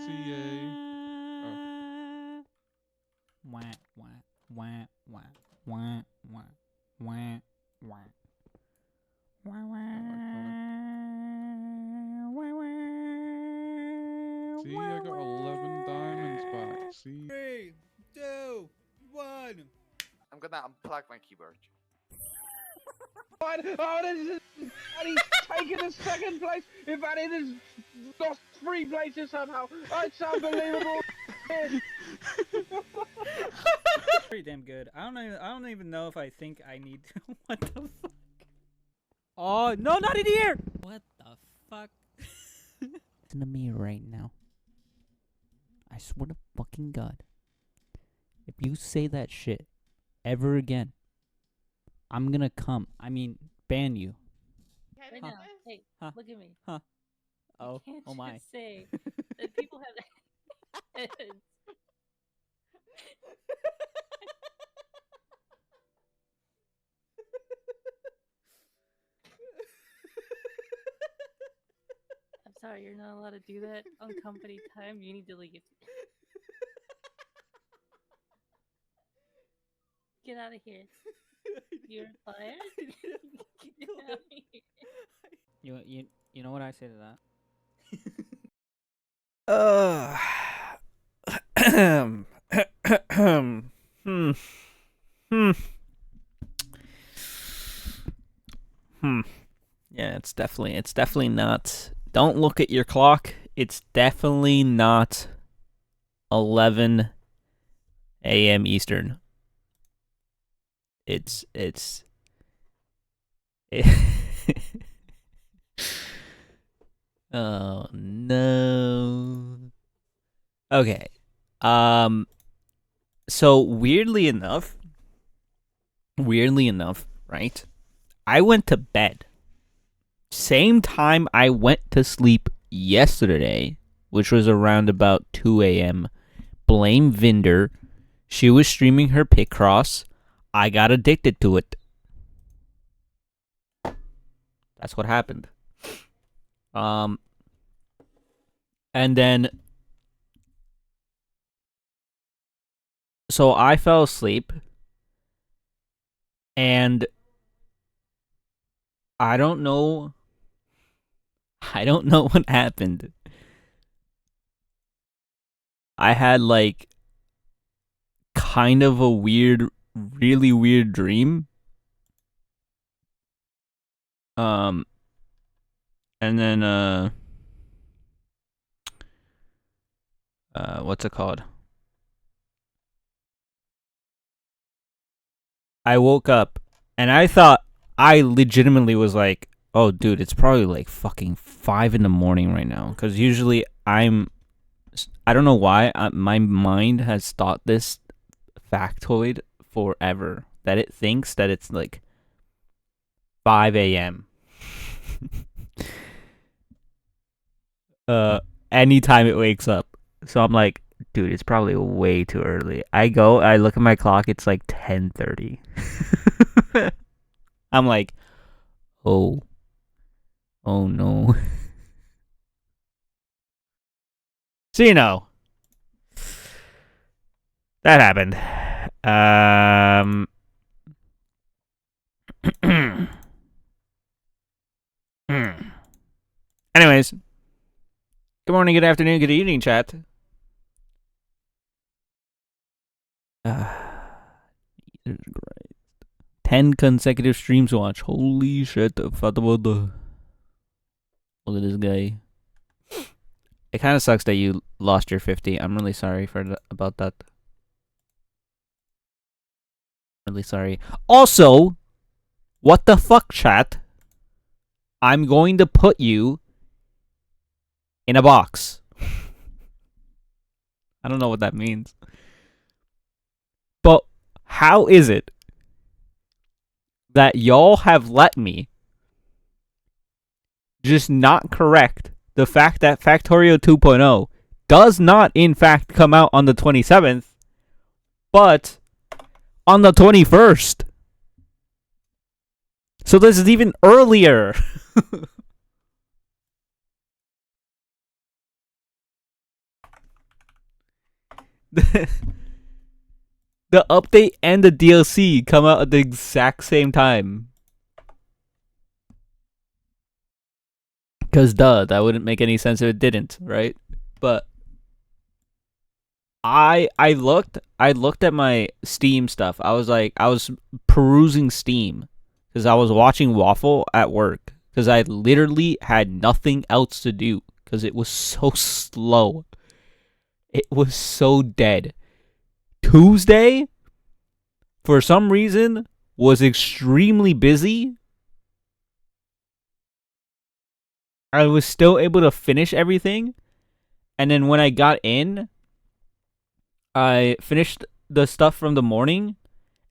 CA. Wah, wah, wah, wah, wah, wah, wah, wah. Wah, wah, wah, wah, See, I got 11 diamonds back. See? 3, 2, 1. I'm gonna unplug my keyboard. Oh, this is Annie's taken the second place. In fact, it has lost 3 places somehow. It's unbelievable. Pretty damn good. I don't even know if I think I need to. What the fuck? Oh no, not in here! What the fuck? Listen to me right now. I swear to fucking God. If you say that shit ever again, I'm gonna ban you. Right Huh. now, hey, Huh. look at me. Huh. You Oh, can't oh my. just say that people have heads. I'm sorry, you're not allowed to do that on company time. You need to leave. Get out of here. You're fired. Get out of here. You know what I say to that? Yeah, it's definitely not. Don't look at your clock. It's definitely not 11 a.m. Eastern. It's Oh no. Okay. So weirdly enough, right? I went to bed. Same time I went to sleep yesterday, which was around about 2 a.m. Blame Vinder. She was streaming her Picross. I got addicted to it. That's what happened. And then so I fell asleep and I don't know what happened. I had like kind of a really weird dream. And then what's it called? I woke up and I legitimately was like, oh dude, it's probably like fucking 5 in the morning right now. Cause usually I don't know why, my mind has thought this factoid forever. That it thinks that it's like 5 a.m. Anytime it wakes up. So I'm like, dude, it's probably way too early. I look at my clock, it's like 10:30. I'm like, oh no. So that happened. Anyways, good morning, good afternoon, good evening, chat. 10 consecutive streams to watch. Holy shit. Look at this guy. It kind of sucks that you lost your 50. I'm really sorry about that. Really sorry. Also, what the fuck, chat? I'm going to put you in a box. I don't know what that means. But how is it that y'all have let me just not correct the fact that Factorio 2.0 does not in fact come out on the 27th, but on the 21st? So this is even earlier. the update and the DLC come out at the exact same time. Cause duh, that wouldn't make any sense if it didn't, right? But I looked at my Steam stuff. I was perusing Steam because I was watching Waffle at work because I literally had nothing else to do because it was so slow. It was so dead. Tuesday, for some reason, was extremely busy. I was still able to finish everything. And then when I got in, I finished the stuff from the morning.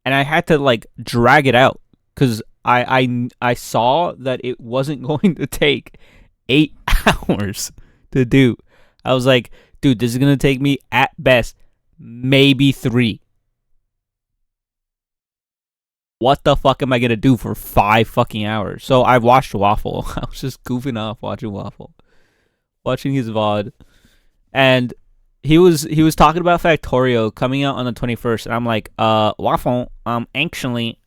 And I had to, like, drag it out. Because I saw that it wasn't going to take 8 hours to do. I was like, dude, this is going to take me, at best, maybe 3. What the fuck am I gonna do for 5 fucking hours? So I watched Waffle. I was just goofing off watching Waffle, watching his VOD, and he was talking about Factorio coming out on the 21st, and I'm like, Waffle, actually,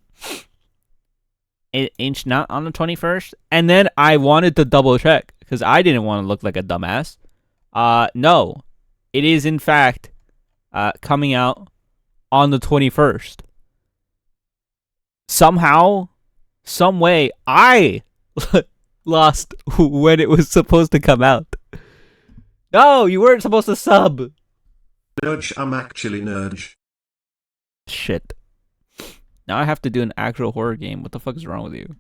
it's not on the 21st. And then I wanted to double check because I didn't want to look like a dumbass. No, it is in fact coming out on the 21st. Somehow, some way, I lost when it was supposed to come out. No, you weren't supposed to sub. Nudge, I'm actually Nudge. Shit. Now I have to do an actual horror game. What the fuck is wrong with you?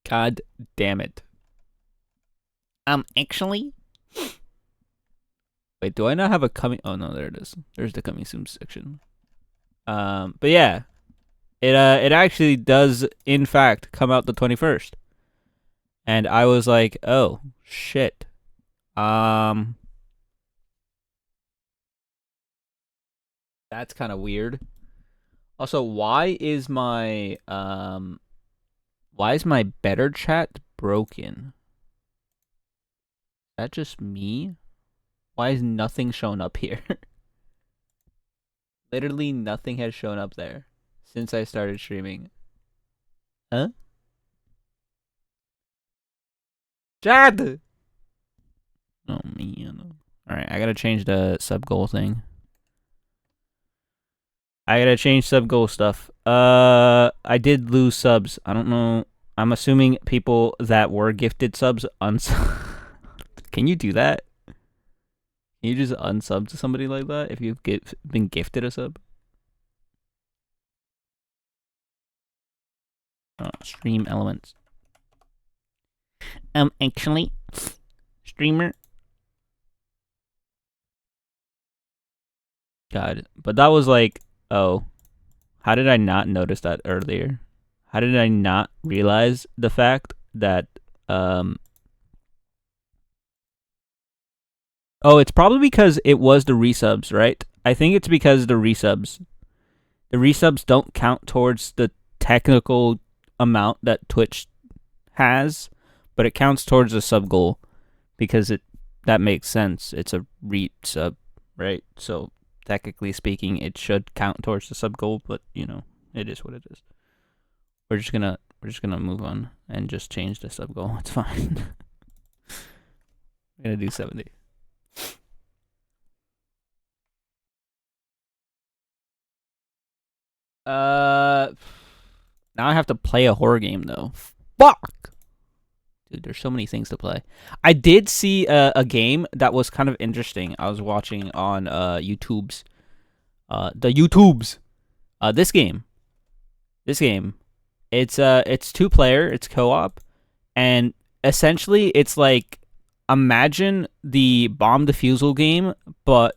God damn it. Actually? Wait, do I not have a coming... Oh, no, there it is. There's the coming soon section. But yeah. It actually does, in fact, come out the 21st. And I was like, oh, shit. That's kind of weird. Also, why is my better chat broken? Is that just me? Why is nothing shown up here? Literally nothing has shown up there since I started streaming. Huh? Chad! Oh, man. Alright, I gotta change the sub goal thing. I gotta change sub goal stuff. I did lose subs. I don't know. I'm assuming people that were gifted subs Can you do that? Can you just unsub to somebody like that if you've been gifted a sub? Stream elements. Actually, streamer. God, but that was like, oh, how did I not notice that earlier? How did I not realize the fact that, oh, it's probably because it was the resubs, right? I think it's because the resubs don't count towards the technical amount that Twitch has, but it counts towards the sub goal because that makes sense. It's a sub, right? So technically speaking, it should count towards the sub goal, but you know, it is what it is. We're just gonna move on and just change the sub goal. It's fine. We're gonna do 70. Now I have to play a horror game though. Fuck! Dude, there's so many things to play. I did see a game that was kind of interesting. I was watching on YouTube's. The YouTubes. This game. It's 2-player, it's co-op, and essentially it's like, imagine the bomb defusal game, but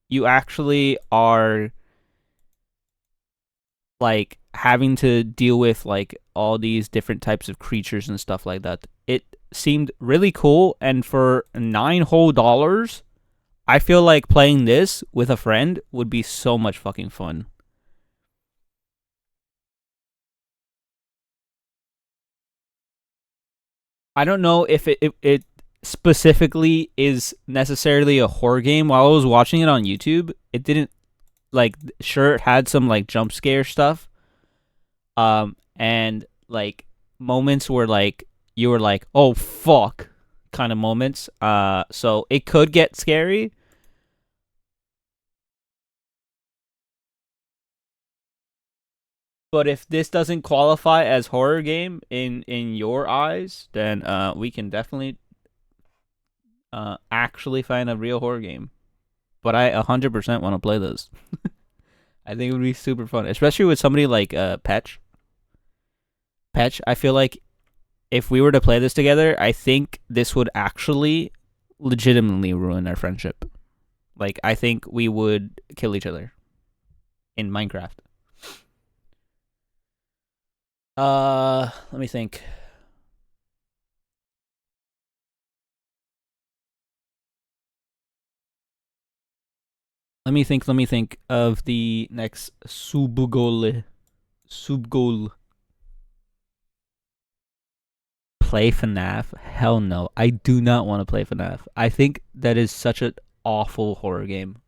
you actually are like having to deal with like all these different types of creatures and stuff like that. It seemed really cool, and for $9 whole, I feel like playing this with a friend would be so much fucking fun. I don't know if it specifically is necessarily a horror game. While I was watching it on YouTube, it didn't like sure it had some like jump scare stuff. And like moments where like you were like, "Oh fuck," kind of moments. So it could get scary. But if this doesn't qualify as horror game in your eyes, then we can definitely actually find a real horror game. But I 100% want to play this. I think it would be super fun, especially with somebody like Petch. Petch, I feel like if we were to play this together, I think this would actually legitimately ruin our friendship. Like, I think we would kill each other in Minecraft. Let me think. Let me think of the next subgoal. Play FNAF? Hell no. I do not want to play FNAF. I think that is such an awful horror game.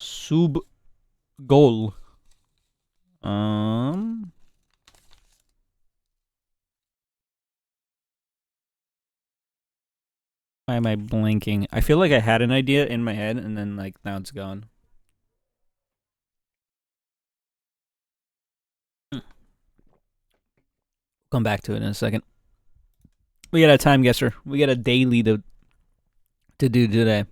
Subgoal. Why am I blanking? I feel like I had an idea in my head and then like now it's gone. Come back to it in a second. We got a time guesser. We got a daily to do today.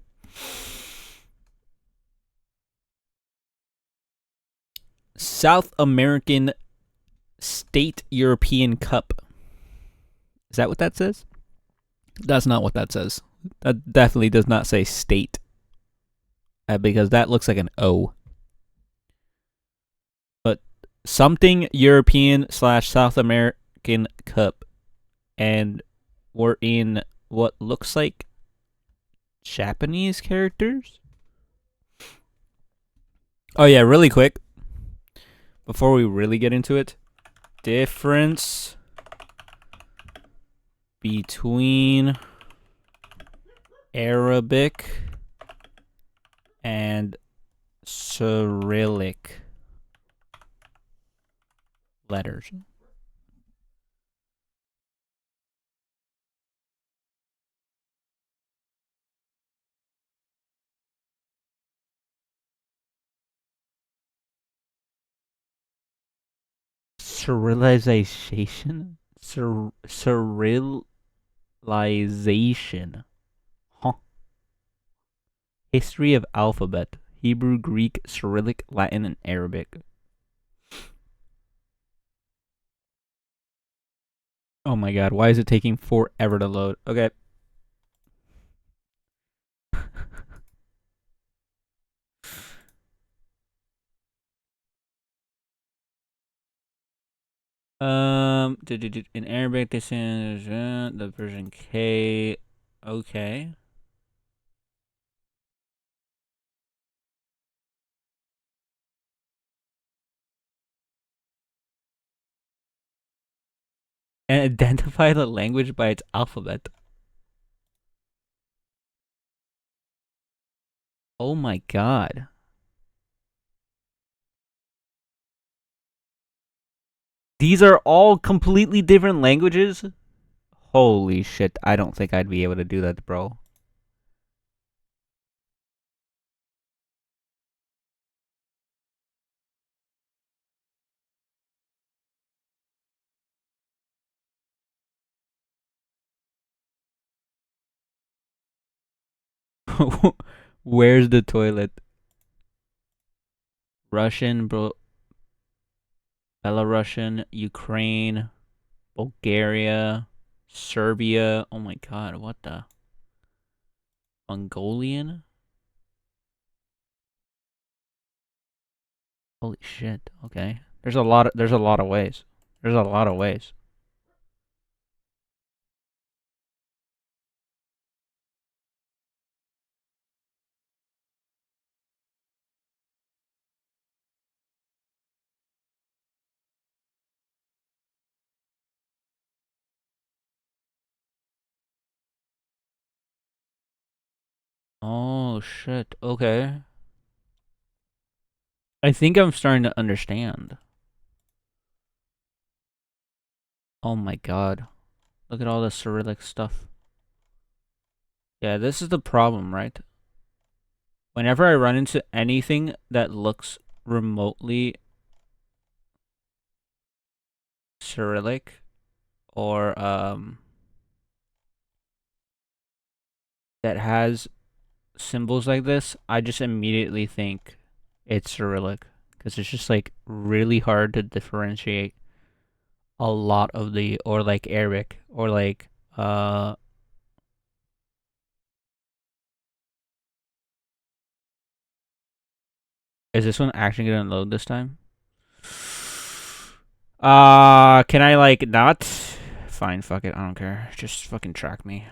South American State European Cup. Is that what that says? That's not what that says. That definitely does not say state. Because that looks like an O. But something European / South American Cup. And we're in what looks like Japanese characters. Oh yeah, really quick. Before we really get into it. Difference between Arabic and Cyrillic letters. Cyrilization? Cyrilization. Huh. History of alphabet. Hebrew, Greek, Cyrillic, Latin, and Arabic. Oh my god, why is it taking forever to load? Okay. In Arabic, this is the version K. Okay. And identify the language by its alphabet. Oh my god. These are all completely different languages? Holy shit, I don't think I'd be able to do that, bro. Where's the toilet? Russian, bro. Belarusian, Ukraine, Bulgaria, Serbia. Oh my god, what the? Mongolian? Holy shit. Okay. There's a lot of ways. There's a lot of ways. shit. Okay. I think I'm starting to understand. Oh my god. Look at all the Cyrillic stuff. Yeah, this is the problem, right? Whenever I run into anything that looks remotely Cyrillic or that has symbols like this, I just immediately think it's Cyrillic because it's just like really hard to differentiate a lot of the, or like Arabic, or like is this one actually gonna load this time? Can I like not? Fine, fuck it, I don't care. Just fucking track me.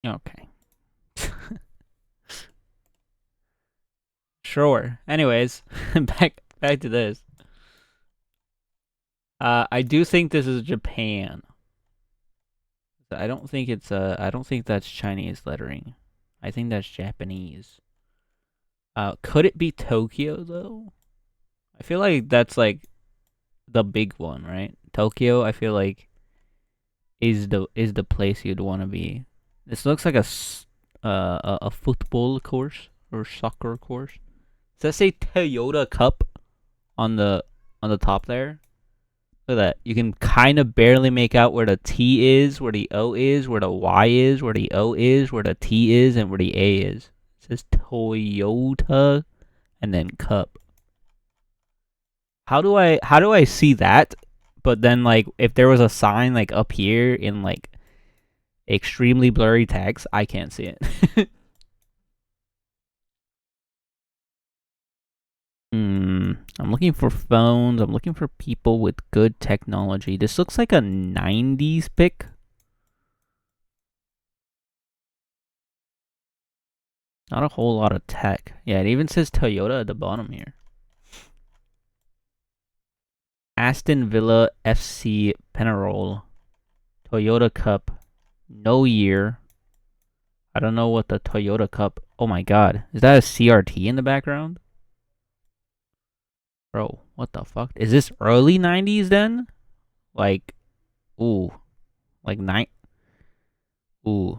Okay. Sure. Anyways, back to this. I do think this is Japan. I don't think it's I don't think that's Chinese lettering. I think that's Japanese. Could it be Tokyo though? I feel like that's like the big one, right? Tokyo, I feel like is the place you'd want to be. This looks like a football course or soccer course. Does that say Toyota Cup on the top there? Look at that. You can kind of barely make out where the T is, where the O is, where the Y is, where the O is, where the T is, and where the A is. It says Toyota and then Cup. How do I see that? But then like if there was a sign like up here in like extremely blurry text, I can't see it. I'm looking for phones. I'm looking for people with good technology. This looks like a 90s pic. Not a whole lot of tech. Yeah, it even says Toyota at the bottom here. Aston Villa FC Penarol. Toyota Cup. No year. I don't know what the Toyota Cup. Oh my god. Is that a CRT in the background? Bro, what the fuck? Is this early 90s then? Like, ooh. Like, ooh.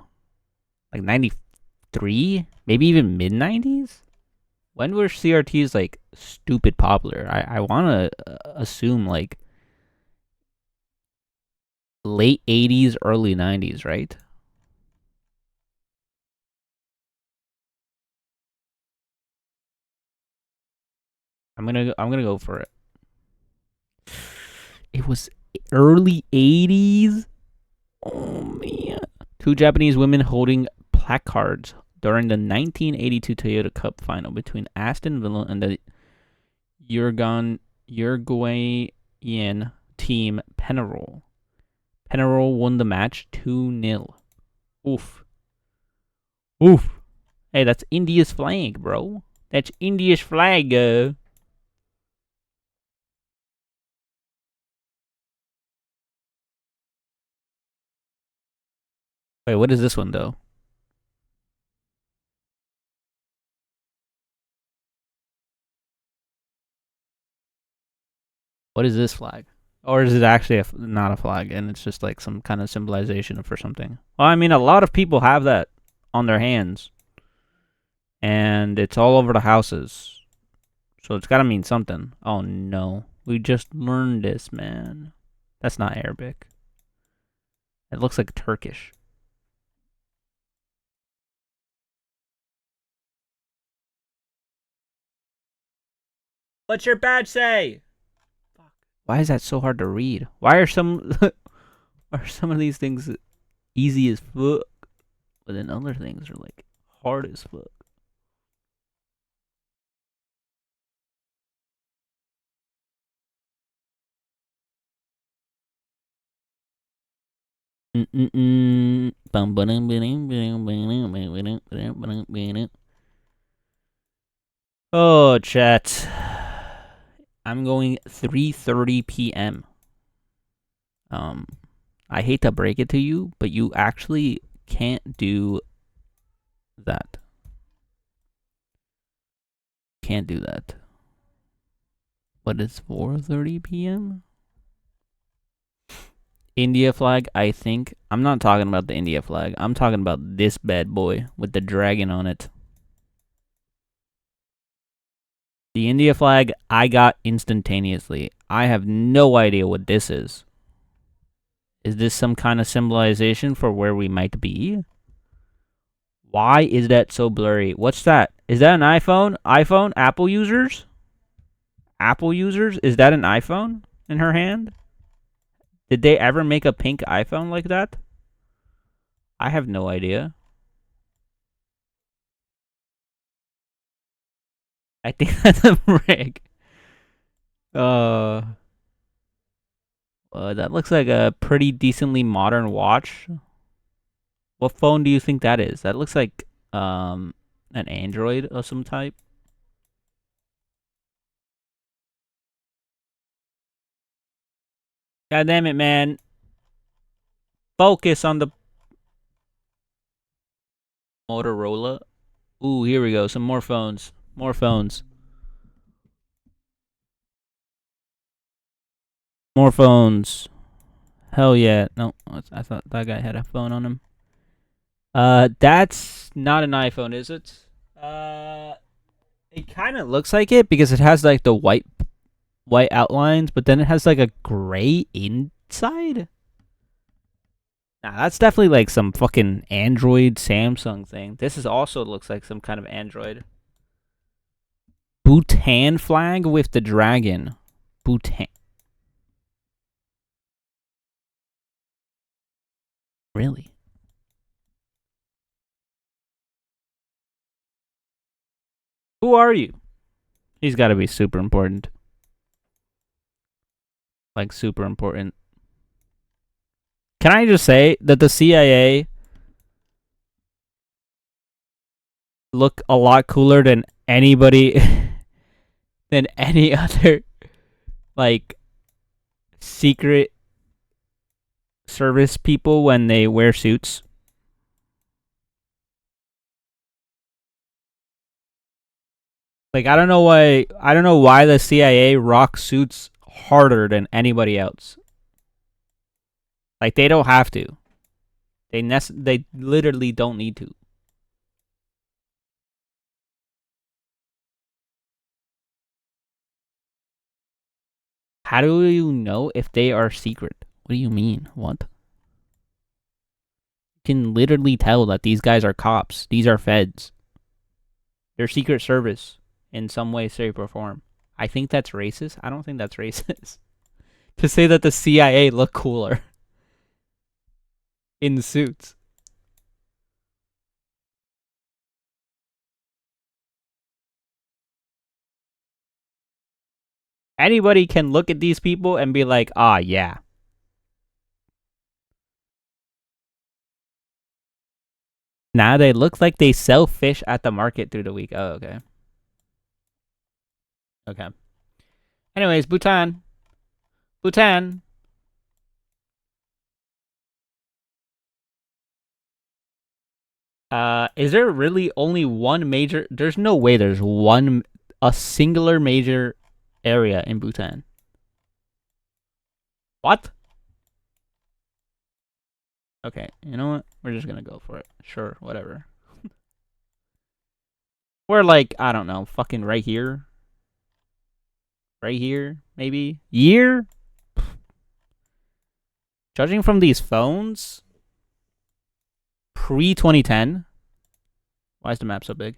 Like 93? Maybe even mid 90s? When were CRTs like stupid popular? I want to assume like late 80s, early 90s, right? I'm gonna go for it. It was early 80s. Oh man. Two Japanese women holding placards during the 1982 Toyota Cup final between Aston Villa and the Uruguayan team Penarol. Penarol won the match 2-0. Oof. Oof. Hey, that's India's flag, bro. That's India's flag, Wait, what is this one, though? What is this flag? Or is it actually not a flag, and it's just like some kind of symbolization for something? Well, I mean, a lot of people have that on their hands. And it's all over the houses. So it's gotta mean something. Oh no. We just learned this, man. That's not Arabic. It looks like Turkish. What's your badge say? Fuck. Why is that so hard to read? Why are some of these things easy as fuck, but then other things are like hard as fuck? Oh, chat. I'm going 3:30 p.m. I hate to break it to you, but you actually can't do that. Can't do that. But it's 4:30 p.m. India flag, I think. I'm not talking about the India flag. I'm talking about this bad boy with the dragon on it. The India flag I got instantaneously. I have no idea what this is. Is this some kind of symbolization for where we might be? Why is that so blurry? What's that? Is that an iPhone? iPhone? Apple users? Apple users? Is that an iPhone in her hand? Did they ever make a pink iPhone like that? I have no idea. I think that's a rig. That looks like a pretty decently modern watch. What phone do you think that is? That looks like an Android of some type. God damn it, man. Focus on the Motorola. Ooh, here we go. Some more phones. More phones. More phones. Hell yeah. No, I thought that guy had a phone on him. That's not an iPhone, is it? It kind of looks like it because it has like the white outlines, but then it has like a gray inside. Nah, that's definitely like some fucking Android Samsung thing. This is also looks like some kind of Android. Bhutan flag with the dragon. Bhutan. Really? Who are you? He's got to be super important. Like super important. Can I just say that the CIA look a lot cooler than anybody than any other like secret service people when they wear suits? Like I don't know why the CIA rocks suits harder than anybody else. Like they don't have to. They literally don't need to. How do you know if they are secret? What do you mean? What? You can literally tell that these guys are cops. These are feds. They're Secret Service in some way, shape, or form. I think that's racist. I don't think that's racist. To say that the CIA look cooler in suits. Anybody can look at these people and be like, ah, yeah. Nah, they look like they sell fish at the market through the week. Oh, okay. Okay. Anyways, Bhutan. Bhutan. Is there really only one major? There's no way there's a singular major area in Bhutan. What? Okay, you know what? We're just gonna go for it. Sure, whatever. We're like, I don't know, fucking right here. Right here, maybe? Year? Judging from these phones, pre-2010. Why is the map so big?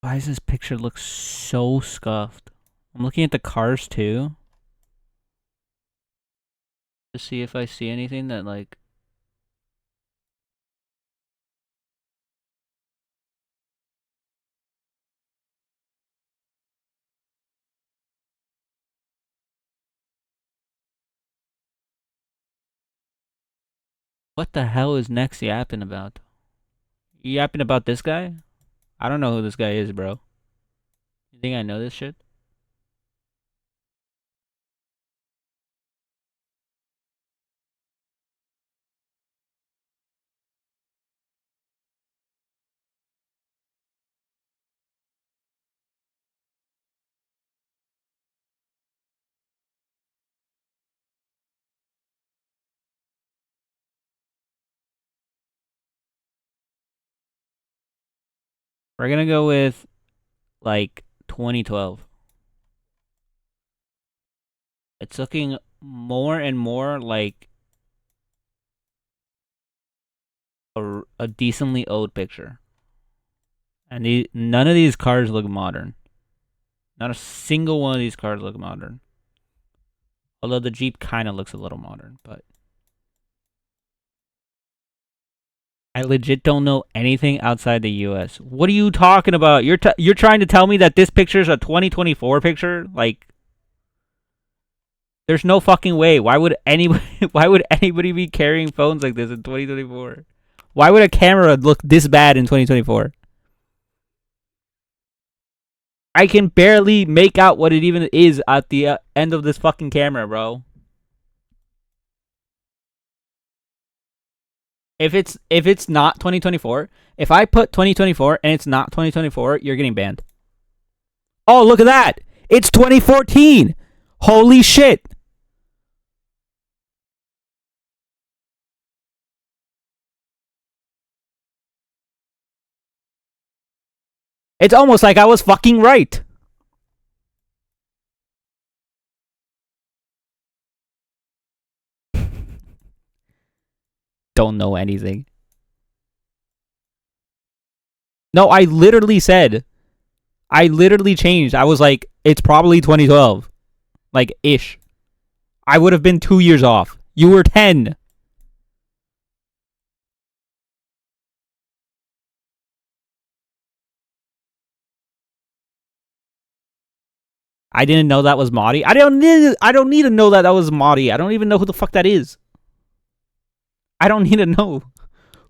Why does this picture look so scuffed? I'm looking at the cars too. To see if I see anything that like... What the hell is Next yapping about? You yapping about this guy? I don't know who this guy is, bro. You think I know this shit? We're gonna go with like 2012. It's looking more and more like a decently old picture. And none of these cars look modern. Not a single one of these cars look modern. Although the Jeep kind of looks a little modern, but I legit don't know anything outside the US. What are you talking about? You're trying to tell me that this picture is a 2024 picture? Like, there's no fucking way. Why would anybody be carrying phones like this in 2024? Why would a camera look this bad in 2024? I can barely make out what it even is at the end of this fucking camera, bro. If it's not 2024, if I put 2024 and it's not 2024, you're getting banned. Oh, look at that. It's 2014. Holy shit. It's almost like I was fucking right. Don't know anything. No, I literally changed. I was like, it's probably 2012. Like, ish. I would have been 2 years off. You were 10. I didn't know that was Mahdi. I don't need to know that was Mahdi. I don't even know who the fuck that is. I don't need to know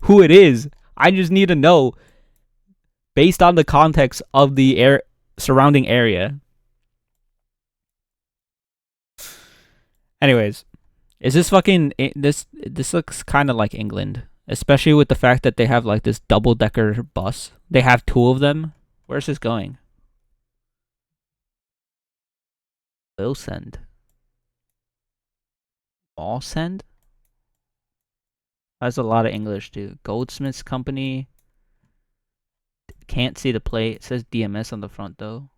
who it is. I just need to know based on the context of the surrounding area. Anyways, is this fucking this looks kind of like England, especially with the fact that they have like this double-decker bus. They have 2 of them. Where's this going? Wilsend. Mallsend? That's a lot of English, dude. Goldsmiths Company. Can't see the plate. It says DMS on the front, though.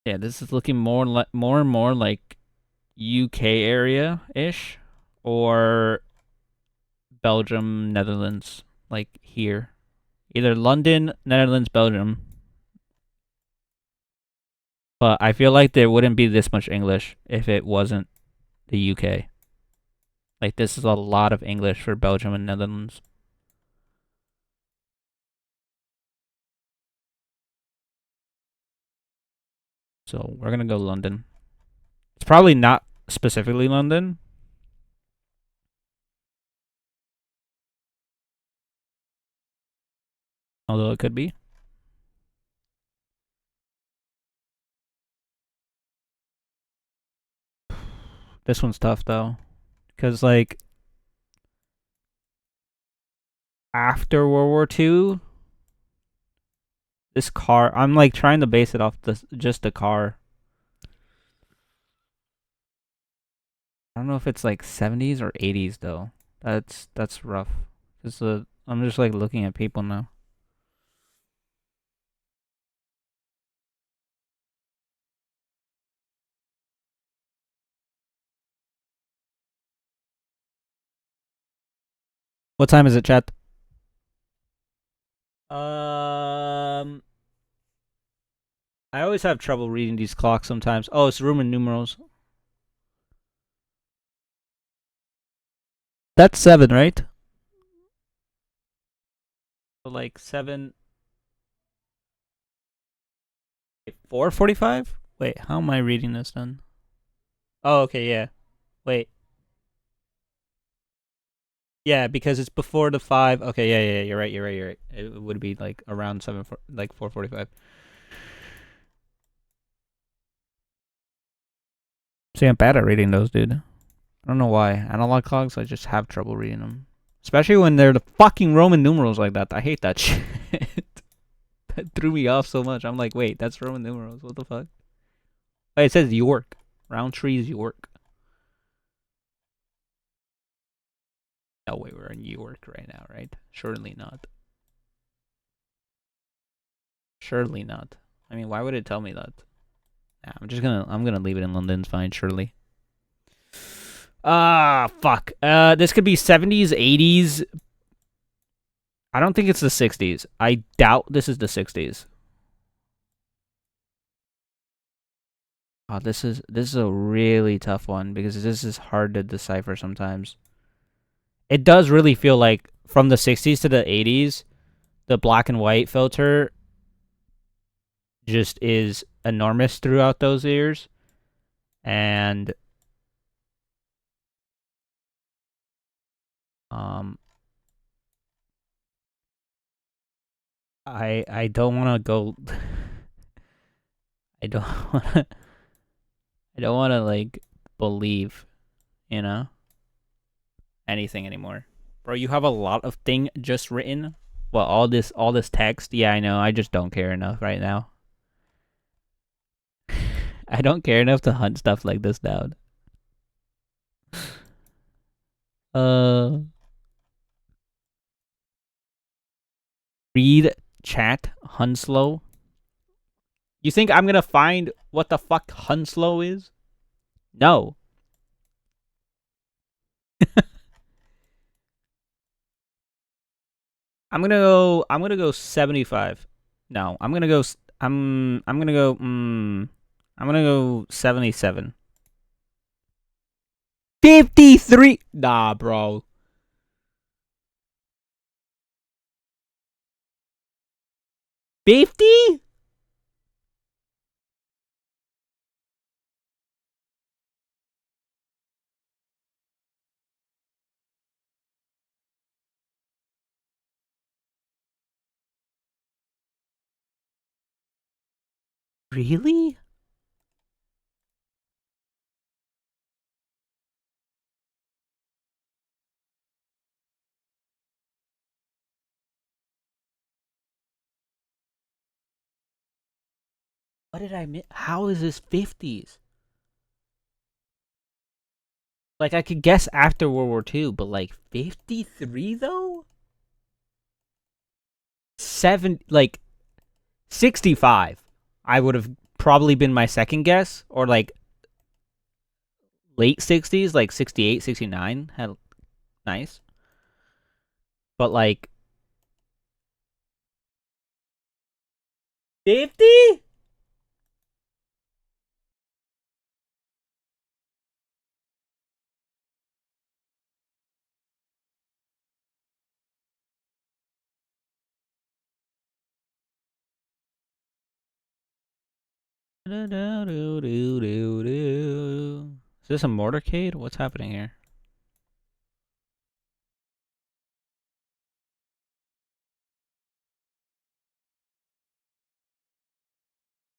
Yeah, this is looking more and more like UK area-ish. Or Belgium, Netherlands. Like here. Either London, Netherlands, Belgium. But I feel like there wouldn't be this much English if it wasn't the UK. Like, this is a lot of English for Belgium and Netherlands. So, we're gonna go London. It's probably not specifically London. Although it could be. This one's tough, though. Because, like, after World War II, this car, I'm, like, trying to base it off just the car. I don't know if it's, like, 70s or 80s, though. That's rough. I'm just, like, looking at people now. What time is it, chat? I always have trouble reading these clocks sometimes. Oh, it's Roman numerals. That's 7, right? So like 7. 4:45? Wait, how am I reading this then? Oh, okay, yeah. Wait. Yeah, because it's before the 5. Okay, yeah, you're right. It would be like around 4:45. See, I'm bad at reading those, dude. I don't know why. Analog clocks, I just have trouble reading them. Especially when they're the fucking Roman numerals like that. I hate that shit. That threw me off so much. I'm like, wait, that's Roman numerals. What the fuck? Wait, it says York. Roundtree's York. No way, we're in York right now, right? Surely not. Surely not. I mean, why would it tell me that? Nah, I'm gonna leave it in London. It's fine, surely. Ah, fuck. This could be 70s, 80s. I don't think it's the 60s. I doubt this is the 60s. Oh, this is a really tough one because this is hard to decipher sometimes. It does really feel like from the 60s to the 80s, the black and white filter just is enormous throughout those years. And I don't want to go I don't want to I don't want to like believe, you know, anything anymore. Bro, you have a lot of thing just written. Well, all this text. Yeah, I know. I just don't care enough right now. I don't care enough to hunt stuff like this down. Read chat Hunslow. You think I'm gonna find what the fuck Hunslow is? No. I'm gonna go 75. No, I'm gonna go 77. 53. Nah, bro. 50? Really? What did I miss? How is this 50s? Like, I could guess after World War II, but like 53 though? 65. I would have probably been my second guess, or like late 60s, like 68, 69. Nice. But like 50? Is this a motorcade? What's happening here?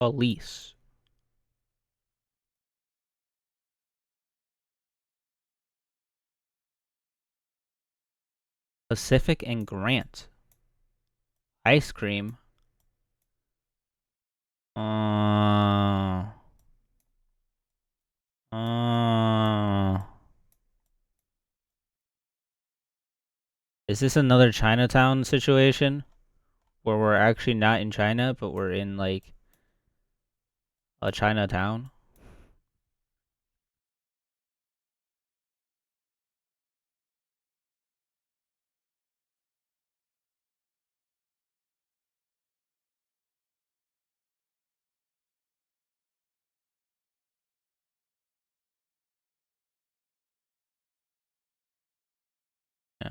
Police. Pacific and Grant. Ice cream. Is this another Chinatown situation? Where we're actually not in China, but we're in like a Chinatown?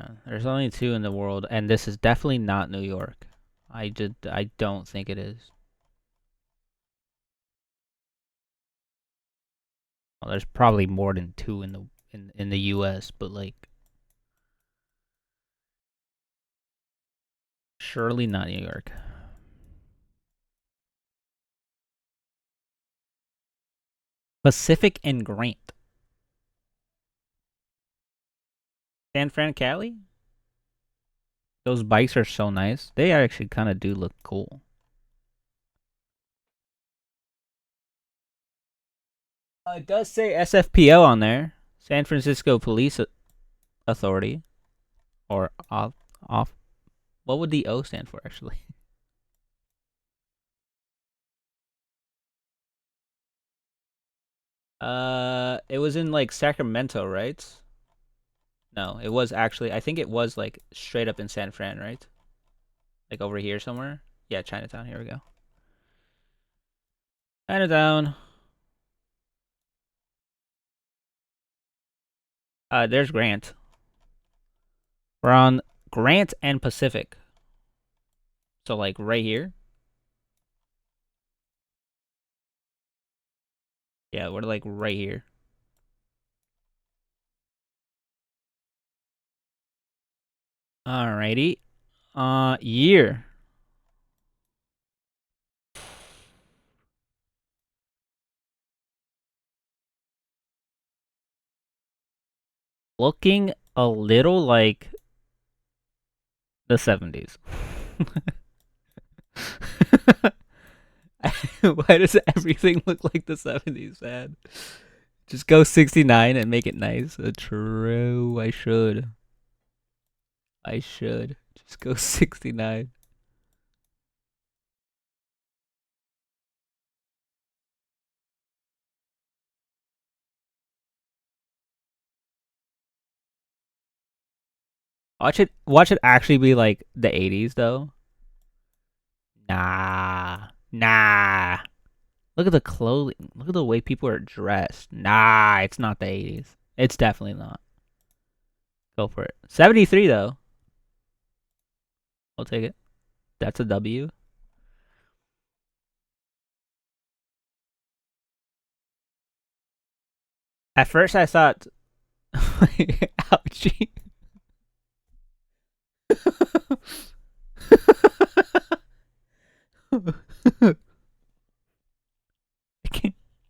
man. There's only 2 in the world, and this is definitely not New York. I don't think it is. Well, there's probably more than 2 in the US, but like surely not New York. Pacific and Grant. San Fran, Cali? Those bikes are so nice. They actually kind of do look cool. It does say SFPO on there. San Francisco Police Authority. Or off. What would the O stand for, actually? It was in, like, Sacramento, right? No, it was actually, I think it was, like, straight up in San Fran, right? Like, over here somewhere? Yeah, Chinatown, here we go. Chinatown. There's Grant. We're on Grant and Pacific. So, like, right here. Yeah, we're, like, right here. Alrighty. Year. Looking a little like the 70s. Why does everything look like the 70s, man? Just go 69 and make it nice. True, I should. Just go 69. Watch it actually be like the 80s though. Nah. Look at the clothing. Look at the way people are dressed. Nah, it's not the 80s. It's definitely not. Go for it. 73 though. I'll take it. That's a W. At first I thought ouchie.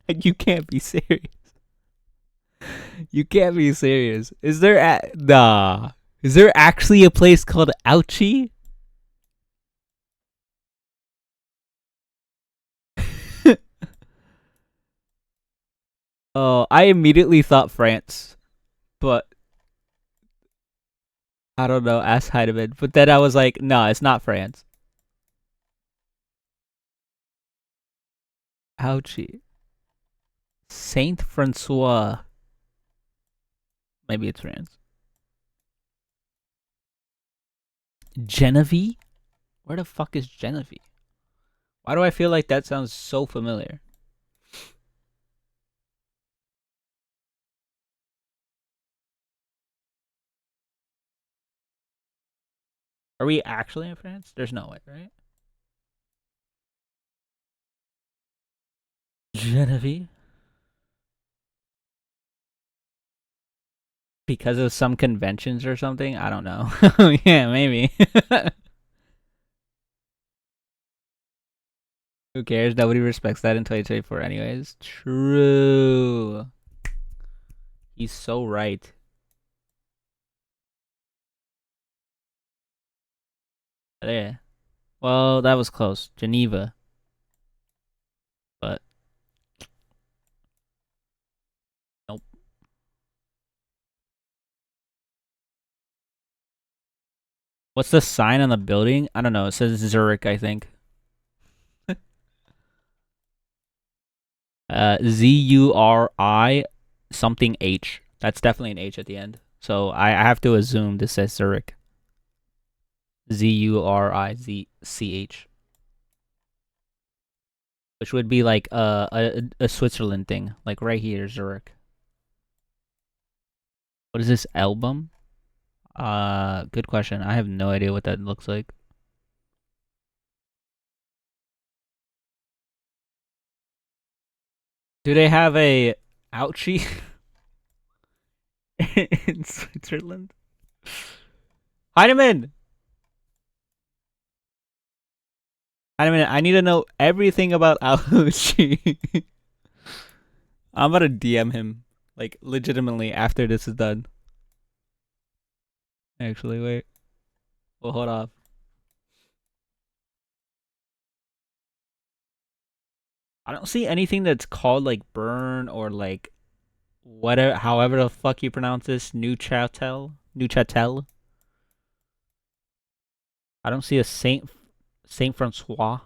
You can't be serious. You can't be serious. Is there Is there actually a place called Ouchie? Oh, I immediately thought France, but I don't know, ask Heidemann. But then I was like, no, it's not France. Ouchie. Saint Francois. Maybe it's France. Genevieve? Where the fuck is Genevieve? Why do I feel like that sounds so familiar? Are we actually in France? There's no way, right? Genevieve? Because of some conventions or something? I don't know. Yeah, maybe. Who cares? Nobody respects that in 2024 anyways. True. He's so right. Yeah. Well, that was close. Geneva. But nope. What's the sign on the building? I don't know. It says Zurich, I think. Zuri something H. That's definitely an H at the end. So I have to assume this says Zurich. Zurizch. Which would be like a Switzerland thing. Like right here, Zurich. What is this album? Good question. I have no idea what that looks like. Do they have a ouchie in Switzerland? Heinemann! Heinemann, I need to know everything about ouchie. I'm about to DM him, like, legitimately after this is done. Actually, wait. Well, hold off. I don't see anything that's called, like, burn or, like, whatever, however the fuck you pronounce this, Neuchâtel. I don't see a Saint Francois,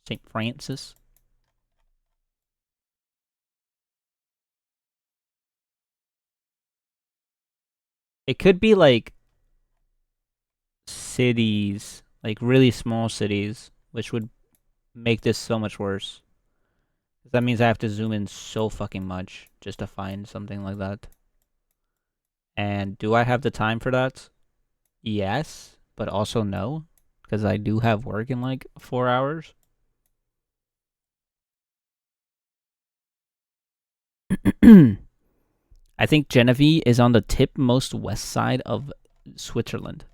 Saint Francis. It could be like cities, like really small cities, which would make this so much worse. That means I have to zoom in so fucking much just to find something like that. And do I have the time for that? Yes, but also no, because I do have work in like 4 hours. I think Genevieve is on the tip-most west side of Switzerland.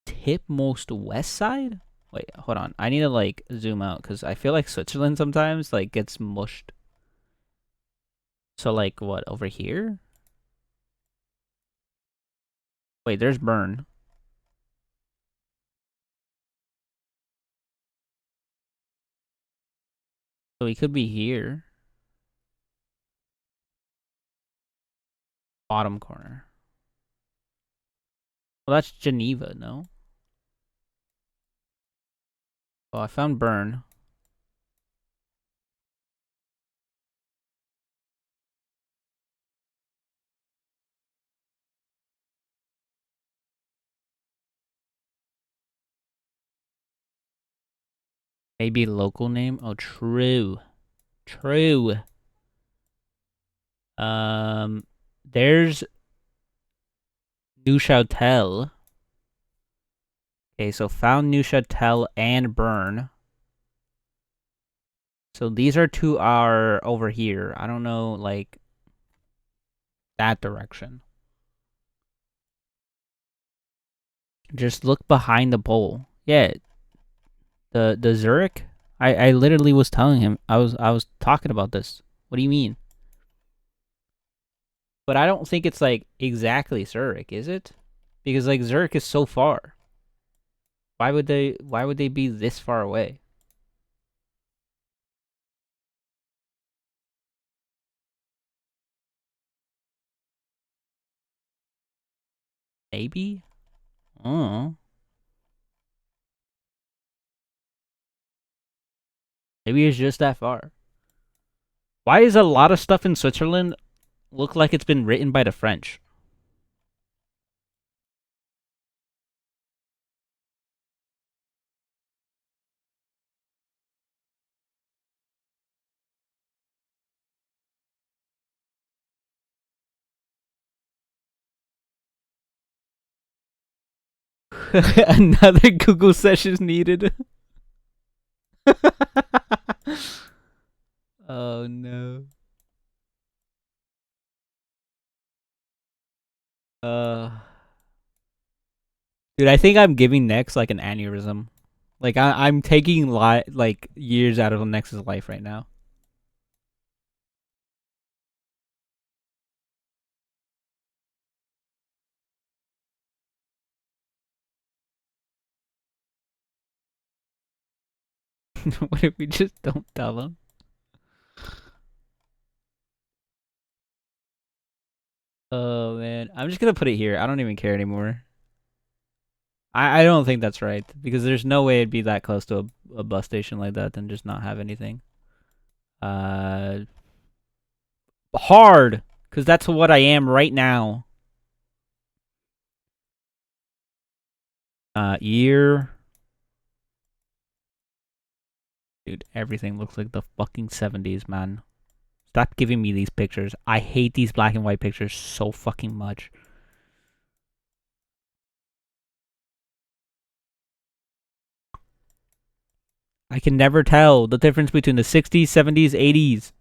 Tip-most west side? Wait, hold on. I need to like zoom out because I feel like Switzerland sometimes like gets mushed. So like what, over here? Wait, there's Bern. So he could be here. Bottom corner. Well, that's Geneva, no? Oh, I found Bern. Maybe local name? Oh, true. True. There's Neuchâtel. Okay, so found Neuchâtel and Bern. So these are two are over here. I don't know, like, that direction. Just look behind the bowl. Yeah. The Zurich? I literally was telling him, I was talking about this. What do you mean? But I don't think it's like exactly Zurich, is it? Because like Zurich is so far. Why would they be this far away? Maybe? Oh. Maybe it's just that far. Why is a lot of stuff in Switzerland look like it's been written by the French? Another Google session needed. Oh no. Dude, I think I'm giving Nex like an aneurysm. Like I'm taking like years out of Nex's life right now. What if we just don't tell him? Oh man, I'm just gonna put it here. I don't even care anymore. I don't think that's right because there's no way it'd be that close to a bus station like that and just not have anything. Hard, because that's what I am right now. Year. Dude, everything looks like the fucking 70s, man. Stop giving me these pictures. I hate these black and white pictures so fucking much. I can never tell the difference between the 60s, 70s, 80s.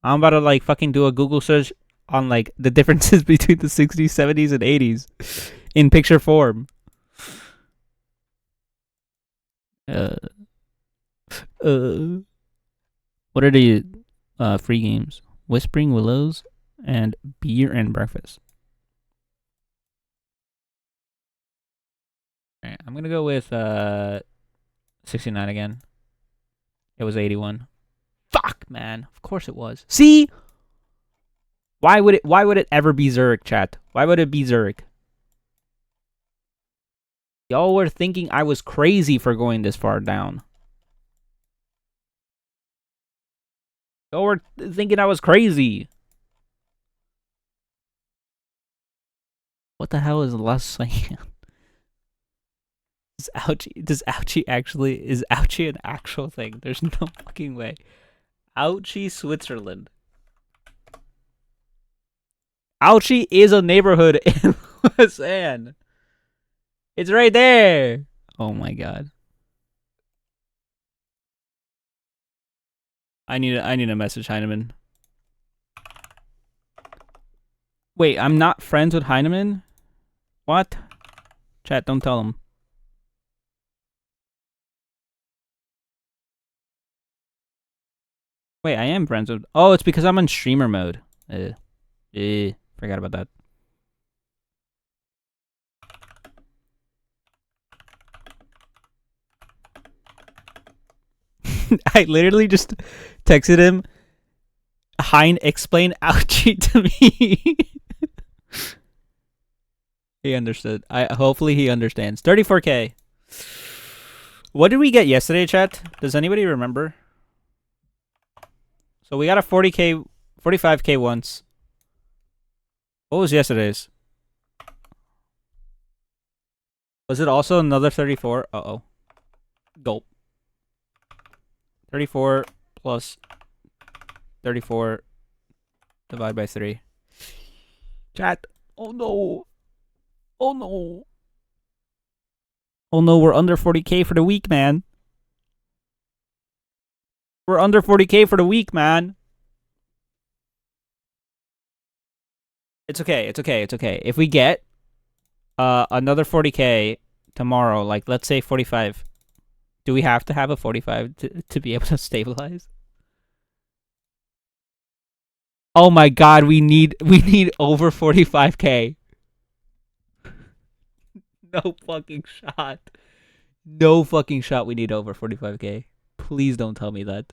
I'm about to like fucking do a Google search on like the differences between the 60s, 70s, and 80s in picture form. What are the free games? Whispering Willows and Beer and Breakfast. Alright, I'm gonna go with 69 again. It was 81. Fuck, man. Of course it was. See? Why would it ever be Zurich, chat? Why would it be Zurich? Y'all were thinking I was crazy for going this far down. Y'all were thinking I was crazy. What the hell is Las saying? Is Ouchie an actual thing? There's no fucking way. Ouchie, Switzerland. Ouchie is a neighborhood in Lausanne. It's right there. Oh my god. I need a message Heinemann. Wait, I'm not friends with Heinemann? What? Chat, don't tell him. Wait, I am friends with... Oh, it's because I'm on streamer mode. Forgot about that. I literally just texted him, Hein, explain Ouchie to me. He understood. Hopefully he understands. 34K. What did we get yesterday, chat? Does anybody remember? So we got a 40K, 45K once. What was yesterday's? Was it also another 34? Uh-oh. Gulp. 34 plus 34 divided by 3. Chat. Oh no. Oh no. Oh no, we're under 40K for the week, man. We're under 40K for the week, man. It's okay, it's okay, it's okay. If we get another 40K tomorrow, like let's say 45, do we have to have a 45 to be able to stabilize? Oh my god, we need over 45K. No fucking shot. No fucking shot we need over 45K. Please don't tell me that.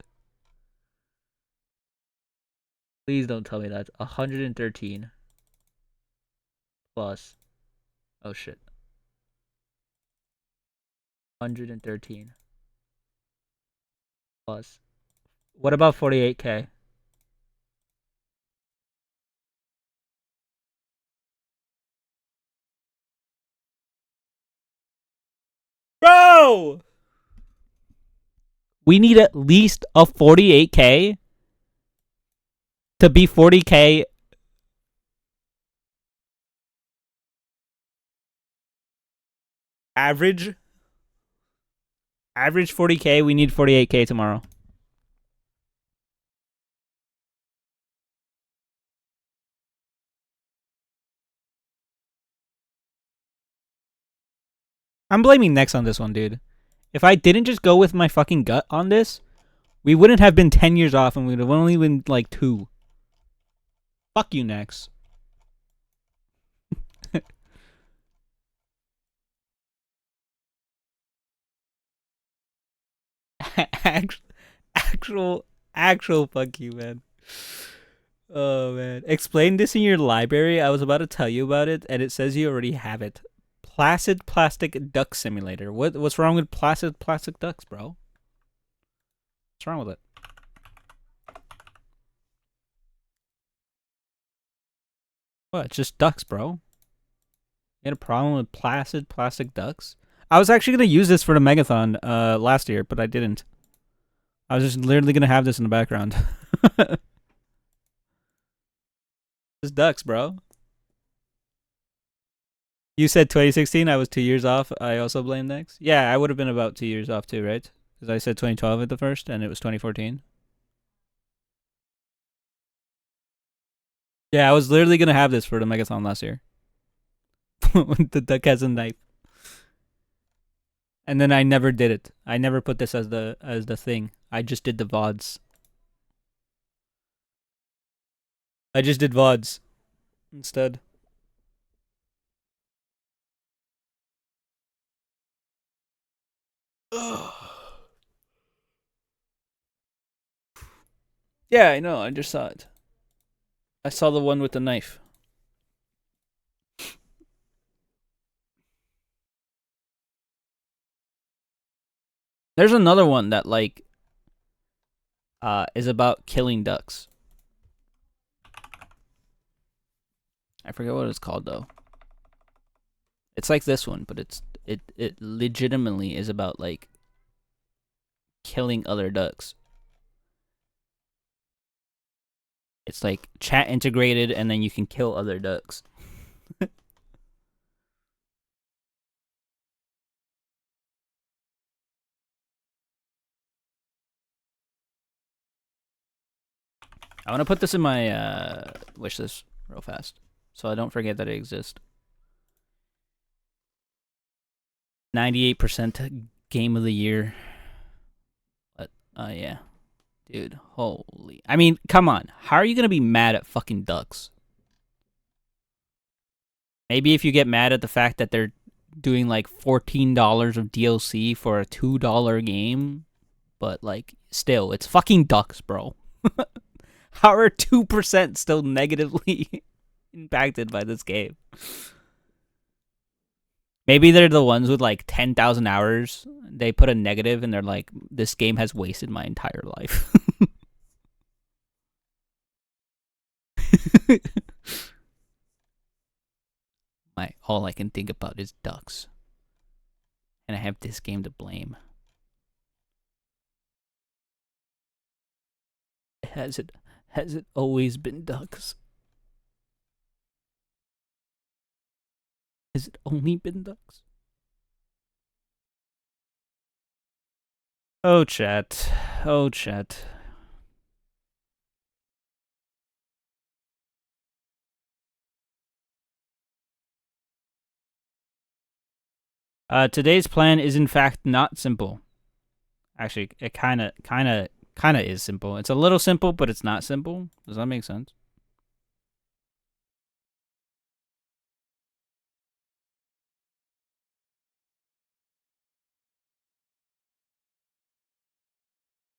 Please don't tell me that. 113 plus. Oh shit. 113 plus. What about 48K? Bro! We need at least a 48K to be 40K. Average 40K, we need 48K tomorrow. I'm blaming Nex on this one, dude. If I didn't just go with my fucking gut on this, we wouldn't have been 10 years off and we'd have only been like 2. Fuck you, Nex. actual fuck you, man. Oh man, explain this in your library. I was about to tell you about it and it says you already have it. Placid Plastic Duck Simulator. What's wrong with Placid Plastic Ducks, bro? What's wrong with it? What? It's just ducks, bro. You had a problem with Placid Plastic Ducks? I was actually gonna use this for the Megathon last year, but I didn't. I was just literally gonna have this in the background. It's ducks, bro. You said 2016. I was 2 years off. I also blame Nex. Yeah, I would have been about 2 years off too, right? Because I said 2012 at the first, and it was 2014. Yeah, I was literally gonna have this for the Megathon last year. The duck has a knife. And then I never did it. I never put this as the thing. I just did the VODs. I just did VODs instead. Yeah, I know. I just saw it. I saw the one with the knife. There's another one that like is about killing ducks. I forget what it's called though. It's like this one, but it legitimately is about like killing other ducks. It's like chat integrated and then you can kill other ducks. I want to put this in my wish list real fast so I don't forget that it exists. 98% game of the year. But yeah. Dude, holy. I mean, come on. How are you going to be mad at fucking ducks? Maybe if you get mad at the fact that they're doing like $14 of DLC for a $2 game, but like still, it's fucking ducks, bro. How are 2% still negatively impacted by this game? Maybe they're the ones with like 10,000 hours. They put a negative and they're like, this game has wasted my entire life. All I can think about is ducks. And I have this game to blame. Has it always been ducks? Has it only been ducks? Oh, chat. Oh, chat. Today's plan is in fact not simple. Actually, it kind of is simple. It's a little simple, but it's not simple. Does that make sense?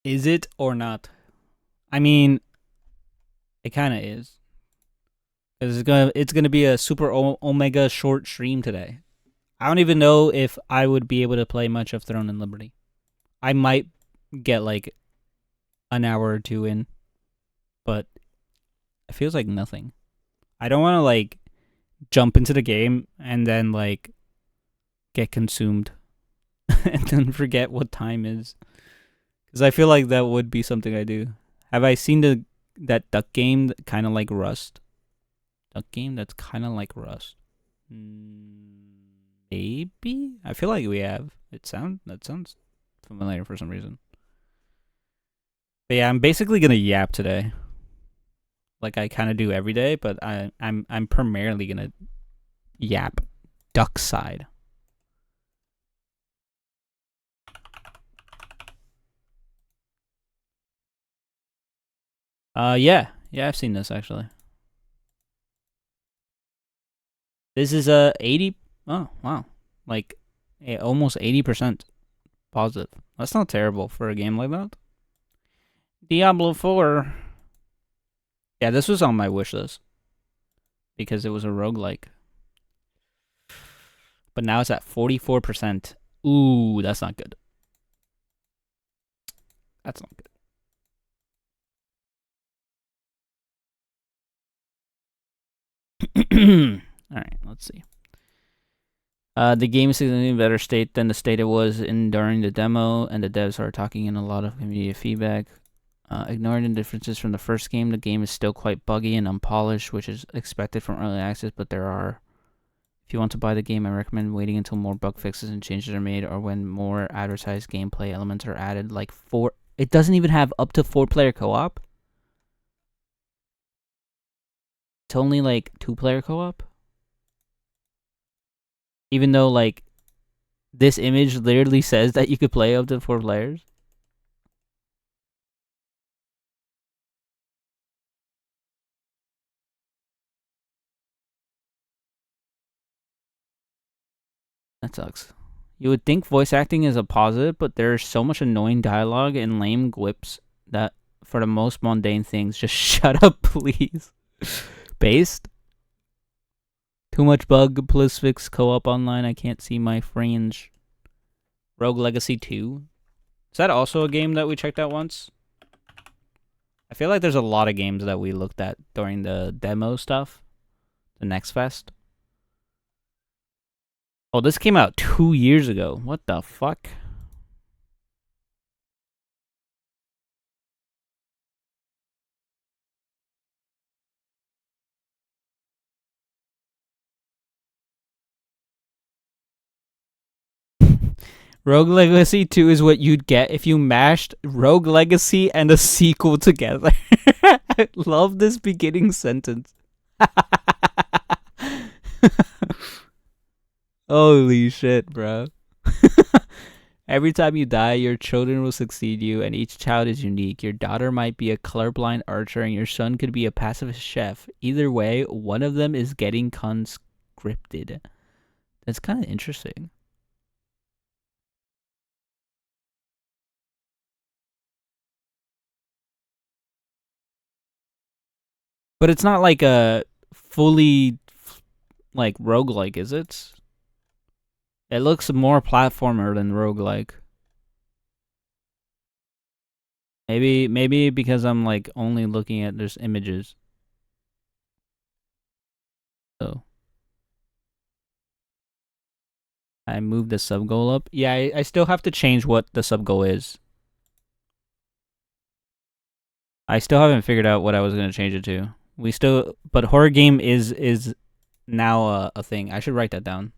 Is it or not? I mean, it kind of is. Cause it's gonna be a super omega short stream today. I don't even know if I would be able to play much of Throne and Liberty. I might get like an hour or two in, but it feels like nothing. I don't want to like jump into the game and then like get consumed and then forget what time is. Because I feel like that would be something I do. Have I seen that duck game kind of like Rust? Duck game that's kind of like Rust. Maybe? I feel like we have. That sounds familiar for some reason. But yeah, I'm basically gonna yap today. Like I kind of do every day, but I'm primarily gonna yap duck side. Yeah, I've seen this actually. This is 80. Oh wow, like almost 80% positive. That's not terrible for a game like that. Diablo 4. Yeah, this was on my wish list because it was a roguelike. But now it's at 44%. Ooh, that's not good. That's not good. Alright, let's see. The game is in a better state than the state it was in during the demo, and the devs are talking in a lot of community feedback. Ignoring the differences from the first game, the game is still quite buggy and unpolished, which is expected from early access, but there are... If you want to buy the game, I recommend waiting until more bug fixes and changes are made, or when more advertised gameplay elements are added, like 4... It doesn't even have up to 4-player co-op? It's only, like, 2-player co-op? Even though, like, this image literally says that you could play up to 4 players? That sucks. You would think voice acting is a positive, but there's so much annoying dialogue and lame quips that for the most mundane things, just shut up, please. Based? Too much bug plus fix co-op online. I can't see my fringe. Rogue Legacy 2. Is that also a game that we checked out once? I feel like there's a lot of games that we looked at during the demo stuff. The Next Fest. Oh, this came out 2 years ago. What the fuck? Rogue Legacy 2 is what you'd get if you mashed Rogue Legacy and a sequel together. I love this beginning sentence. Holy shit, bro. Every time you die, your children will succeed you, and each child is unique. Your daughter might be a colorblind archer, and your son could be a pacifist chef. Either way, one of them is getting conscripted. That's kind of interesting. But it's not like a fully, like, roguelike, is it? It looks more platformer than roguelike. Maybe because I'm, like, only looking at just images. So. I moved the sub goal up. Yeah, I still have to change what the sub goal is. I still haven't figured out what I was going to change it to. But horror game is now a thing. I should write that down.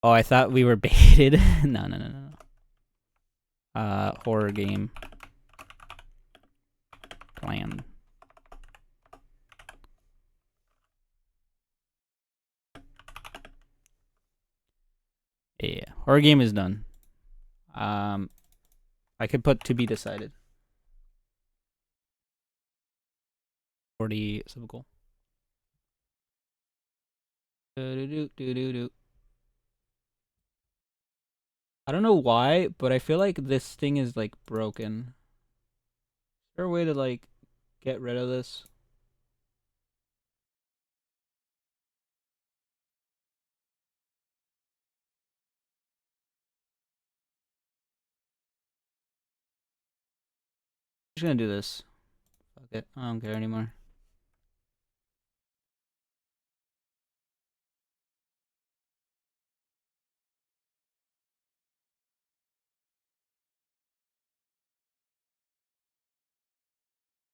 Oh, I thought we were baited. No. Horror game plan. Yeah, horror game is done. I could put to be decided. 40 sub goal. I don't know why, but I feel like this thing is like broken. Is there a way to like get rid of this? I'm just gonna do this. Fuck it. I don't care anymore.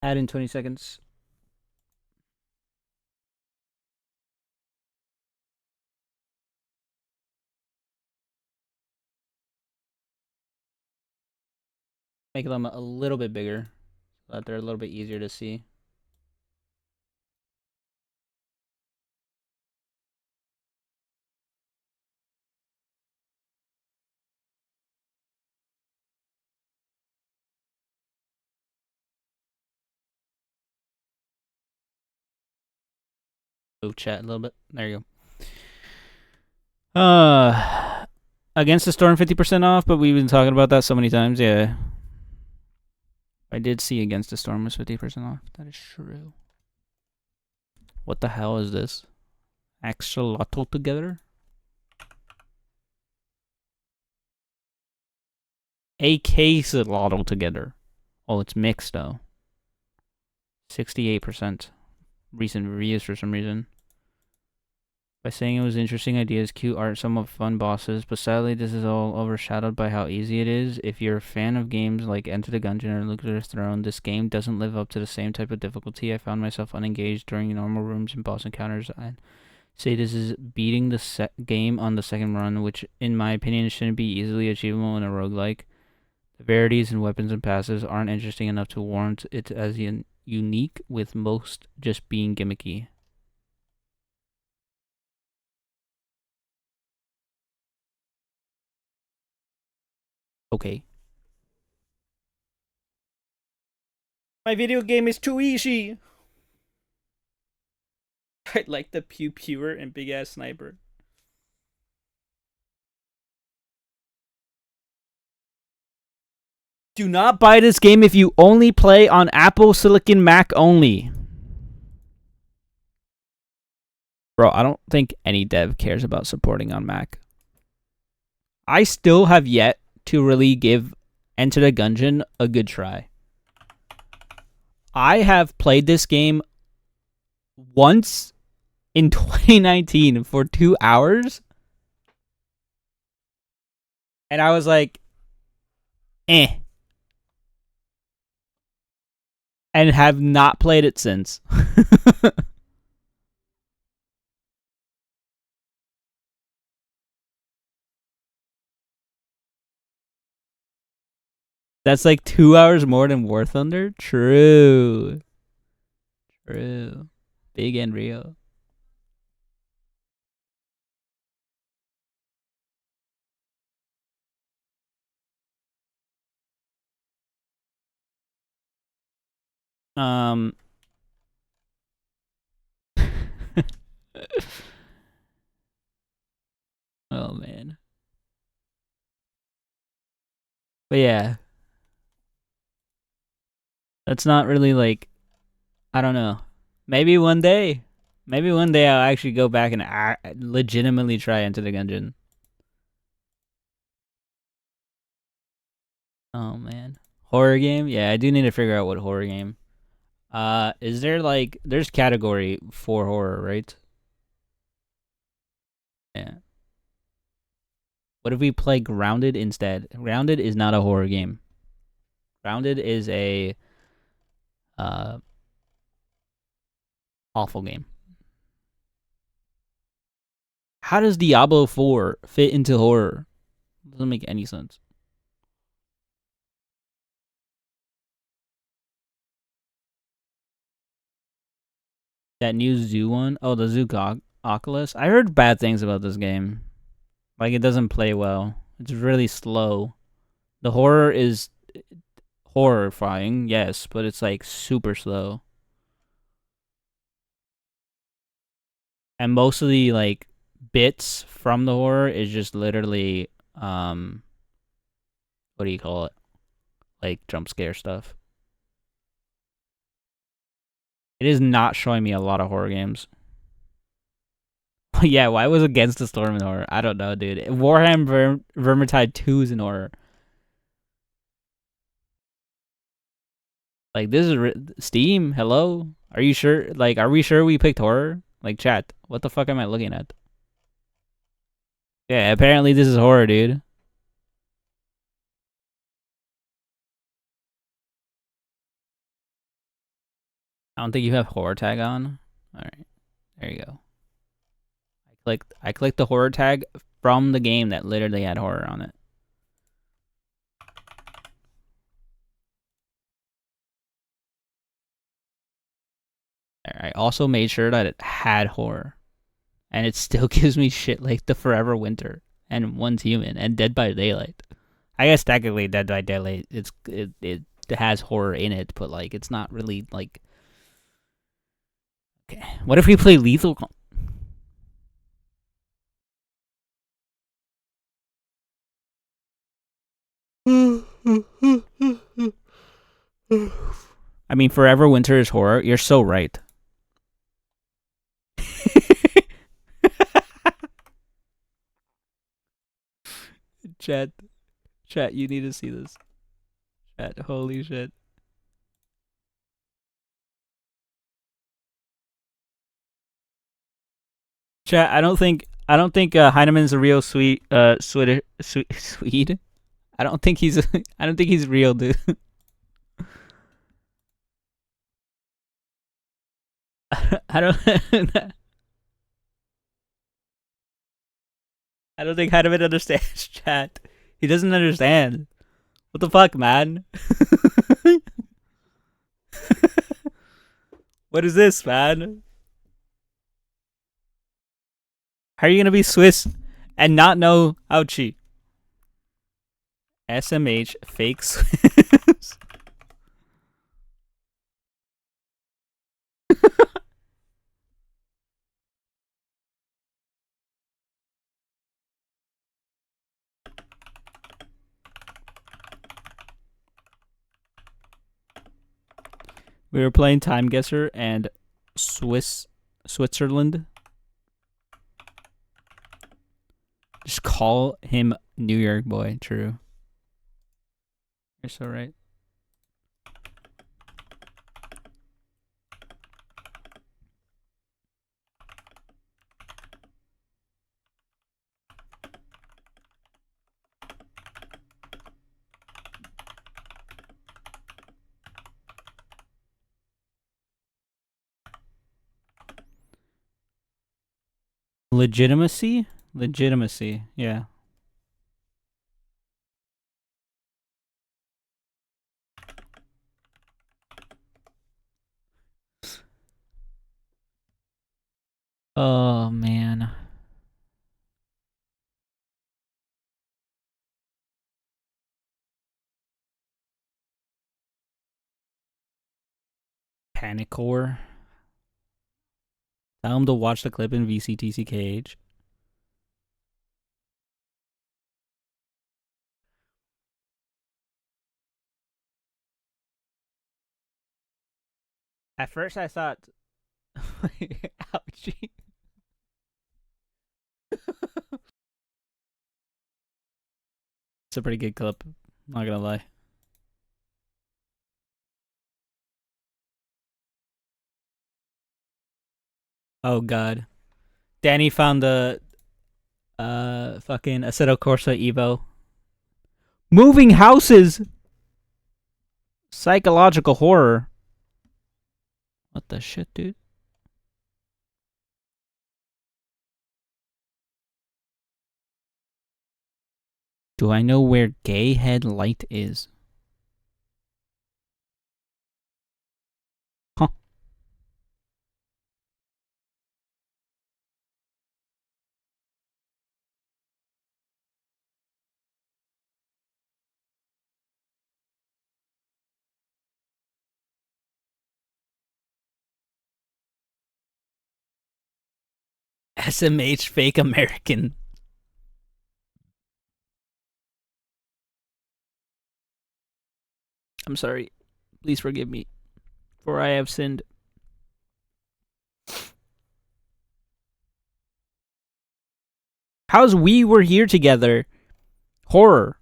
Add in 20 seconds. Make them a little bit bigger so that they're a little bit easier to see. Move chat a little bit. There you go. Against the Storm 50% off, but we've been talking about that so many times. Yeah. I did see Against the Storm was 50% off. That is true. What the hell is this? Axolotl together? AK-solotl together. Oh, it's mixed though. 68%. Recent reviews for some reason. by saying it was interesting ideas, cute art, somewhat fun bosses, but sadly this is all overshadowed by how easy it is. If you're a fan of games like Enter the Gungeon or Nuclear Throne, this game doesn't live up to the same type of difficulty. I found myself unengaged during normal rooms and boss encounters, and say this is beating the game on the second run, which in my opinion shouldn't be easily achievable in a roguelike. The varieties in weapons and passives aren't interesting enough to warrant it as unique, with most just being gimmicky. Okay. My video game is too easy. I like the pew pewer and big ass sniper. Do not buy this game if you only play on Apple Silicon Mac only. Bro, I don't think any dev cares about supporting on Mac. I still have yet to really give Enter the Gungeon a good try. I have played this game once in 2019 for 2 hours. And I was like, eh. And have not played it since. That's like 2 hours more than War Thunder? True. True. Big and real. Oh man. But yeah. That's not really like, I don't know. Maybe one day I'll actually go back and legitimately try Enter the Gungeon. Oh man. Horror game? Yeah, I do need to figure out what horror game. Is there like, there's category for horror, right? Yeah. What if we play Grounded instead? Grounded is not a horror game. Grounded is a awful game. How does Diablo 4 fit into horror? Doesn't make any sense. That new Zoo one? Oh, the Zoo Oculus? I heard bad things about this game. Like, it doesn't play well. It's really slow. The horror is horrifying, yes, but it's like super slow. And most of the like bits from the horror is just literally what do you call it? Like jump scare stuff. It is not showing me a lot of horror games. Yeah, why was Against the Storm in horror? I don't know, dude. Warhammer Vermintide 2 is in horror. Like, this is Steam. Hello, are you sure? Like, are we sure we picked horror? Like, chat. What the fuck am I looking at? Yeah, apparently this is horror, dude. I don't think you have horror tag on. All right, there you go. I clicked the horror tag from the game that literally had horror on it. I also made sure that it had horror, and it still gives me shit like the Forever Winter and One's Human and Dead by Daylight. I guess technically Dead by Daylight it has horror in it, but like it's not really like. Okay, what if we play Lethal? I mean, Forever Winter is horror. You're so right. Chat, you need to see this. Chat, holy shit. Chat, I don't think Heineman's a real Swede. Swede. I don't think he's real, dude. I don't I don't think Heineman understands, chat. He doesn't understand. What the fuck, man? What is this, man? How are you gonna be Swiss and not know ouchie? SMH fake Swiss. We were playing Time Guesser and Switzerland. Just call him New York boy. True. You're so right. Legitimacy? Legitimacy, yeah. Oh, man. Panicore. Tell him to watch the clip in VCTCKH. At first I thought... Ouchie. It's a pretty good clip. Not gonna lie. Oh god. Danny found the fucking Assetto Corsa Evo. Moving houses! Psychological horror. What the shit, dude? Do I know where Gay Head Light is? Huh. SMH fake American. I'm sorry. Please forgive me, for I have sinned. How's We Were Here Together? Horror.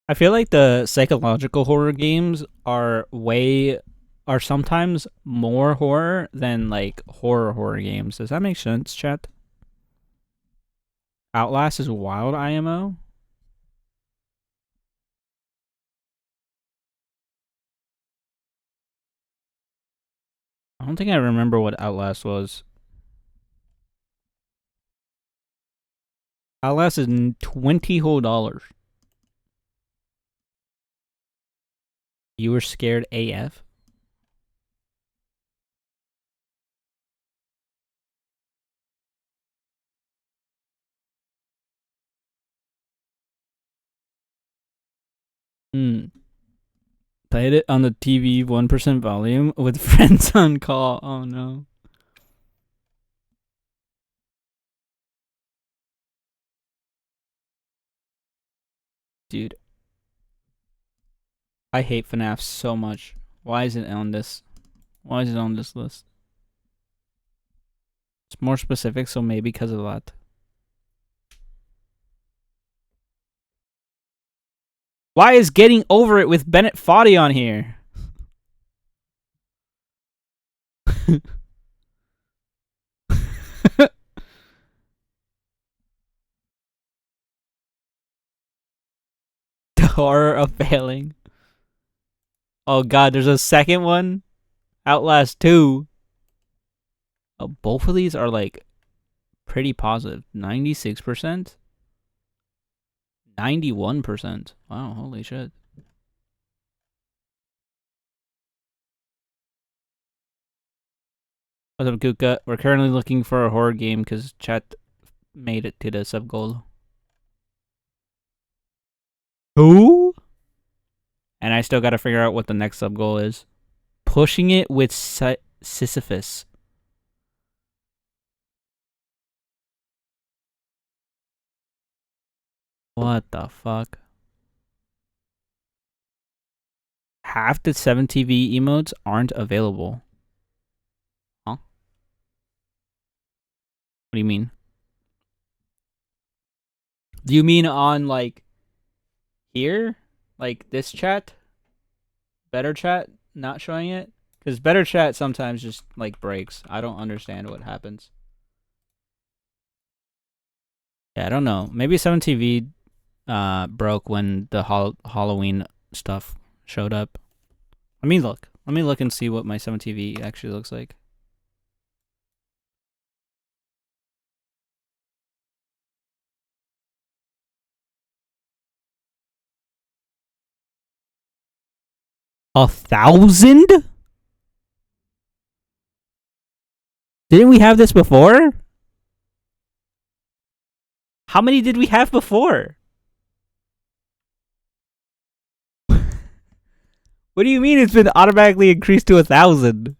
I feel like the psychological horror games are sometimes more horror than like horror games. Does that make sense, chat? Outlast is wild IMO? I don't think I remember what Outlast was. Outlast is $20 whole. You were scared AF? Played it on the TV 1% volume with friends on call. Oh no. Dude. I hate FNAF so much. Why is it on this? Why is it on this list? It's more specific, so maybe because of that. Why is Getting Over It with Bennett Foddy on here? The horror of failing. Oh god, there's a second one? Outlast 2. Oh, both of these are like pretty positive. 96%? 91%. Wow, holy shit. What's up, Kuka? We're currently looking for a horror game because chat made it to the sub goal. Who? And I still gotta figure out what the next sub goal is. Pushing it with Sisyphus. What the fuck? Half the 7TV emotes aren't available. Huh? What do you mean? Do you mean on, like, here? Like, this chat? Better chat not showing it? Because better chat sometimes just, like, breaks. I don't understand what happens. Yeah, I don't know. Maybe 7TV broke when the Halloween stuff showed up. Let me look. Let me look and see what my 7TV actually looks like. $1,000? Didn't we have this before? How many did we have before? What do you mean it's been automatically increased to 1,000?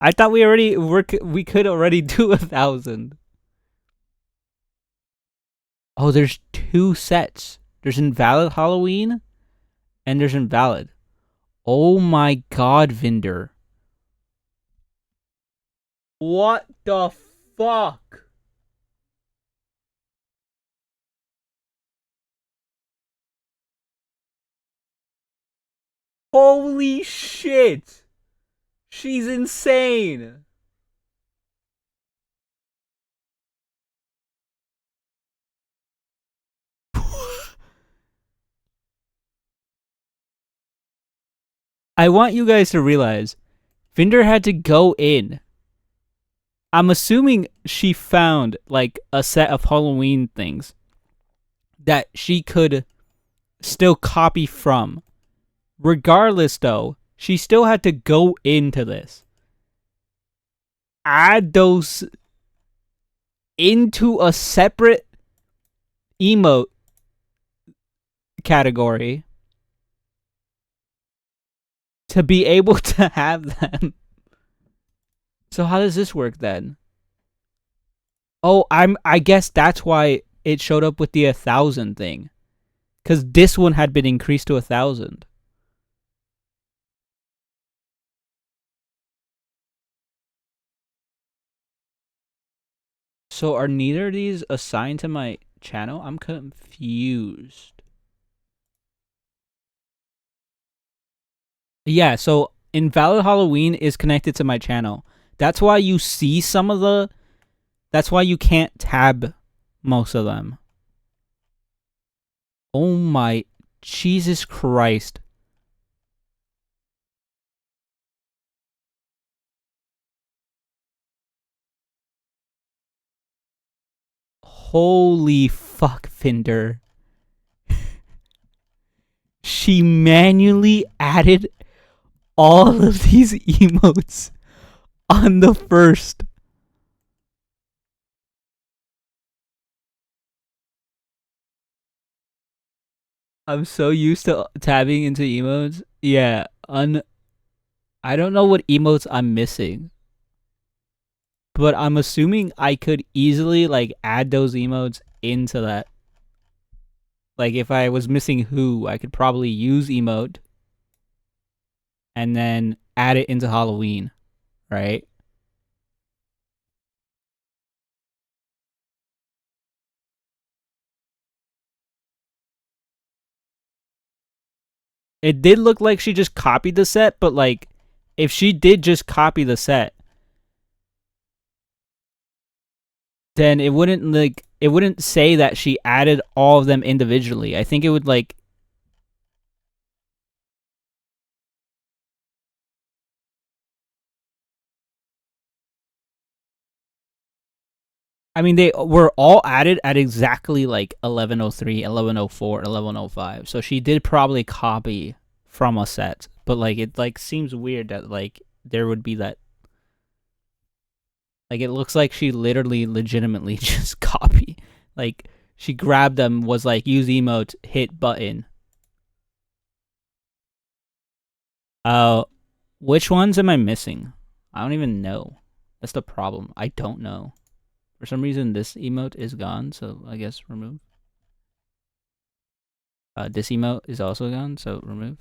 I thought we could already do 1,000. Oh, there's 2 sets. There's Invalid Halloween and there's Invalid. Oh my god, Vinder. What the fuck? Holy shit! She's insane! I want you guys to realize, Vinder had to go in. I'm assuming she found, like, a set of Halloween things that she could still copy from. Regardless, though, she still had to go into this. Add those into a separate emote category to be able to have them. So how does this work then? Oh, I guess that's why it showed up with the 1,000 thing. Cause this one had been increased to 1,000. So are neither of these assigned to my channel? I'm confused. Yeah, so Invalid Halloween is connected to my channel. That's why you see some of the... That's why you can't tab most of them. Oh my... Jesus Christ. Holy fuck, Vinder. She manually added all of these emotes on the first. I'm so used to tabbing into emotes. Yeah, I don't know what emotes I'm missing. But I'm assuming I could easily, like, add those emotes into that. Like if I was missing who, I could probably use emote and then add it into Halloween, right? It did look like she just copied the set, but like if she did just copy the set, then it wouldn't say that she added all of them individually. I think it would like I mean they were all added at exactly like 11:03, 11:04, 11:05. So she did probably copy from a set, but like it like seems weird that like there would be that. Like it looks like she literally legitimately just copy. Like she grabbed them, was like use emote, hit button. Which ones am I missing? I don't even know. That's the problem. I don't know. For some reason this emote is gone, so I guess remove. This emote is also gone, so remove.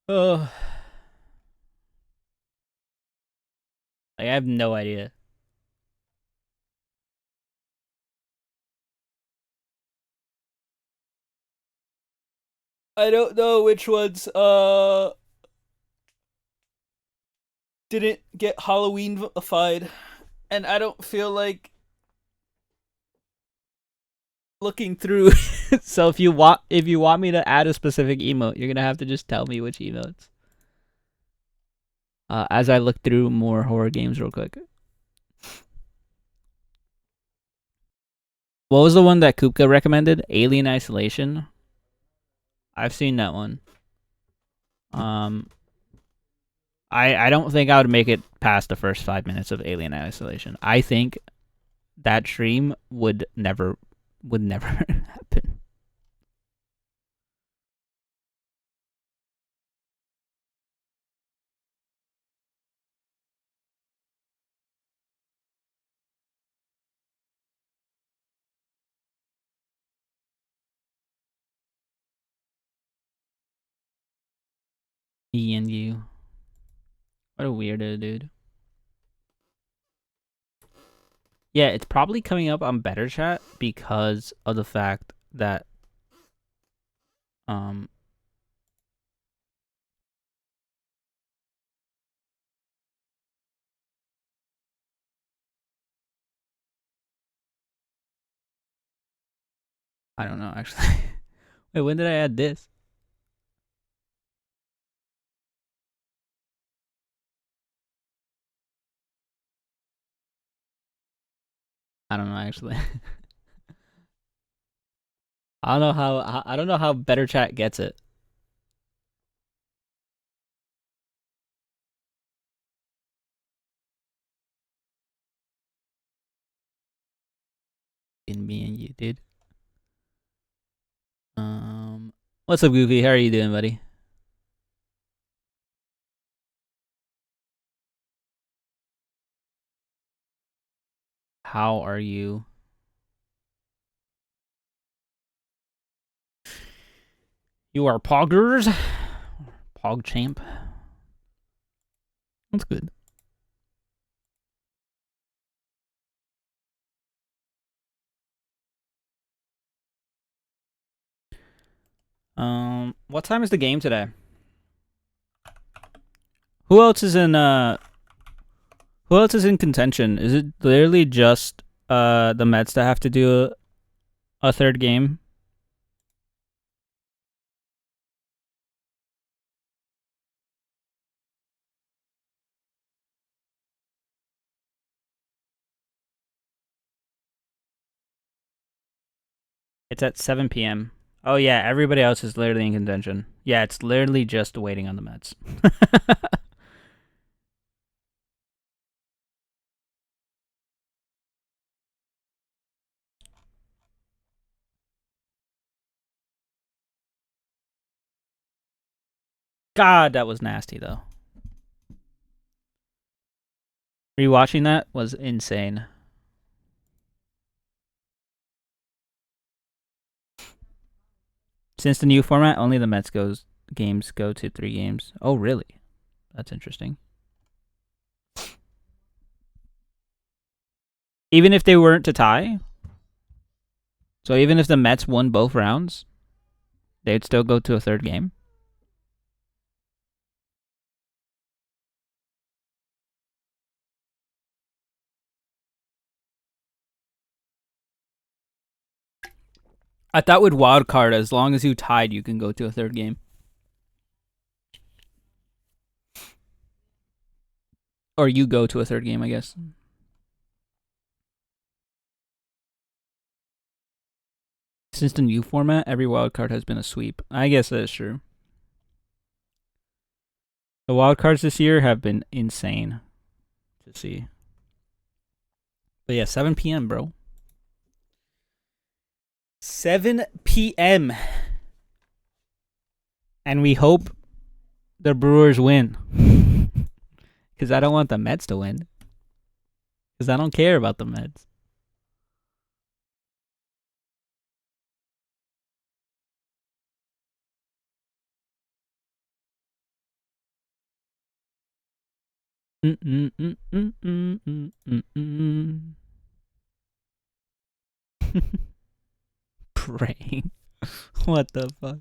Oh, I have no idea. I don't know which ones didn't get Halloween-ified, and I don't feel like looking through. So if you want me to add a specific emote, you're gonna have to just tell me which emotes. As I look through more horror games real quick. What was the one that Kupka recommended? Alien Isolation. I've seen that one. I don't think I would make it past the first 5 minutes of Alien Isolation. I think that stream would never happen. And you. What a weirdo, dude. Yeah, it's probably coming up on Better Chat because of the fact that I don't know actually. Wait, when did I add this? I don't know actually. I don't know how Better Chat gets it. In me and you, dude. What's up, Goofy? How are you doing, buddy? How are you? You are Poggers? PogChamp. That's good. What time is the game today? Who else is in contention? Is it literally just the Mets that have to do a third game? It's at 7 p.m. Oh yeah, everybody else is literally in contention. Yeah, it's literally just waiting on the Mets. God, that was nasty though. Rewatching that was insane. Since the new format, only the Mets games go to 3 games. Oh, really? That's interesting. Even if they weren't to tie? So even if the Mets won both rounds, they'd still go to a 3rd game? I thought with wild card, as long as you tied, you can go to a 3rd game. Or you go to a 3rd game, I guess. Since the new format, every wild card has been a sweep. I guess that is true. The wild cards this year have been insane to see. But yeah, 7 p.m., bro. 7 p.m. And we hope the Brewers win. Because I don't want the Mets to win. Because I don't care about the Mets. Praying. What the fuck?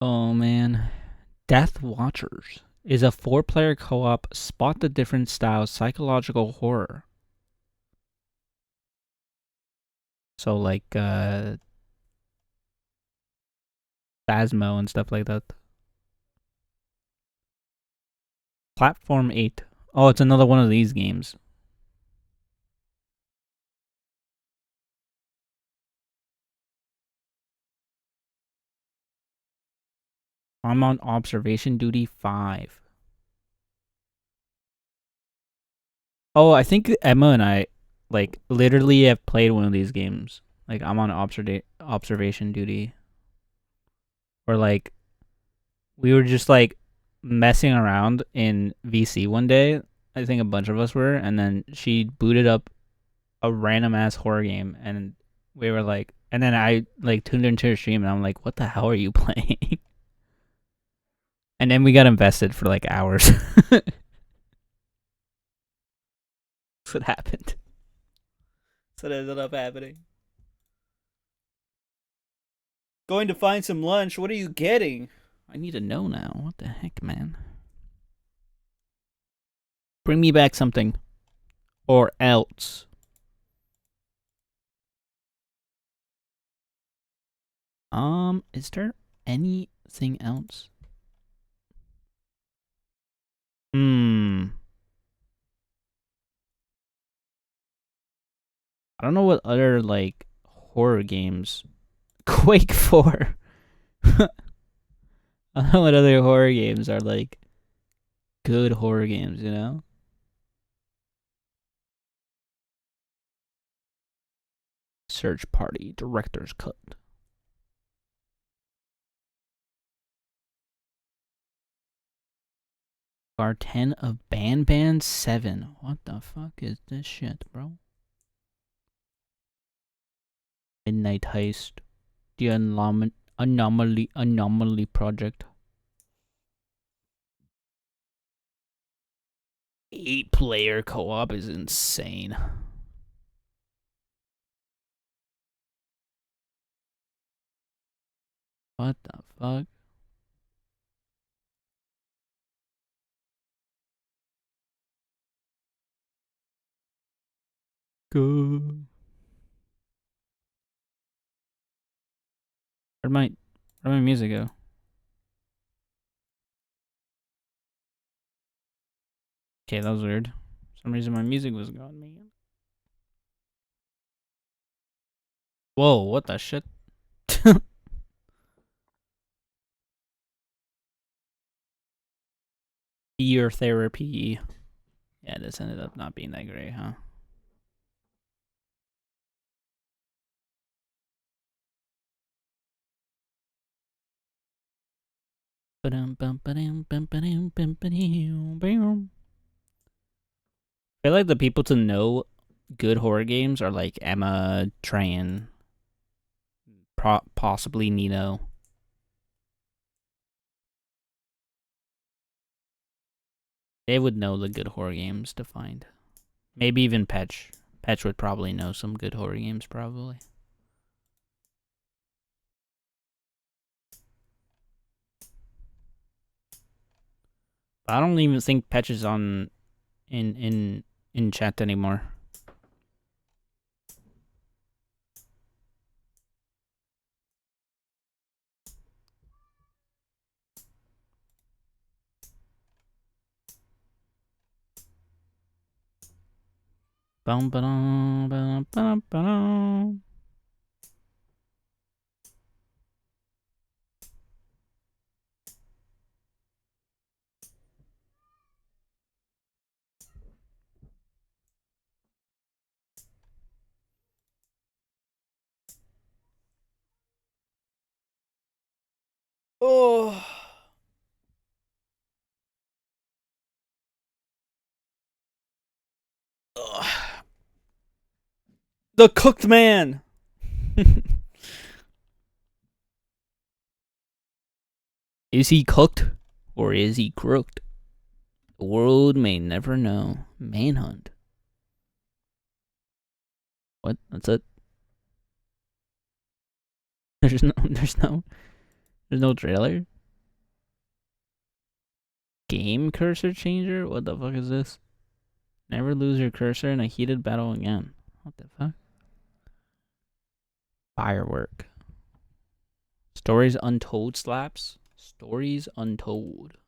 Oh man. Death Watchers is a 4-player co-op spot the difference style psychological horror. So like Phasmo and stuff like that. Platform 8. Oh, it's another one of these games. I'm on observation duty 5. Oh, I think Emma and I, like, literally have played one of these games. Like, I'm on observation duty. Or, like, we were just, like, messing around in VC one day. I think a bunch of us were. And then she booted up a random-ass horror game. And we were, like... And then I, like, tuned into her stream. And I'm like, what the hell are you playing? And then we got invested for, like, hours. That's what happened. That's what ended up happening. Going to find some lunch. What are you getting? I need to know now. What the heck, man? Bring me back something. Or else. Is there anything else? I don't know what other, like, horror games. Quake 4. I don't know what other horror games are, like, good horror games, you know? Search Party, Director's Cut. Bar 10 of Ban 7. What the fuck is this shit, bro? Midnight Heist. The Anomaly Project. 8-player co-op is insane. What the fuck? Go. Where'd my music go? Okay, that was weird. For some reason my music was gone, man. Whoa, what the shit? Ear therapy. Yeah, this ended up not being that great, huh? I feel like the people to know good horror games are like Emma, Tran, possibly Nino. They would know the good horror games to find. Maybe even Petch. Petch would probably know some good horror games, probably. I don't even think Petch is on in chat anymore. Bum ba dum ba dum ba dum. Oh. Ugh. The cooked man. Is he cooked or is he crooked? The world may never know. Manhunt. What? That's it. There's no trailer. Game cursor changer? What the fuck is this? Never lose your cursor in a heated battle again. What the fuck? Firework. Stories Untold slaps. Stories Untold.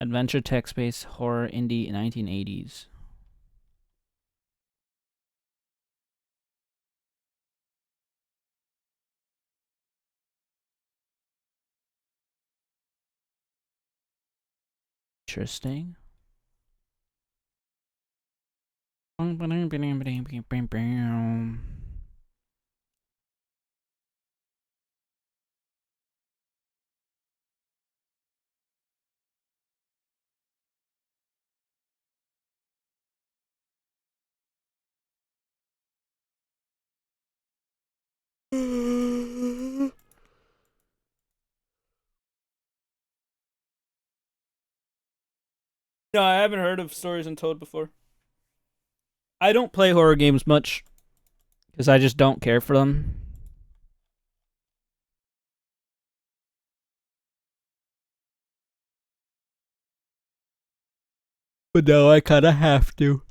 Adventure text-based horror indie 1980s. Interesting. No, I haven't heard of Stories Untold before. I don't play horror games much because I just don't care for them. But no, I kind of have to.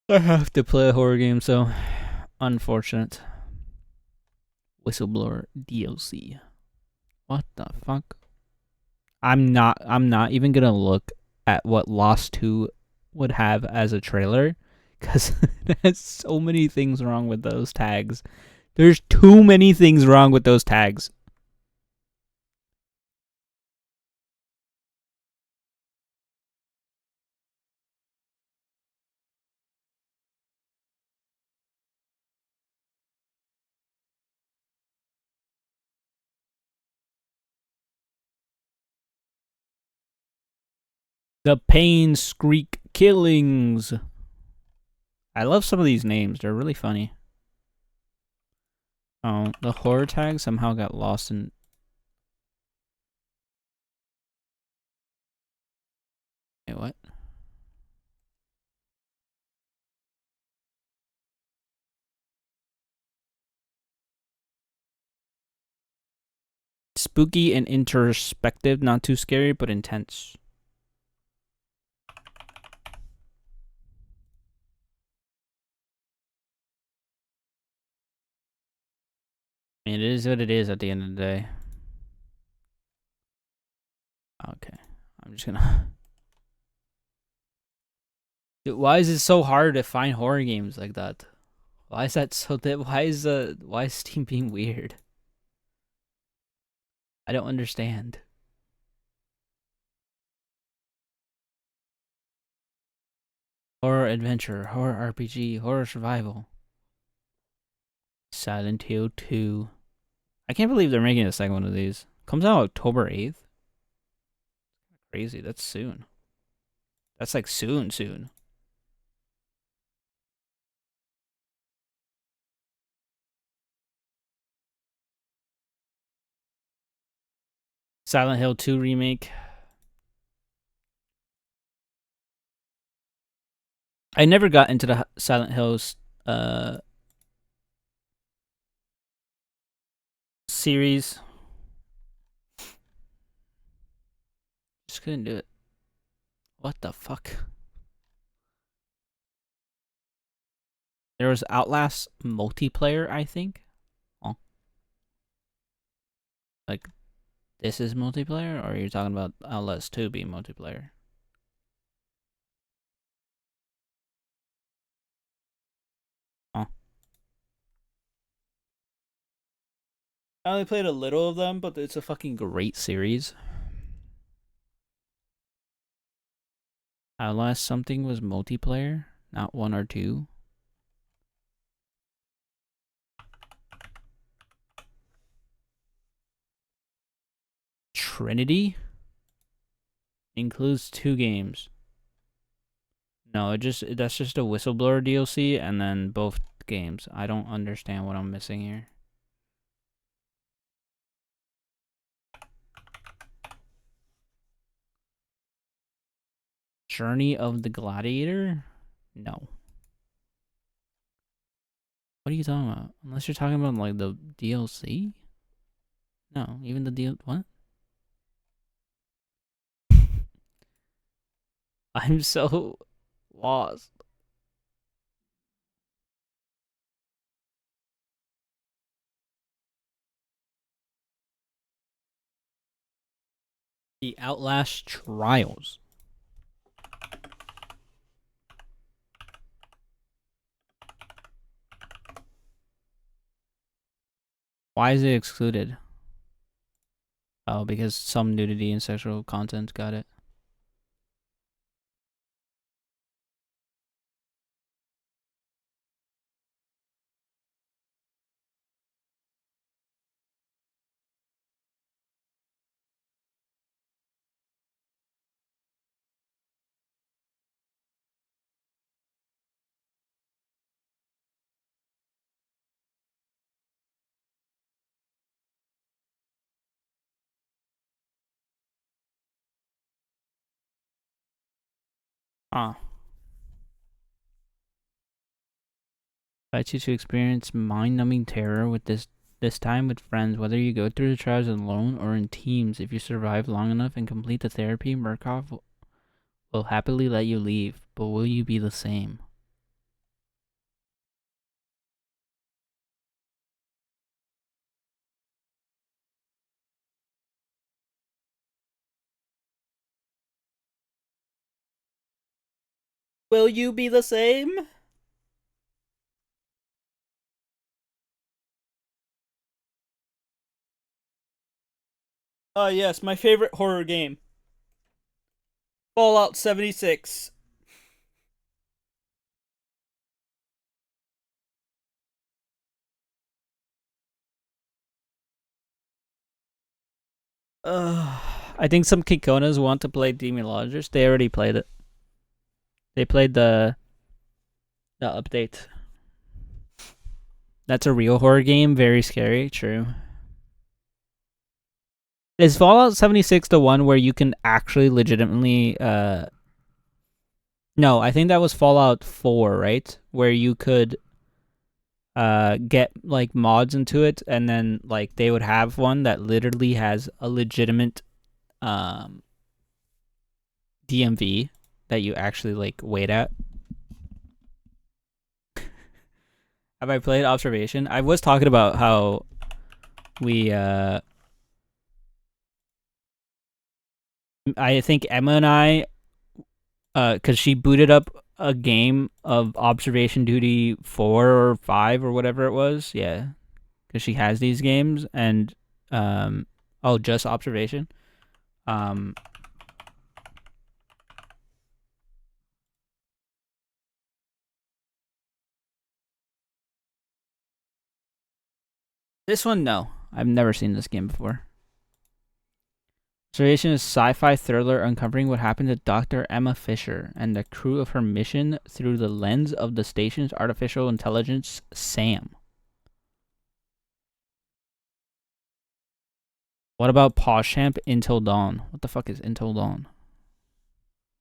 I have to play a horror game, so unfortunate. Whistleblower DLC. What the fuck? I'm not even gonna look at what Lost 2 would have as a trailer, because it has so many things wrong with those tags. There's too many things wrong with those tags. The Pain Screek Killings. I love some of these names. They're really funny. Oh, the horror tag somehow got lost in... Wait, what? Spooky and introspective, not too scary, but intense. It is what it is at the end of the day. Okay. I'm just gonna... Dude, why is it so hard to find horror games like that? Why is that so why is Steam being weird? I don't understand. Horror adventure, horror RPG, horror survival. Silent Hill 2. I can't believe they're making a second one of these. Comes out October 8th. Crazy, that's soon. That's like soon. Silent Hill 2 remake. I never got into the Silent Hills series. Just couldn't do it. What the fuck? There was Outlast multiplayer, I think. Oh. Like, this is multiplayer? Or are you talking about Outlast 2 being multiplayer? Oh. I only played a little of them, but it's a fucking great series. Outlast something was multiplayer, not 1 or 2. Trinity includes 2 games. No, that's just a Whistleblower DLC and then both games. I don't understand what I'm missing here. Journey of the Gladiator? No. What are you talking about? Unless you're talking about like the DLC? No, even the deal. What? I'm so lost. The Outlast Trials. Why is it excluded? Oh, because some nudity and sexual content got it. Ah. Invite you to experience mind-numbing terror with this time with friends. Whether you go through the trials alone or in teams, if you survive long enough and complete the therapy, Murkoff will happily let you leave. But will you be the same? Will you be the same? Yes, my favorite horror game. Fallout 76. I think some Kikonas want to play Demon Lodgers. They already played it. They played the update. That's a real horror game. Very scary. True. Is Fallout 76 the one where you can actually legitimately no, I think that was Fallout 4, right? Where you could get like mods into it and then like they would have one that literally has a legitimate DMV that you actually like wait at. Have I played Observation? I was talking about how we I think Emma and I, because she booted up a game of Observation Duty 4 or 5 or whatever it was. Yeah, because she has these games and oh, just Observation. This one, no, I've never seen this game before. Observation is sci-fi thriller uncovering what happened to Dr. Emma Fisher and the crew of her mission through the lens of the station's artificial intelligence, Sam. What about PawShamp Until Dawn? What the fuck is Until Dawn?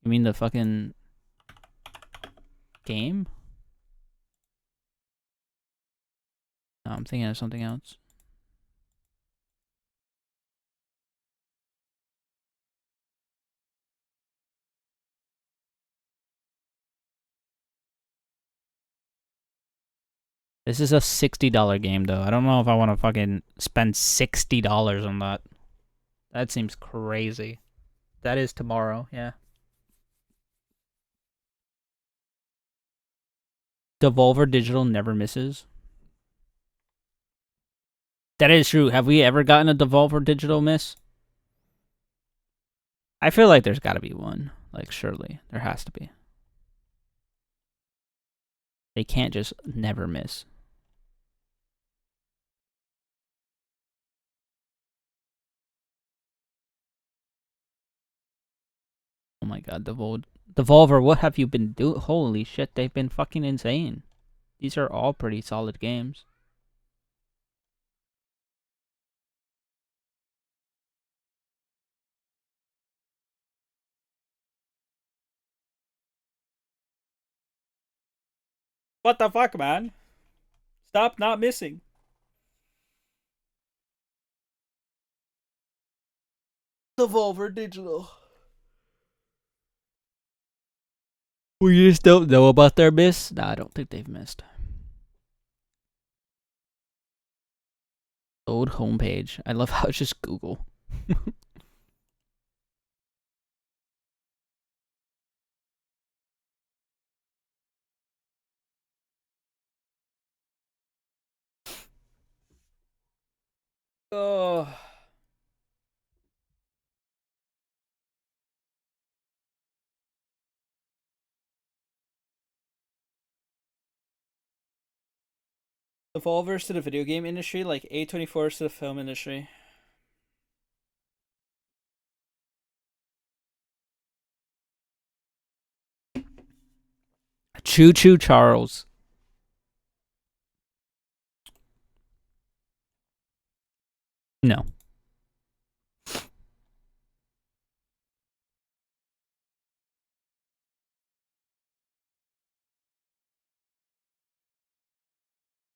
You mean the fucking game? No, I'm thinking of something else. This is a $60 game, though. I don't know if I want to fucking spend $60 on that. That seems crazy. That is tomorrow, yeah. Devolver Digital never misses. That is true. Have we ever gotten a Devolver Digital miss? I feel like there's got to be one. Like, surely. There has to be. They can't just never miss. Oh my god, Devolver, what have you been doing? Holy shit, they've been fucking insane. These are all pretty solid games. What the fuck, man? Stop not missing. Devolver Digital. We just don't know about their miss? Nah, I don't think they've missed. Old homepage. I love how it's just Google. Oh. Devolvers to the video game industry, like A24s to the film industry. Choo Choo Charles. No.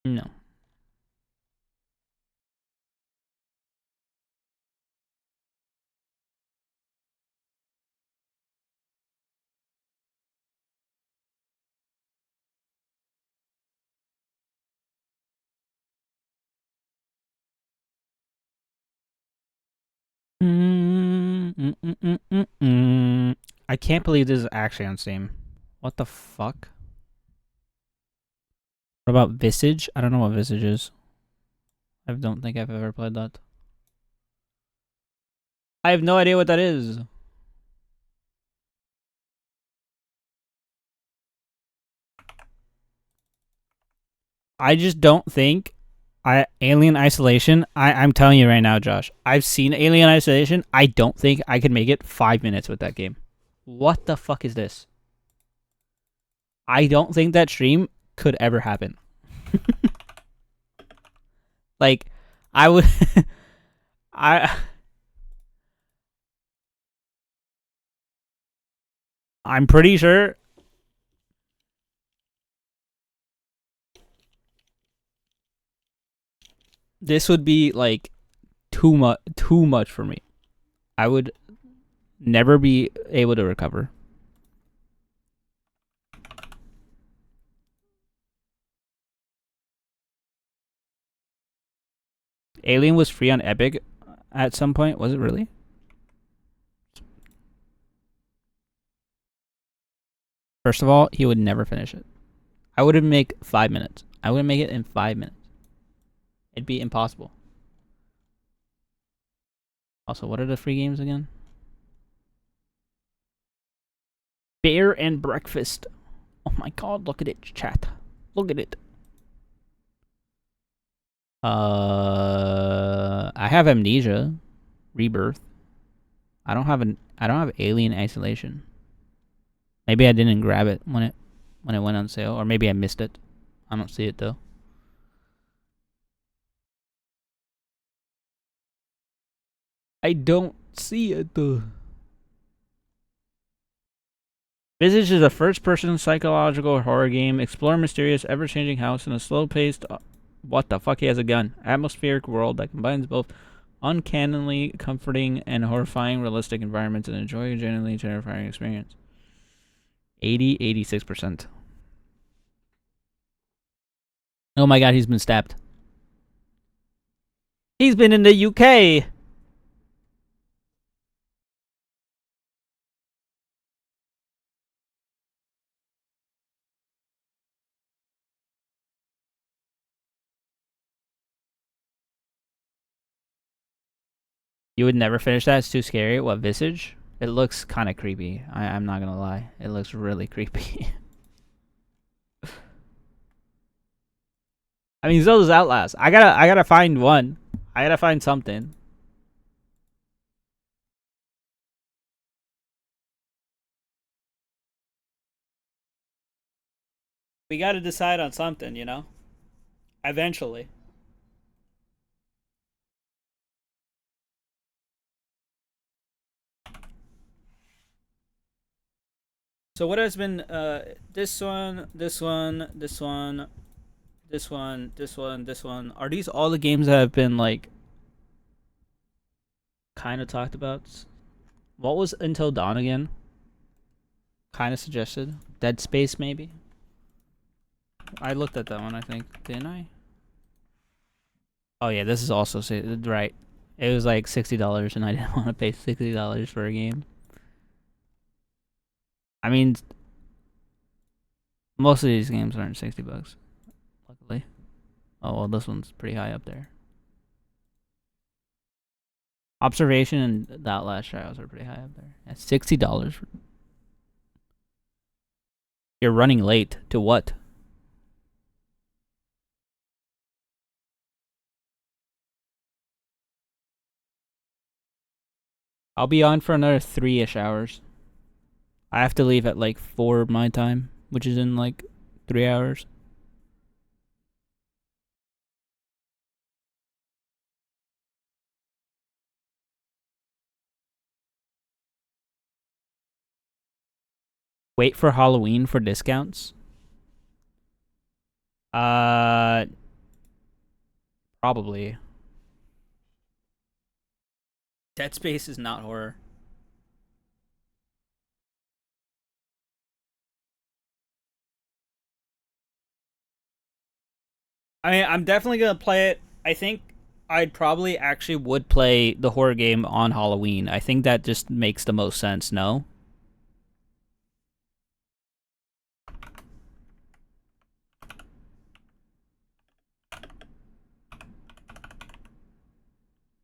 No. I can't believe this is actually on Steam. What the fuck? What about Visage? I don't know what Visage is. I don't think I've ever played that. I have no idea what that is. I just don't think Alien Isolation, I'm telling you right now, Josh, I've seen Alien Isolation. I don't think I could make it 5 minutes with that game. What the fuck is this? I don't think that stream could ever happen. Like, I would... I'm pretty sure... This would be, like, too much for me. I would never be able to recover. Alien was free on Epic at some point. Was it really? First of all, he would never finish it. I wouldn't make 5 minutes. I wouldn't make it in 5 minutes. It'd be impossible. Also, what are the free games again? Bear and Breakfast. Oh my god, look at it, chat. Look at it. I have Amnesia, Rebirth. I don't have Alien Isolation. Maybe I didn't grab it when it went on sale, or maybe I missed it. I don't see it though. I don't see it though. Visage is a first-person psychological horror game. Explore a mysterious, ever-changing house in a slow-paced... what the fuck? He has a gun. Atmospheric world that combines both uncannily comforting and horrifying realistic environments and enjoy a genuinely terrifying experience. 86%. Oh my god, he's been stabbed. He's been in the UK! You would never finish that? It's too scary. What, Visage? It looks kind of creepy. I'm not gonna lie. It looks really creepy. I mean, so does Outlast. I gotta find one. I gotta find something. We gotta decide on something, you know? Eventually. So what has been this one, this one, this one, this one, this one, this one. Are these all the games that have been like kind of talked about? What was Until Dawn again? Kind of suggested. Dead Space maybe? I looked at that one, I think. Didn't I? Oh yeah, this is also right. It was like $60 and I didn't want to pay $60 for a game. I mean, most of these games aren't $60, luckily. Oh well, this one's pretty high up there. Observation and the Outlast Trials are pretty high up there. At $60. You're running late. To what? I'll be on for another 3-ish hours. I have to leave at like 4 my time, which is in like 3 hours. Wait for Halloween for discounts? Probably. Dead Space is not horror. I mean, I'm definitely gonna play it. I think I'd probably actually would play the horror game on Halloween. I think that just makes the most sense, no?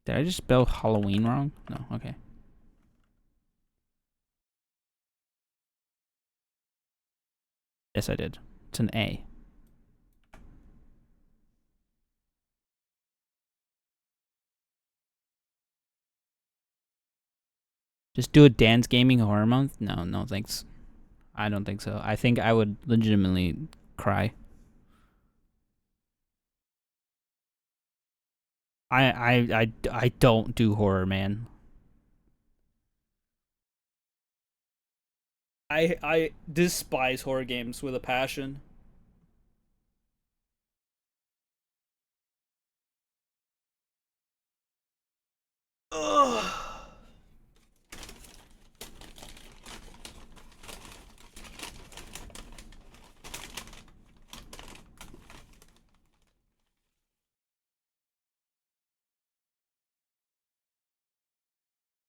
Did I just spell Halloween wrong? No, okay. Yes, I did. It's an A. Just do a Dance Gaming Horror Month? No, no thanks. I don't think so. I think I would legitimately cry. I don't do horror, man. I despise horror games with a passion. Ugh.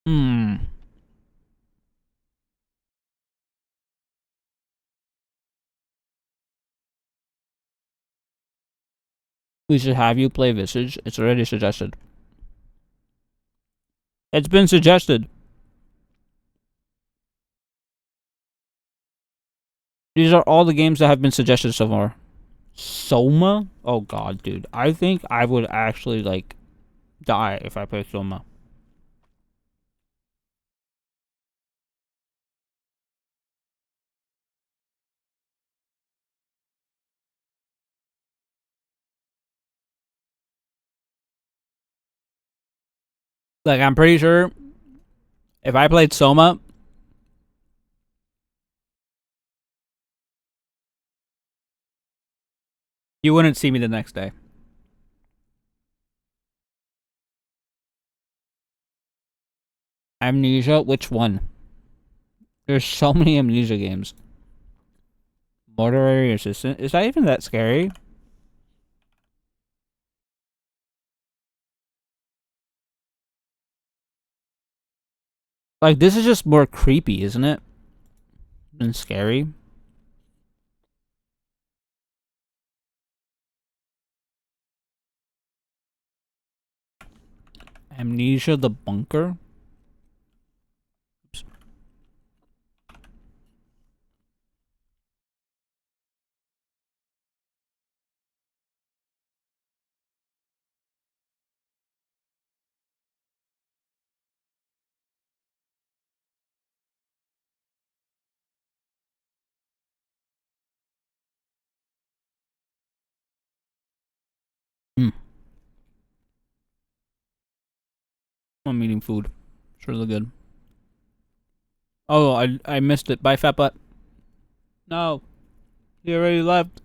Hmm. We should have you play Visage. It's already suggested. It's been suggested. These are all the games that have been suggested so far. Soma? Oh god, dude. I think I would actually, like, die if I played Soma. Like, I'm pretty sure if I played Soma, you wouldn't see me the next day. Amnesia? Which one? There's so many Amnesia games. Mortuary Assistant? Is that even that scary? Like, this is just more creepy, isn't it? Than scary. Amnesia the Bunker? Oops. I'm eating food. It's really good. Oh, I missed it. Bye, fat butt. No. He already left.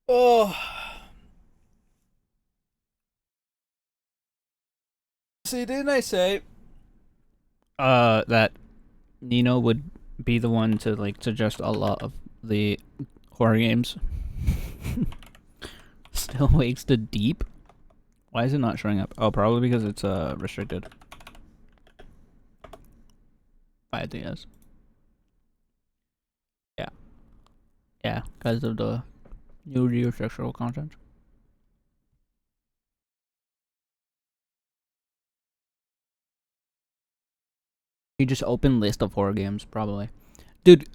Oh. See, didn't I say that Nino would be the one to, like, suggest a lot of the horror games? Still Wakes the Deep? Why is it not showing up? Oh, probably because it's restricted. I think yes. Yeah. Yeah, because of the nudity or sexual content. You just open list of horror games, probably. Dude,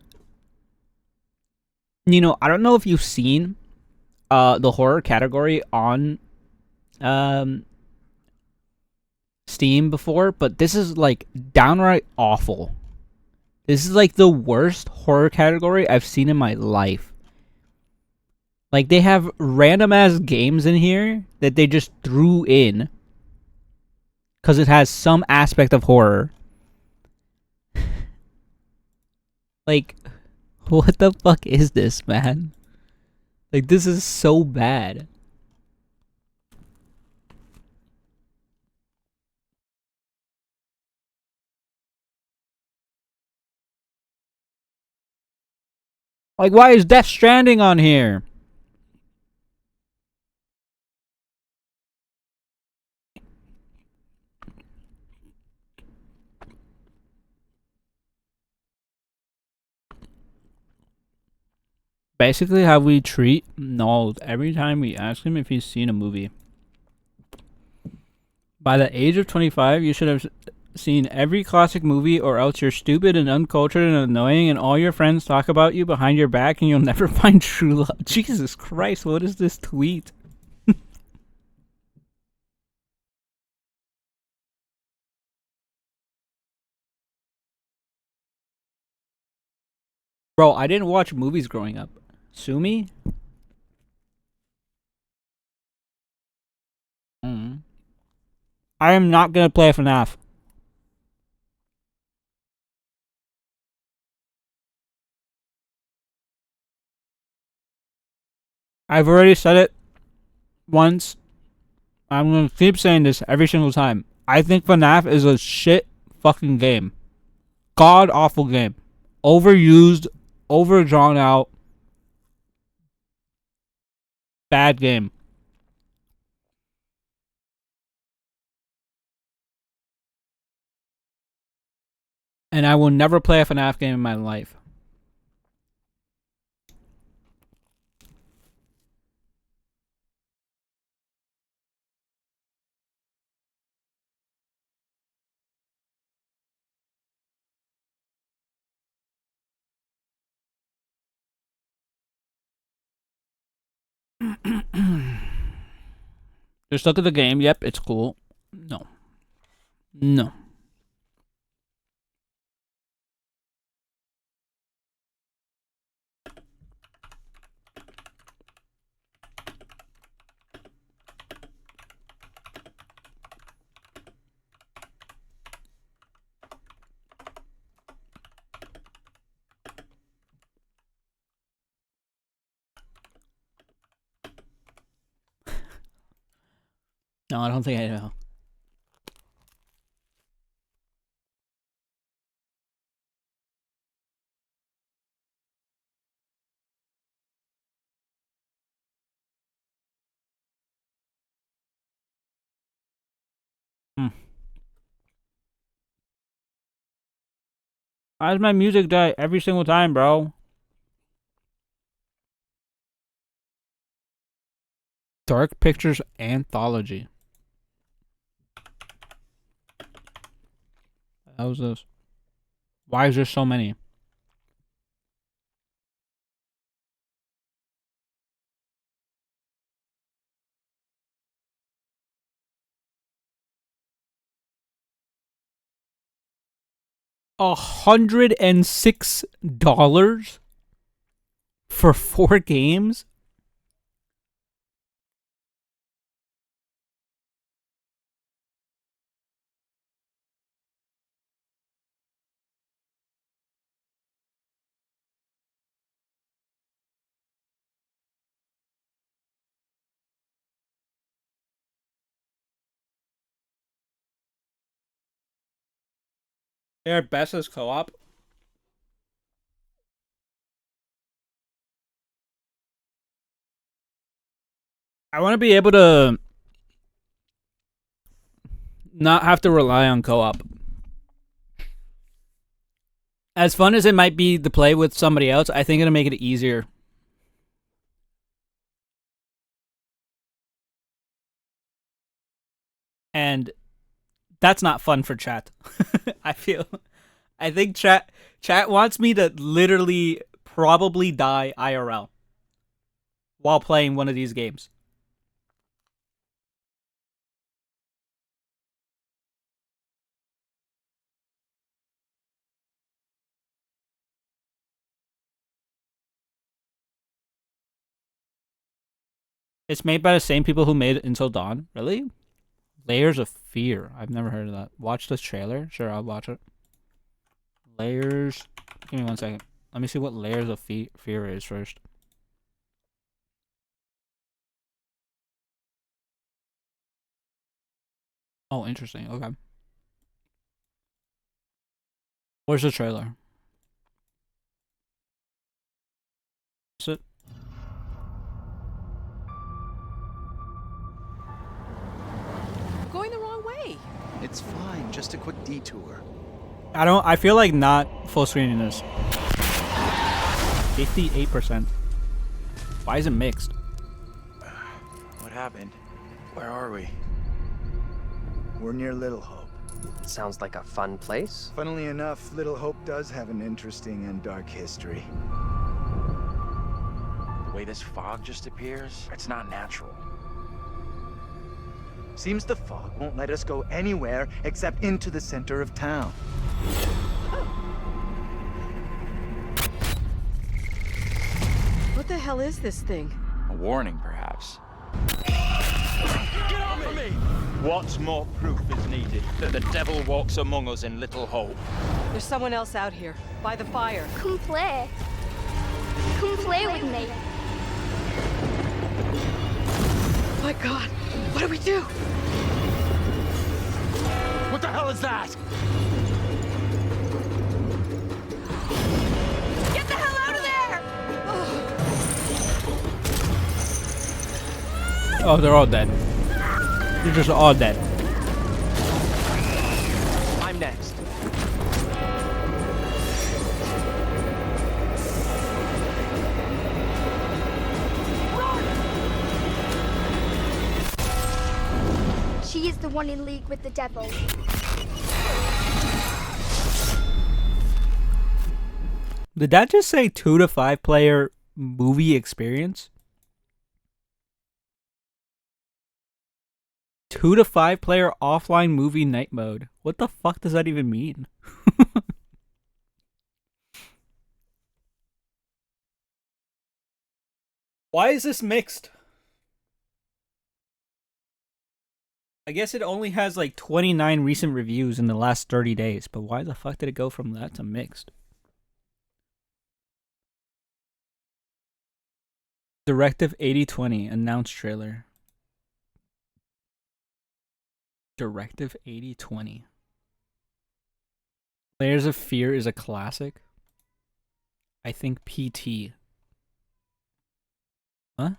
you know, I don't know if you've seen the horror category on Steam before, but this is, like, downright awful. This is, like, the worst horror category I've seen in my life. Like, they have random ass games in here that they just threw in because it has some aspect of horror. Like, what the fuck is this, man? Like, this is so bad. Like, why is Death Stranding on here? Basically, how we treat Noel every time we ask him if he's seen a movie. By the age of 25, you should have seen every classic movie, or else you're stupid and uncultured and annoying, and all your friends talk about you behind your back, and you'll never find true love. Jesus Christ, what is this tweet? Bro, I didn't watch movies growing up. Sue me? I am not gonna play FNAF. I've already said it once. I'm gonna keep saying this every single time. I think FNAF is a shit fucking game. God awful game. Overused, over drawn out. Bad game. And I will never play a FNAF game in my life. Just look at the game. Yep, it's cool. No. No. No, I don't think I know. Why does my music die every single time, bro? Dark Pictures Anthology. How's this? Why is there so many? $106 for 4 games? They're best as co-op. I want to be able to not have to rely on co-op. As fun as it might be to play with somebody else, I think it'll make it easier. And that's not fun for chat. I think chat wants me to literally probably die IRL while playing one of these games. It's made by the same people who made Until Dawn. Really? Layers of Fear. I've never heard of that. Watch this trailer. Sure, I'll watch it. Layers. Give me 1 second. Let me see what Layers of Fear is first. Oh, interesting. Okay. Where's the trailer? Is it? Going the wrong way. It's fine, just a quick detour. I feel like not full screening this. 58%. Why is it mixed? What happened? Where are we? We're near Little Hope. Sounds like a fun place. Funnily enough, Little Hope does have an interesting and dark history. The way this fog just appears, it's not natural. Seems the fog won't let us go anywhere except into the center of town. What the hell is this thing? A warning, perhaps. Get off of me! What more proof is needed that the devil walks among us in Little Hope? There's someone else out here, by the fire. Come play. Come play with me. My God, what do we do? What the hell is that? Get the hell out of there! Oh, they're all dead. They're just all dead. I'm next. She is the one in league with the devil. Did that just say 2 to 5 player movie experience? 2 to 5 player offline movie night mode. What the fuck does that even mean? Why is this mixed? I guess it only has like 29 recent reviews in the last 30 days, but why the fuck did it go from that to mixed? Directive 8020 announced trailer. Directive 8020. Layers of Fear is a classic. I think PT. Huh?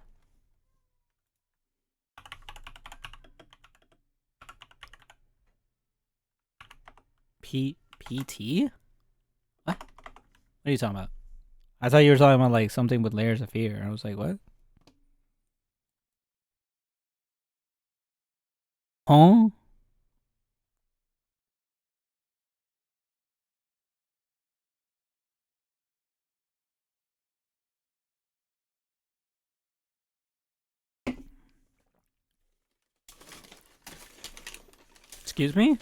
PT? What? What are you talking about? I thought you were talking about like something with Layers of Fear. I was like, what? Huh? Excuse me?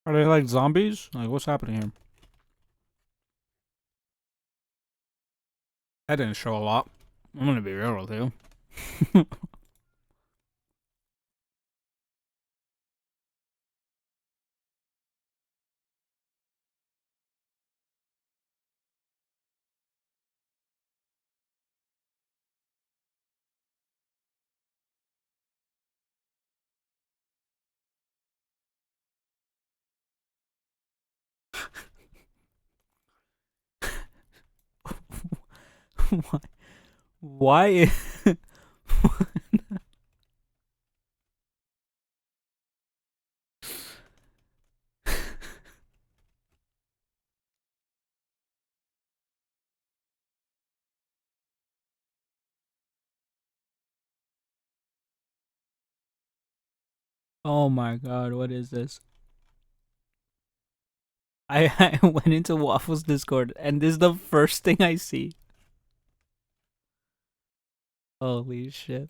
Are they like zombies? Like, what's happening here? That didn't show a lot. I'm gonna be real with you. Why? Oh my god, what is this? I went into Waffles Discord and this is the first thing I see. Holy shit.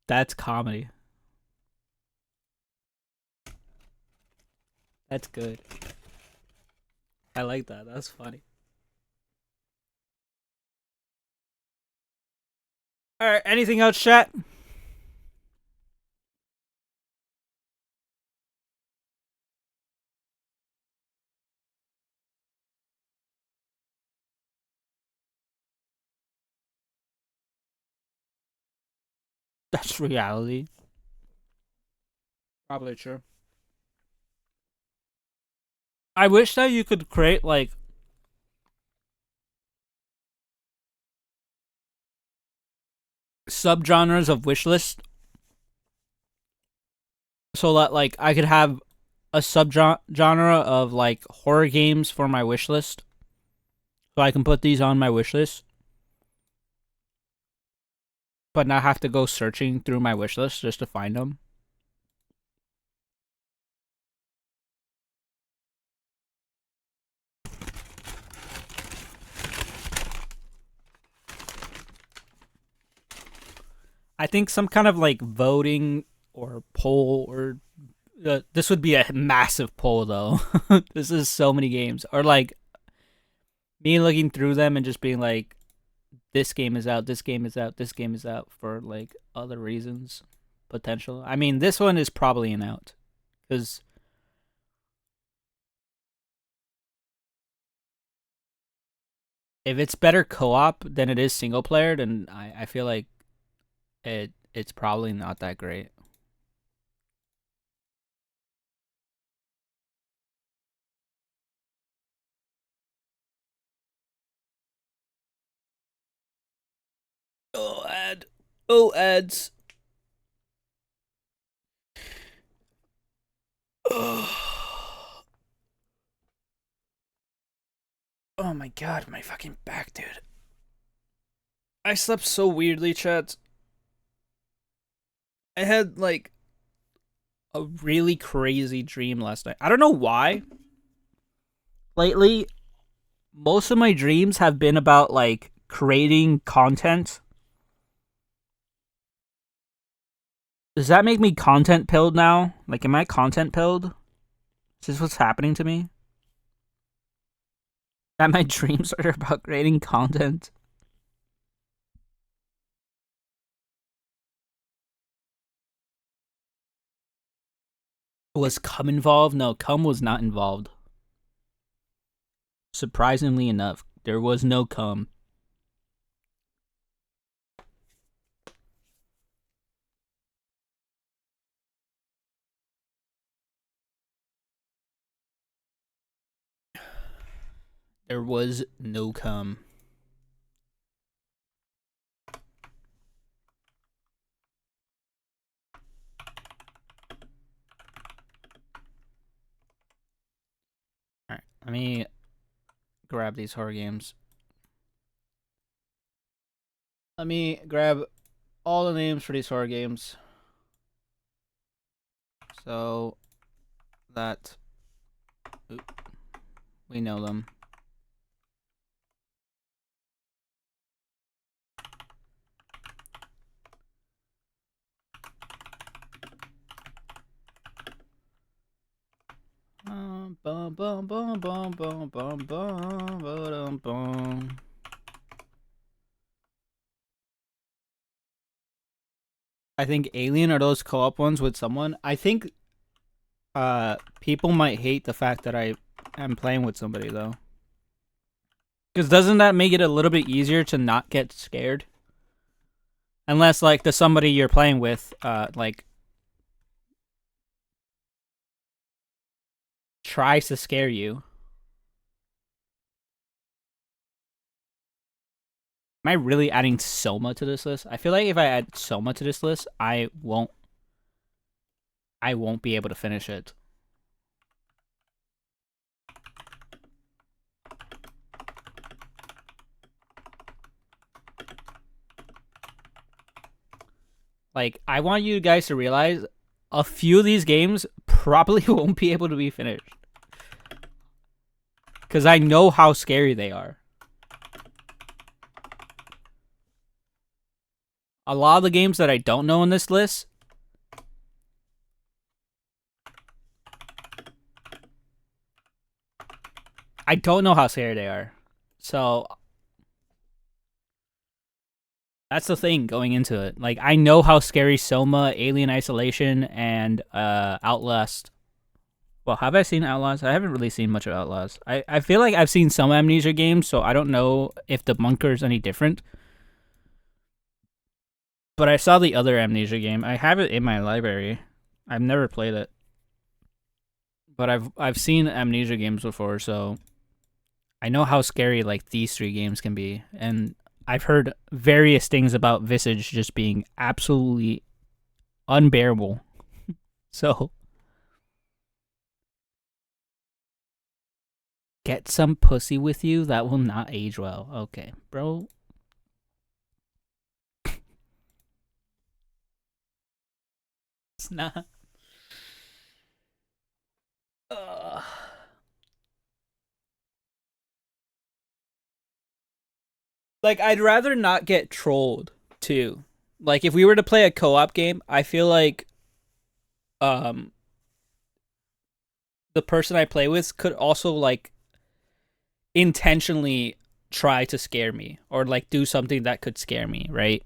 That's comedy. That's good. I like that. That's funny. Alright, anything else, chat? That's reality. Probably true. I wish that you could create like subgenres of wishlist so that like I could have a subgenre of like horror games for my wishlist. So I can put these on my wishlist. But not have to go searching through my wishlist just to find them. I think some kind of like voting or poll or This would be a massive poll, though. This is so many games. Or, like, me looking through them and just being like, this game is out, this game is out, this game is out for, like, other reasons. Potential. I mean, this one is probably an out. Because if it's better co-op than it is single player, then I feel like it's probably not that great. Oh, ad. Oh, ads. Oh my god, my fucking back, dude. I slept so weirdly, chat. I had, like, a really crazy dream last night. I don't know why. Lately, most of my dreams have been about, like, creating content. Does that make me content pilled now? Like, am I content pilled? Is this what's happening to me? That my dreams are about creating content? Was cum involved? No, cum was not involved. Surprisingly enough, there was no cum. There was no cum. Alright, let me grab these horror games. Let me grab all the names for these horror games. So that we know them. Bum bum bum bum bum bum bum bum. I think Alien are those co-op ones with someone. I think people might hate the fact that I am playing with somebody though. Because doesn't that make it a little bit easier to not get scared? Unless like the somebody you're playing with like tries to scare you. Am I really adding Soma to this list? I feel like if I add Soma to this list, I won't be able to finish it. Like, I want you guys to realize a few of these games probably won't be able to be finished. Because I know how scary they are. A lot of the games that I don't know on this list, I don't know how scary they are. So that's the thing going into it. Like, I know how scary Soma, Alien Isolation, and Outlast. Well, have I seen Outlast? I haven't really seen much of Outlast. I feel like I've seen some Amnesia games, so I don't know if the bunker is any different. But I saw the other Amnesia game. I have it in my library. I've never played it. But I've seen Amnesia games before, so I know how scary like these three games can be. And I've heard various things about Visage just being absolutely unbearable. So get some pussy with you that will not age well. Okay, bro. It's not. Like, I'd rather not get trolled, too. Like, if we were to play a co-op game, I feel like, the person I play with could also like intentionally try to scare me or like do something that could scare me, right?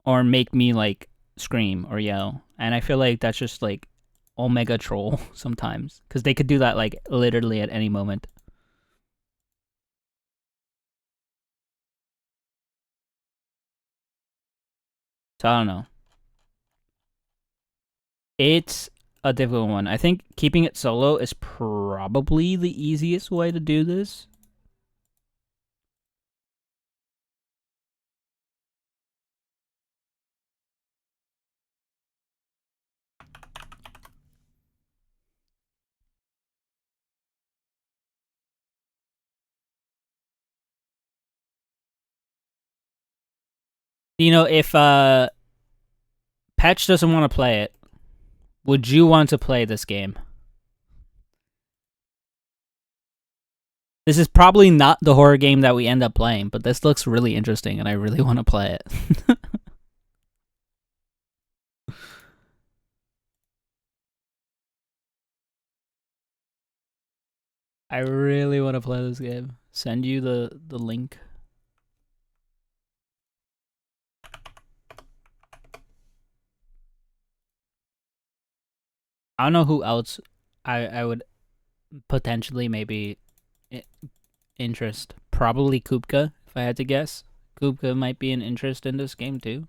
Or make me like scream or yell. And I feel like that's just like Omega troll sometimes because they could do that like literally at any moment. So I don't know. It's a difficult one. I think keeping it solo is probably the easiest way to do this. You know, if Patch doesn't want to play it, would you want to play this game? This is probably not the horror game that we end up playing, but this looks really interesting and I really want to play it. I really want to play this game. Send you the link. I don't know who else I would potentially maybe interest. Probably Kupka, if I had to guess. Kupka might be an interest in this game too.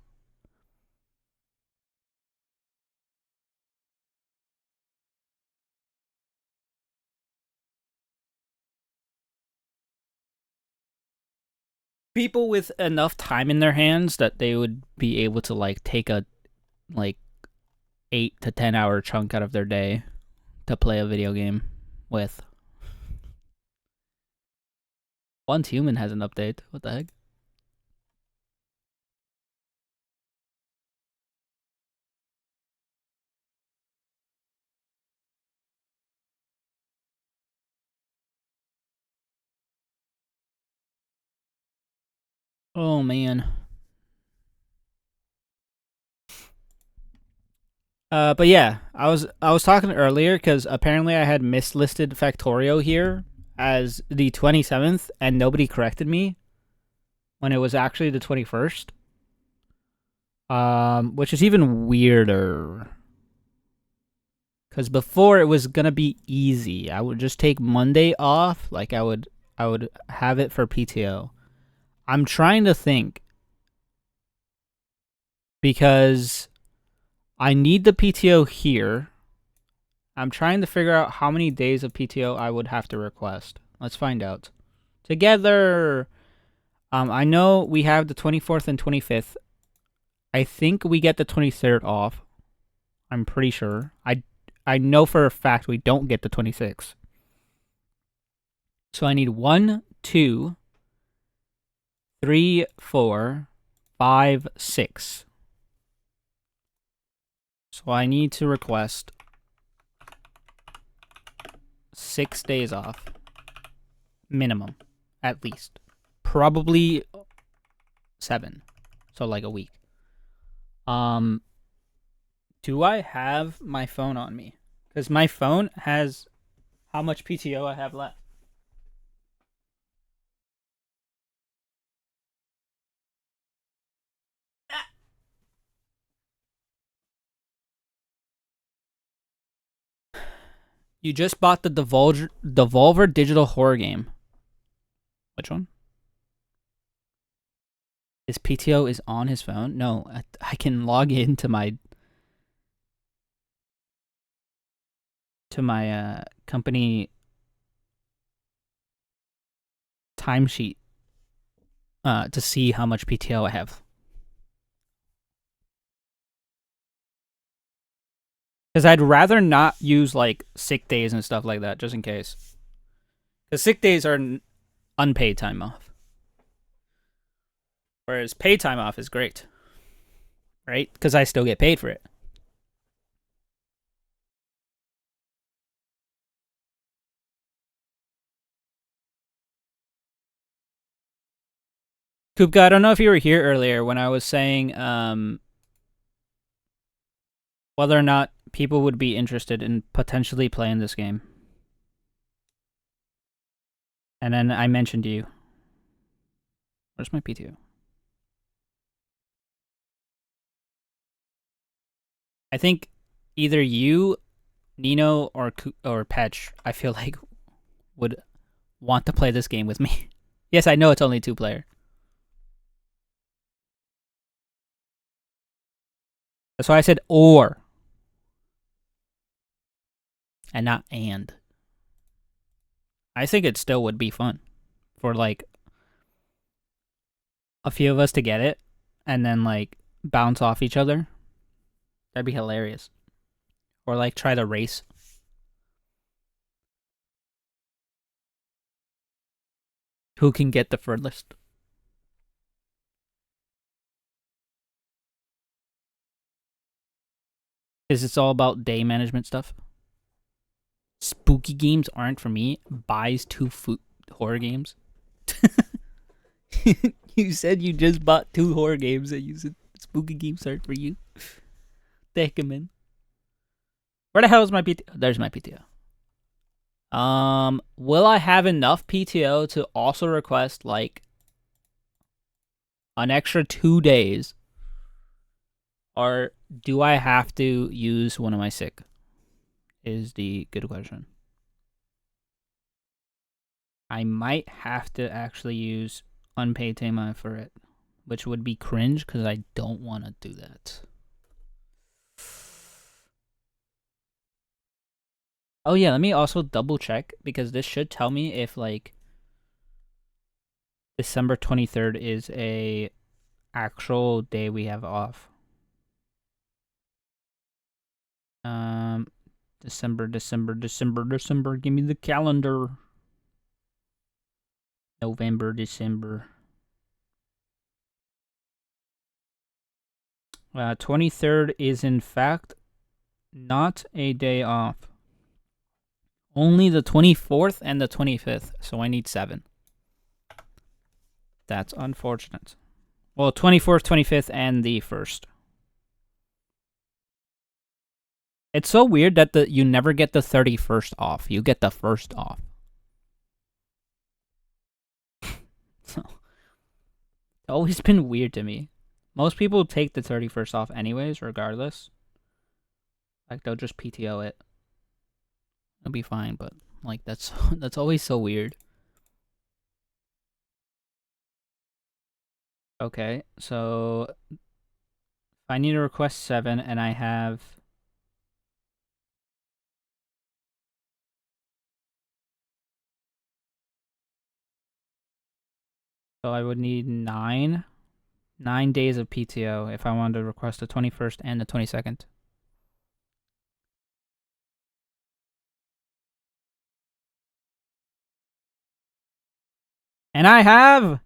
People with enough time in their hands that they would be able to like take a like 8 to 10 hour chunk out of their day to play a video game with. Once Human has an update. What the heck? Oh man. But yeah, I was talking earlier because apparently I had mislisted Factorio here as the 27th and nobody corrected me when it was actually the 21st. Which is even weirder. Because before it was gonna be easy. I would just take Monday off, like I would have it for PTO. I'm trying to think because I need the PTO here. I'm trying to figure out how many days of PTO I would have to request. Let's find out. Together! I know we have the 24th and 25th. I think we get the 23rd off. I'm pretty sure. I know for a fact we don't get the 26th. So I need 1, 2, 3, 4, 5, 6. So I need to request 6 days off. Minimum. At least. Probably 7. So like a week. Do I have my phone on me? Because my phone has how much PTO I have left. You just bought the Devolver digital horror game. Which one? His PTO is on his phone? No, I can log into my company timesheet to see how much PTO I have. Because I'd rather not use like sick days and stuff like that, just in case. Because sick days are unpaid time off. Whereas paid time off is great. Right? Because I still get paid for it. Kupka, I don't know if you were here earlier when I was saying whether or not people would be interested in potentially playing this game. And then I mentioned you. Where's my PTO? I think either you, Nino, or Petch, I feel like would want to play this game with me. Yes, I know it's only 2-player. That's why I said or. And not and. I think it still would be fun for like a few of us to get it and then like bounce off each other. That'd be hilarious. Or like try to race. Who can get the furthest? Because it's all about day management stuff. Spooky games aren't for me. Buys 2 horror games. You said you just bought 2 horror games and you said spooky games aren't for you. Take them in. Where the hell is my PTO? There's my PTO. Will I have enough PTO to also request like an extra 2 days? Or do I have to use one of my sick? Is the good question. I might have to actually use unpaid time for it, which would be cringe because I don't want to do that. Oh yeah, let me also double check because this should tell me if like December 23rd is a actual day we have off. December, give me the calendar. November, December. 23rd is in fact not a day off. Only the 24th and the 25th, so I need 7. That's unfortunate. Well, 24th, 25th, and the 1st. It's so weird that you never get the 31st off. You get the 1st off. So, it's always been weird to me. Most people take the 31st off anyways, regardless. Like, they'll just PTO it. It'll be fine, but, like, that's always so weird. Okay, so if I need to request 7 and I have... So I would need 9 days of PTO if I wanted to request the 21st and the 22nd. And I have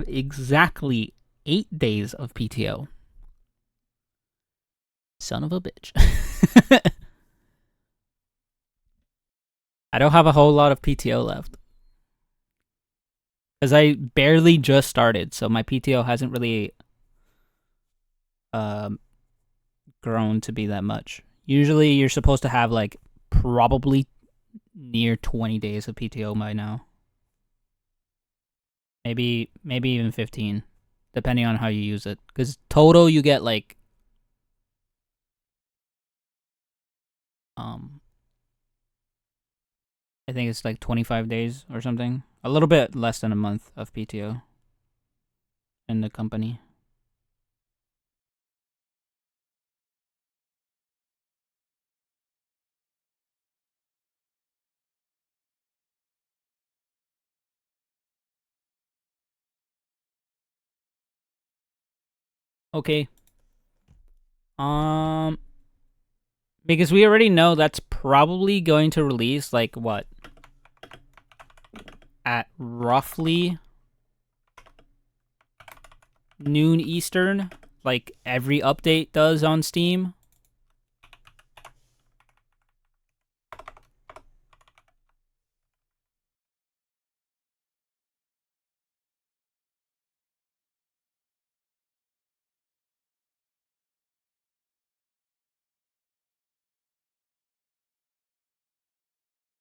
exactly 8 days of PTO. Son of a bitch. I don't have a whole lot of PTO left. Because I barely just started, so my PTO hasn't really grown to be that much. Usually you're supposed to have like probably near 20 days of PTO by now. Maybe even 15, depending on how you use it. Because total you get like I think it's like 25 days or something. A little bit less than a month of PTO in the company. Okay. Because we already know that's probably going to release like what? At roughly noon Eastern, like every update does on Steam.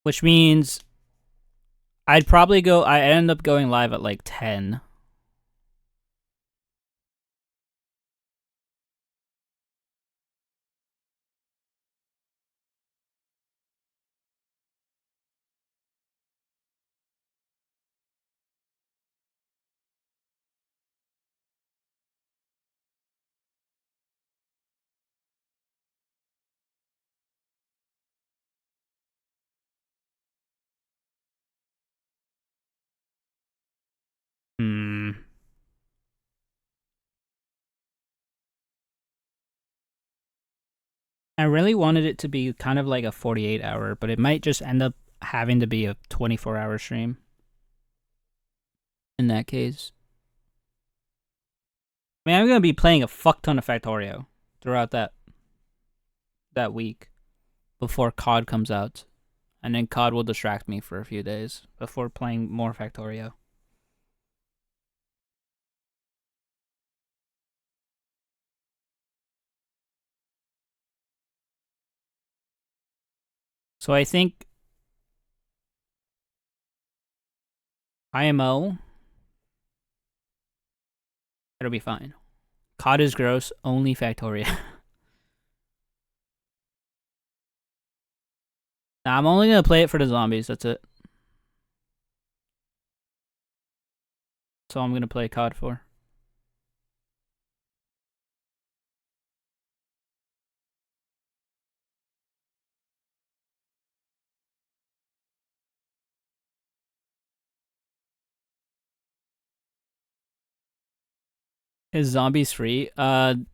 Which means I'd probably go, I end up going live at like 10. I really wanted it to be kind of like a 48-hour, but it might just end up having to be a 24-hour stream. In that case. I mean, I'm going to be playing a fuck ton of Factorio throughout that week before COD comes out. And then COD will distract me for a few days before playing more Factorio. So I think IMO, it'll be fine. COD is gross, only Factorio. Nah, I'm only gonna play it for the zombies, that's it. That's all I'm gonna play COD for. Is zombies free? No,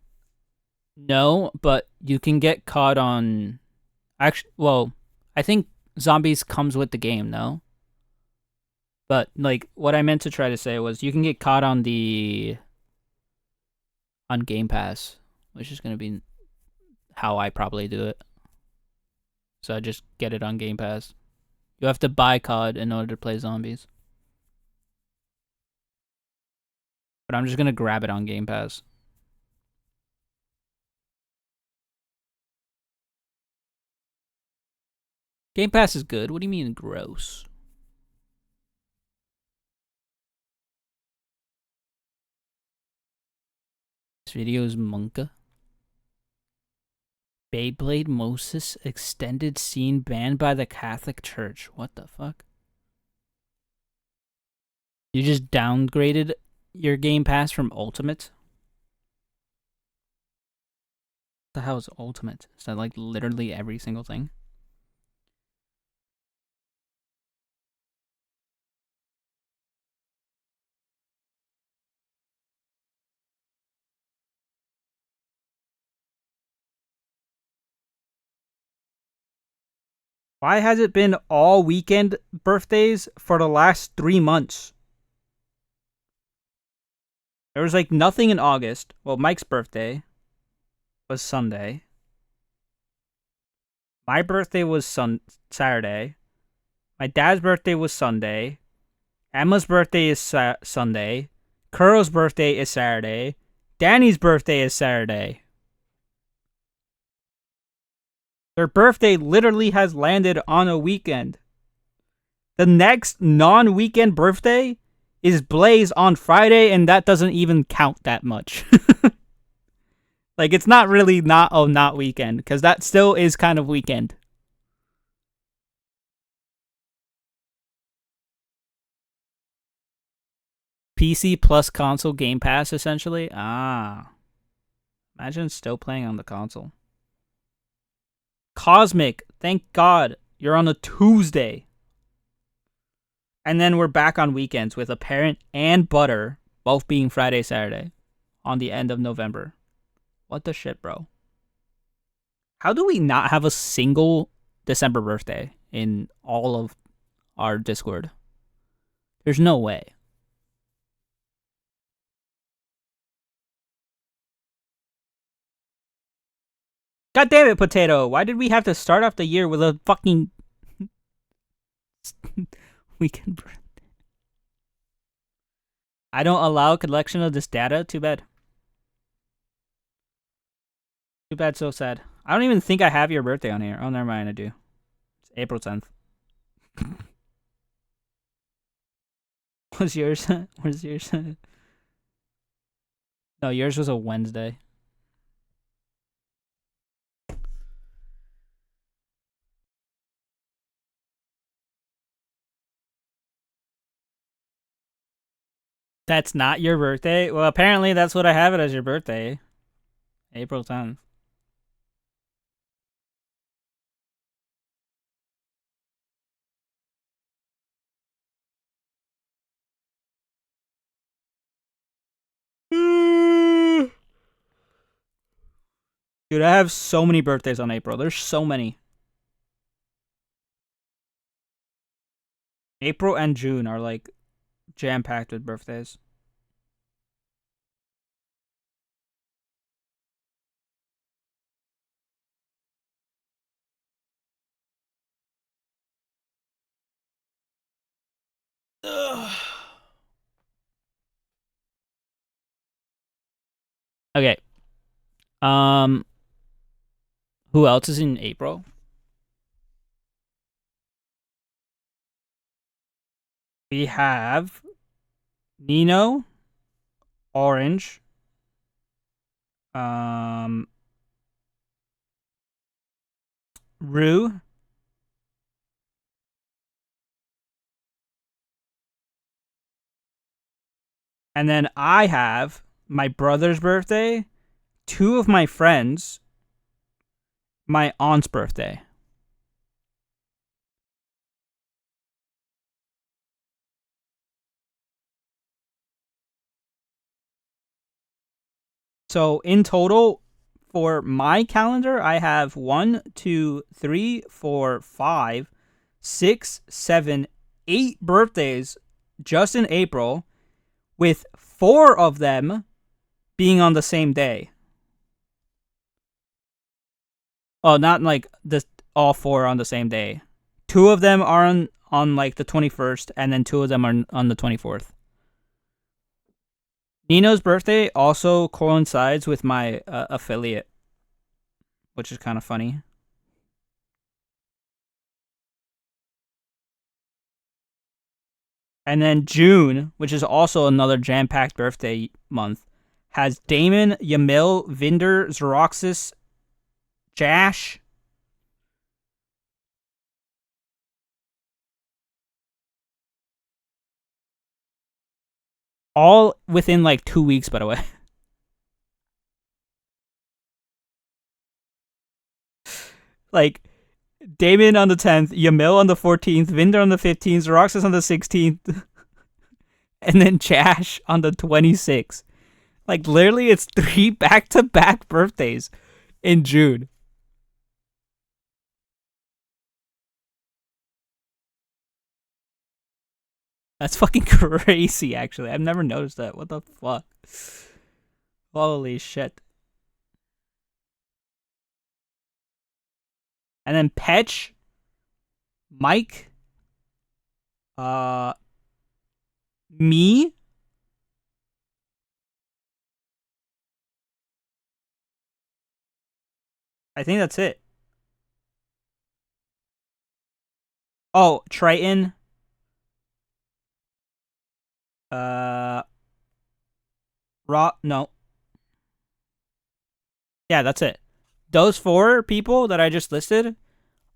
but you can get COD on... Actually, well, I think zombies comes with the game, no? But, like, what I meant to try to say was you can get COD on the... on Game Pass, which is going to be how I probably do it. So I just get it on Game Pass. You have to buy COD in order to play zombies. But I'm just going to grab it on Game Pass. Game Pass is good. What do you mean gross? This video is Monka. Beyblade Moses extended scene banned by the Catholic Church. What the fuck? You just downgraded your Game Pass from Ultimate? What the hell is Ultimate? Is that like literally every single thing? Why has it been all weekend birthdays for the last 3 months? There was like nothing in August. Well, Mike's birthday was Sunday. My birthday was Saturday. My dad's birthday was Sunday. Emma's birthday is Sunday. Kuro's birthday is Saturday. Danny's birthday is Saturday. Their birthday literally has landed on a weekend. The next non-weekend birthday is Blaze on Friday, and that doesn't even count that much. Like, it's not really not weekend, because that still is kind of weekend. PC plus console Game Pass, essentially? Ah. Imagine still playing on the console. Cosmic, thank God you're on a Tuesday. And then we're back on weekends with Apparent and Butter both being Friday, Saturday on the end of November. What the shit, bro? How do we not have a single December birthday in all of our Discord? There's no way. God damn it, Potato. Why did we have to start off the year with a fucking weekend birthday? I don't allow collection of this data? Too bad. Too bad, so sad. I don't even think I have your birthday on here. Oh, never mind, I do. It's April 10th. Was yours? Was yours? No, yours was a Wednesday. That's not your birthday? Well, apparently that's what I have it as your birthday. April 10th. Dude, I have so many birthdays on April. There's so many. April and June are like jam-packed with birthdays. Ugh. Okay. Who else is in April? We have Nino, Orange, Rue, and then I have my brother's birthday, 2 of my friends, my aunt's birthday. So in total, for my calendar, I have 1, 2, 3, 4, 5, 6, 7, 8 birthdays just in April, with 4 of them being on the same day. Oh, not like all 4 on the same day. 2 of them are on like the 21st, and then 2 of them are on the 24th. Nino's birthday also coincides with my affiliate, which is kind of funny. And then June, which is also another jam-packed birthday month, has Damon, Yamil, Vinder, Xeroxis, Jash, all within like 2 weeks, by the way. Like, Damon on the 10th, Yamil on the 14th, Vinder on the 15th, Xeroxis on the 16th, and then Jash on the 26th. Like, literally, it's 3 back-to-back birthdays in June. That's fucking crazy, actually. I've never noticed that. What the fuck? Holy shit. And then Petch, Mike, me, I think that's it. Oh, Triton. No. Yeah, that's it. Those 4 people that I just listed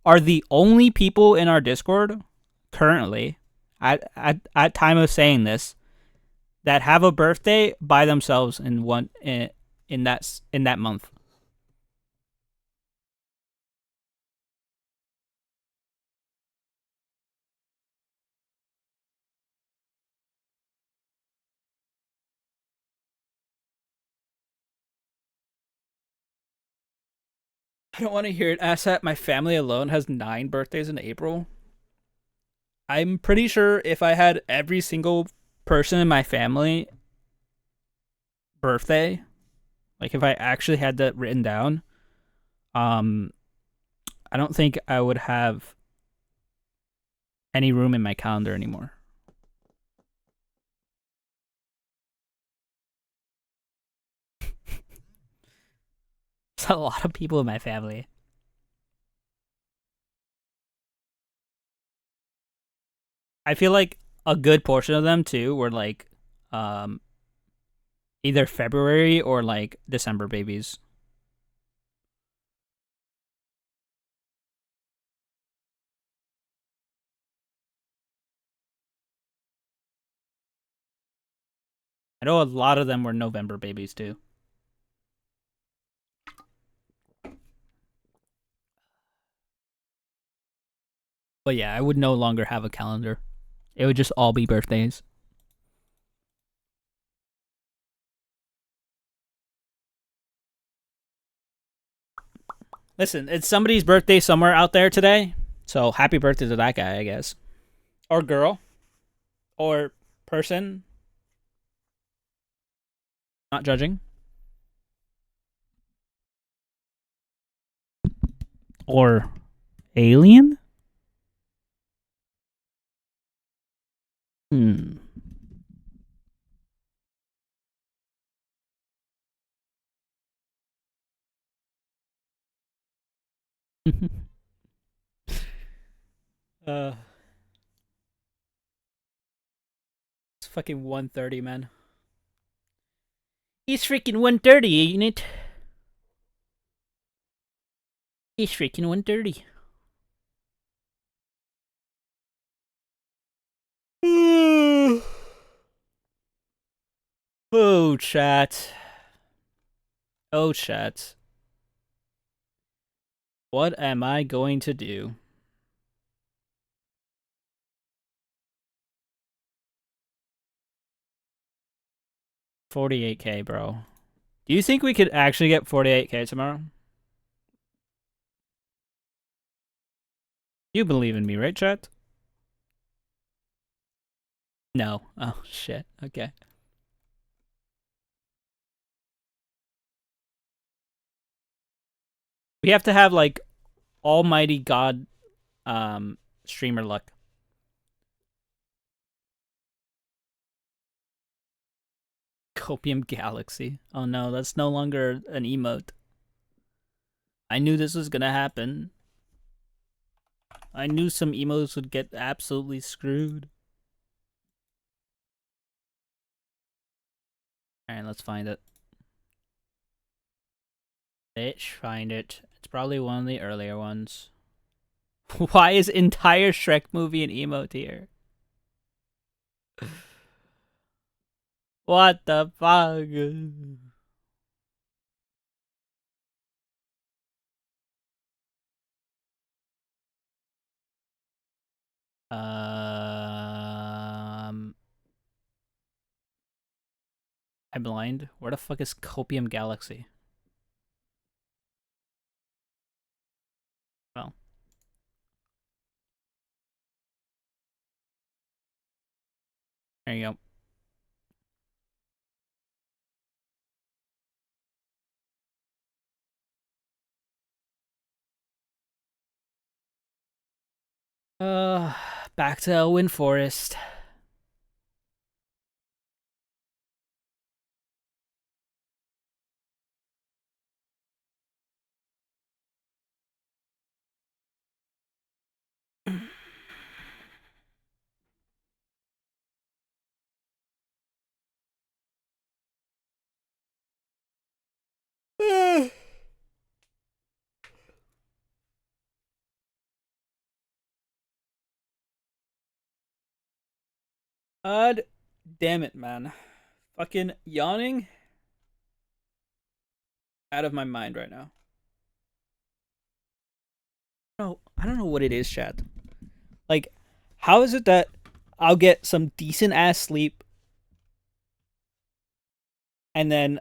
are the only people in our Discord currently, at time of saying this, that have a birthday by themselves in that month. I don't want to hear it. ASAP, my family alone has 9 birthdays in April. I'm pretty sure if I had every single person in my family birthday, like if I actually had that written down, I don't think I would have any room in my calendar anymore. There's a lot of people in my family. I feel like a good portion of them too were like either February or like December babies. I know a lot of them were November babies too. But yeah, I would no longer have a calendar. It would just all be birthdays. Listen, it's somebody's birthday somewhere out there today. So happy birthday to that guy, I guess. Or girl. Or person. Not judging. Or alien? It's fucking 1:30, man. He's freaking 1:30, ain't it? He's freaking 1:30. Oh, chat. Oh, chat. What am I going to do? $48K, bro. Do you think we could actually get $48K tomorrow? You believe in me, right, chat? No. Oh, shit. Okay. We have to have, like, almighty God streamer luck. Copium Galaxy. Oh no, that's no longer an emote. I knew this was gonna happen. I knew some emotes would get absolutely screwed. Alright, let's find it. Let's find it. It's probably one of the earlier ones. Why is entire Shrek movie an emote here? What the fuck? I'm blind. Where the fuck is Copium Galaxy? Well. There you go. Back to Elwyn Forest. God damn it, man. Fucking yawning out of my mind right now. No, I don't know what it is, chat. Like, how is it that I'll get some decent ass sleep and then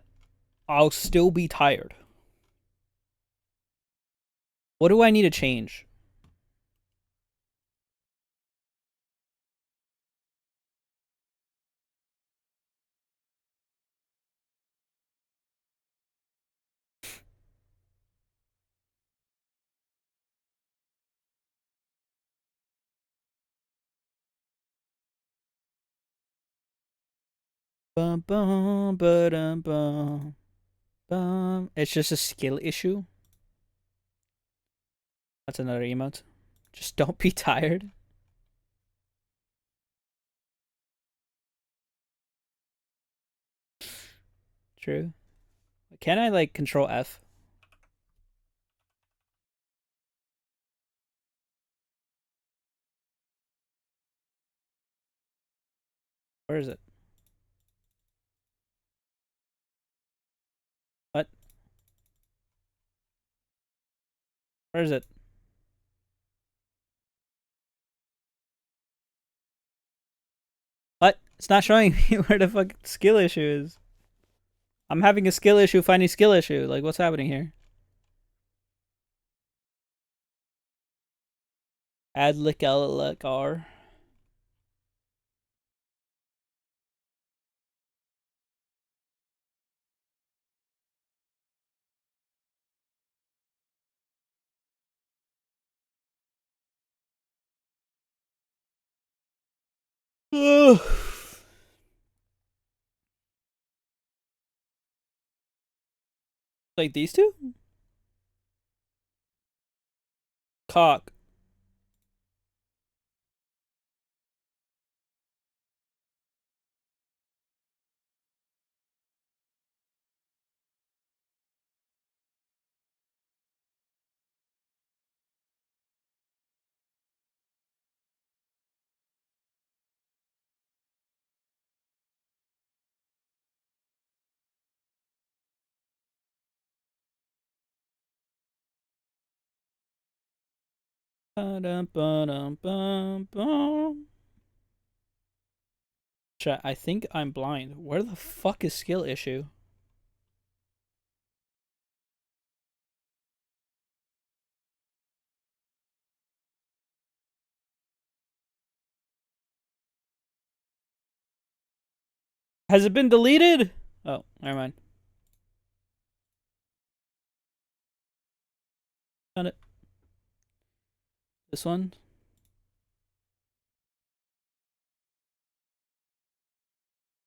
I'll still be tired? What do I need to change? Bum bum ba-dum bum bum. It's just a skill issue. That's another emote. Just don't be tired. True. Can I like control F? Where is it? What? Where is it? What? It's not showing me where the fuck skill issue is. I'm having a skill issue finding skill issue. Like, what's happening here? Adlikar. Like these two? Cock. Chat, I think I'm blind. Where the fuck is skill issue? Has it been deleted? Oh, never mind. Found it. This one.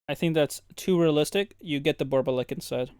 I think that's too realistic. You get the Borbolek instead.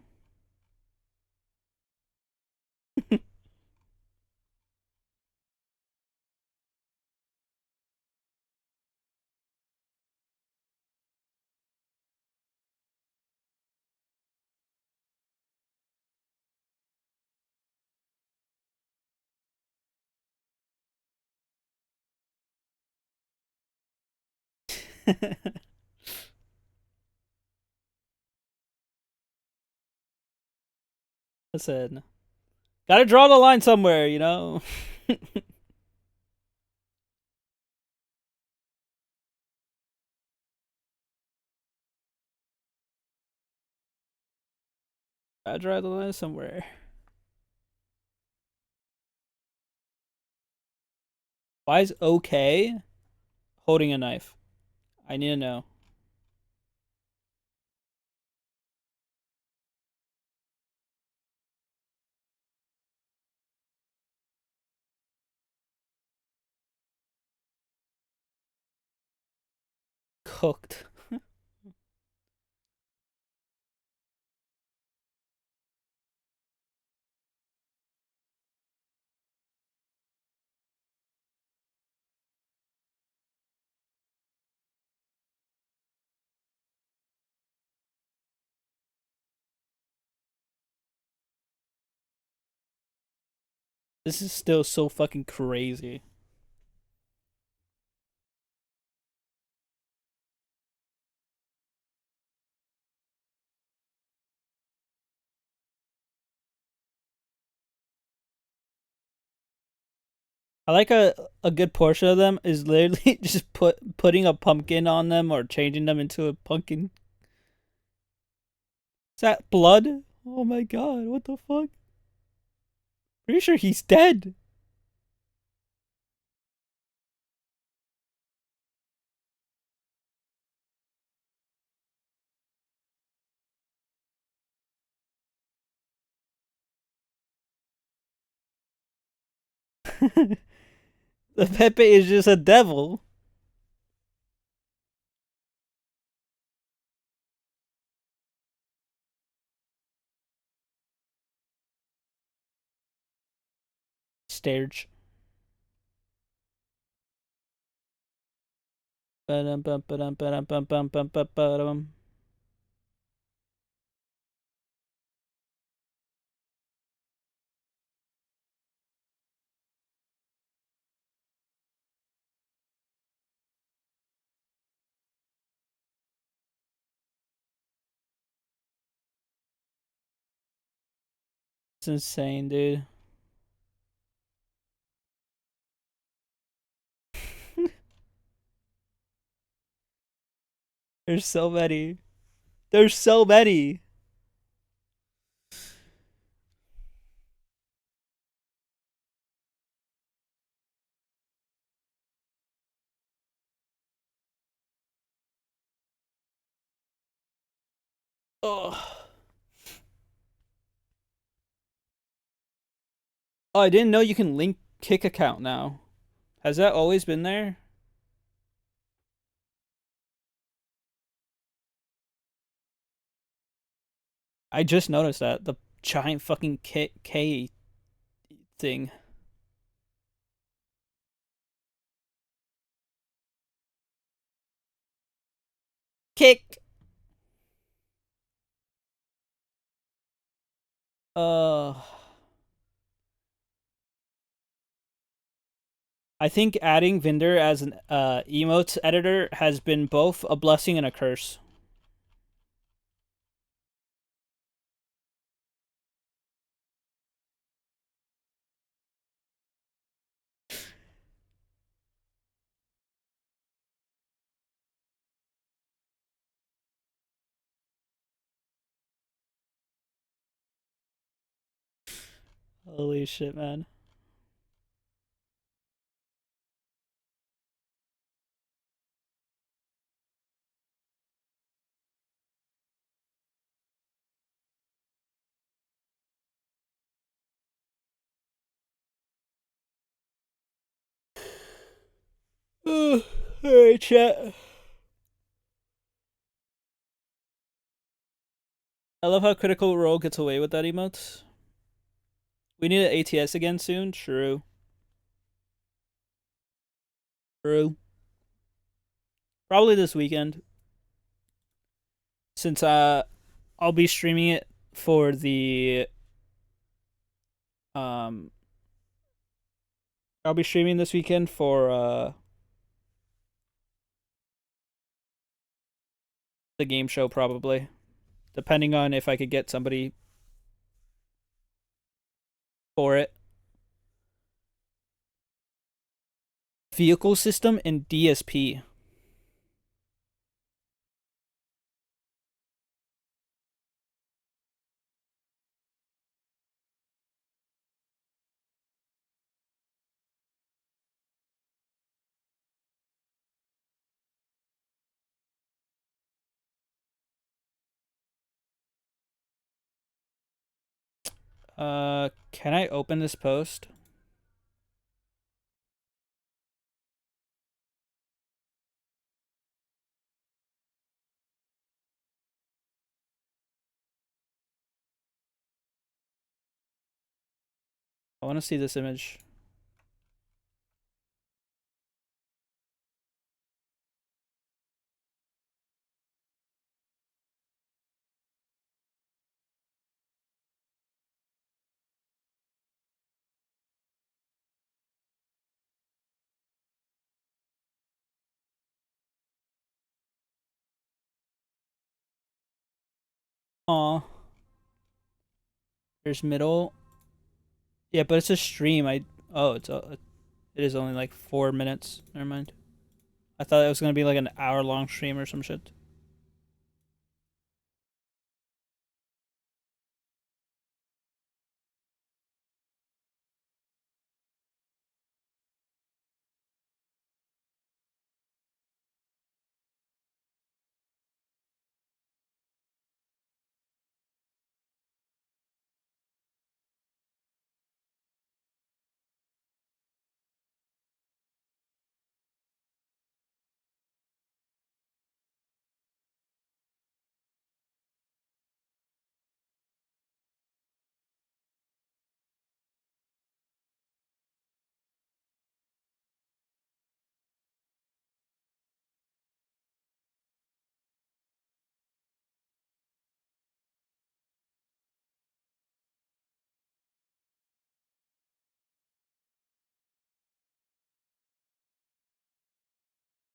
Listen, gotta draw the line somewhere, you know? Gotta draw the line somewhere. Why is okay holding a knife? I need to know. Cooked. This is still so fucking crazy. I like a good portion of them is literally just putting a pumpkin on them or changing them into a pumpkin. Is that blood? Oh my god, what the fuck? Pretty sure he's dead. The Pepe is just a devil. Stage. Ba-dum, bum, ba-dum, ba-dum, bum, bum, bum, bum, ba-dum. It's insane, dude. There's so many. There's so many. Oh. Oh, I didn't know you can link Kick account now. Has that always been there? I just noticed that. The giant fucking K thing. Kick! I think adding Vinder as an emotes editor has been both a blessing and a curse. Holy shit, man. Alright, chat. I love how Critical Role gets away with that emote. We need an ATS again soon. True. True. Probably this weekend. Since I'll be streaming it for the I'll be streaming this weekend for the game show probably. Depending on if I could get somebody for it. Vehicle system and DSP. Can I open this post? I want to see this image. Aw. There's middle. Yeah, but it's a stream. Oh, it is only like 4 minutes. Never mind. I thought it was gonna be like an hour-long stream or some shit.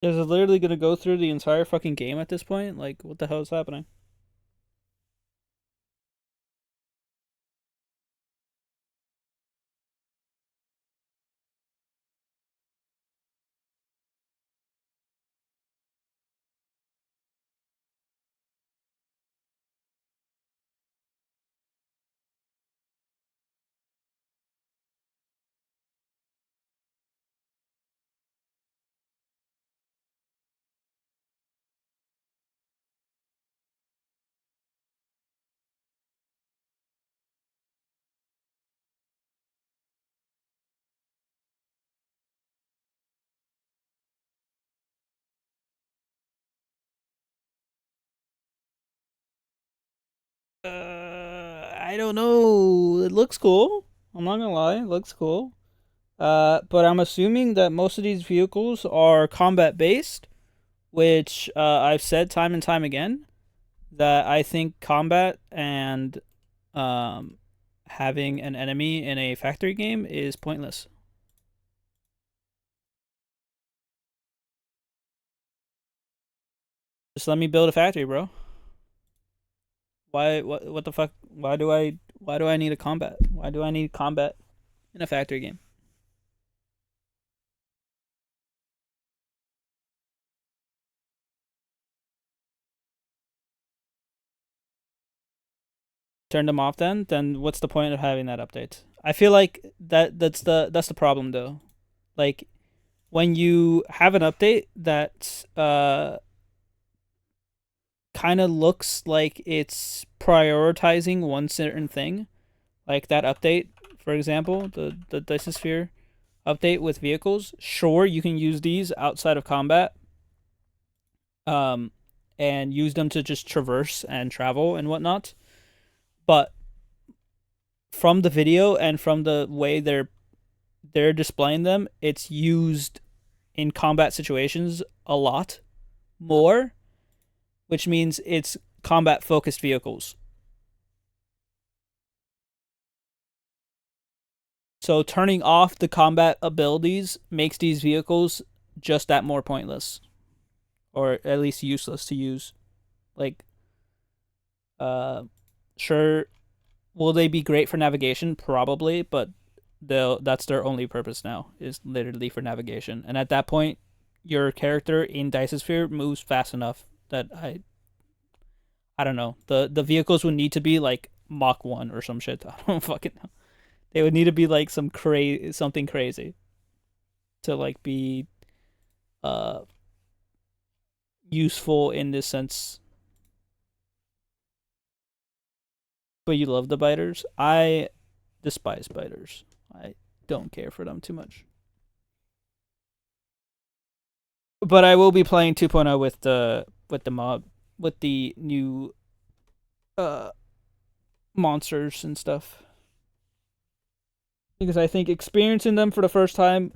Is it literally gonna go through the entire fucking game at this point? Like, what the hell is happening? I don't know. It looks cool. I'm not gonna lie, it looks cool. But I'm assuming that most of these vehicles are combat based, which I've said time and time again that I think combat and having an enemy in a factory game is pointless. Just let me build a factory, bro. Why what the fuck? Why do I need a combat? Why do I need combat in a factory game? Turn them off then what's the point of having that update? I feel like that's the problem though. Like when you have an update that kind of looks like it's prioritizing one certain thing, like that update, for example, the Dysosphere update with vehicles, sure, you can use these outside of combat and use them to just traverse and travel and whatnot. But from the video and from the way they're displaying them, it's used in combat situations a lot more, which means it's combat focused vehicles. So turning off the combat abilities makes these vehicles just that more pointless, or at least useless to use. Like, sure, will they be great for navigation? Probably, but that's their only purpose now, is literally for navigation. And at that point, your character in Dysosphere moves fast enough that I don't know. The vehicles would need to be like Mach 1 or some shit. I don't fucking know. They would need to be like something crazy to like be useful in this sense. But you love the biters? I despise biters. I don't care for them too much. But I will be playing 2.0 with the mob, with the new monsters and stuff. Because I think experiencing them for the first time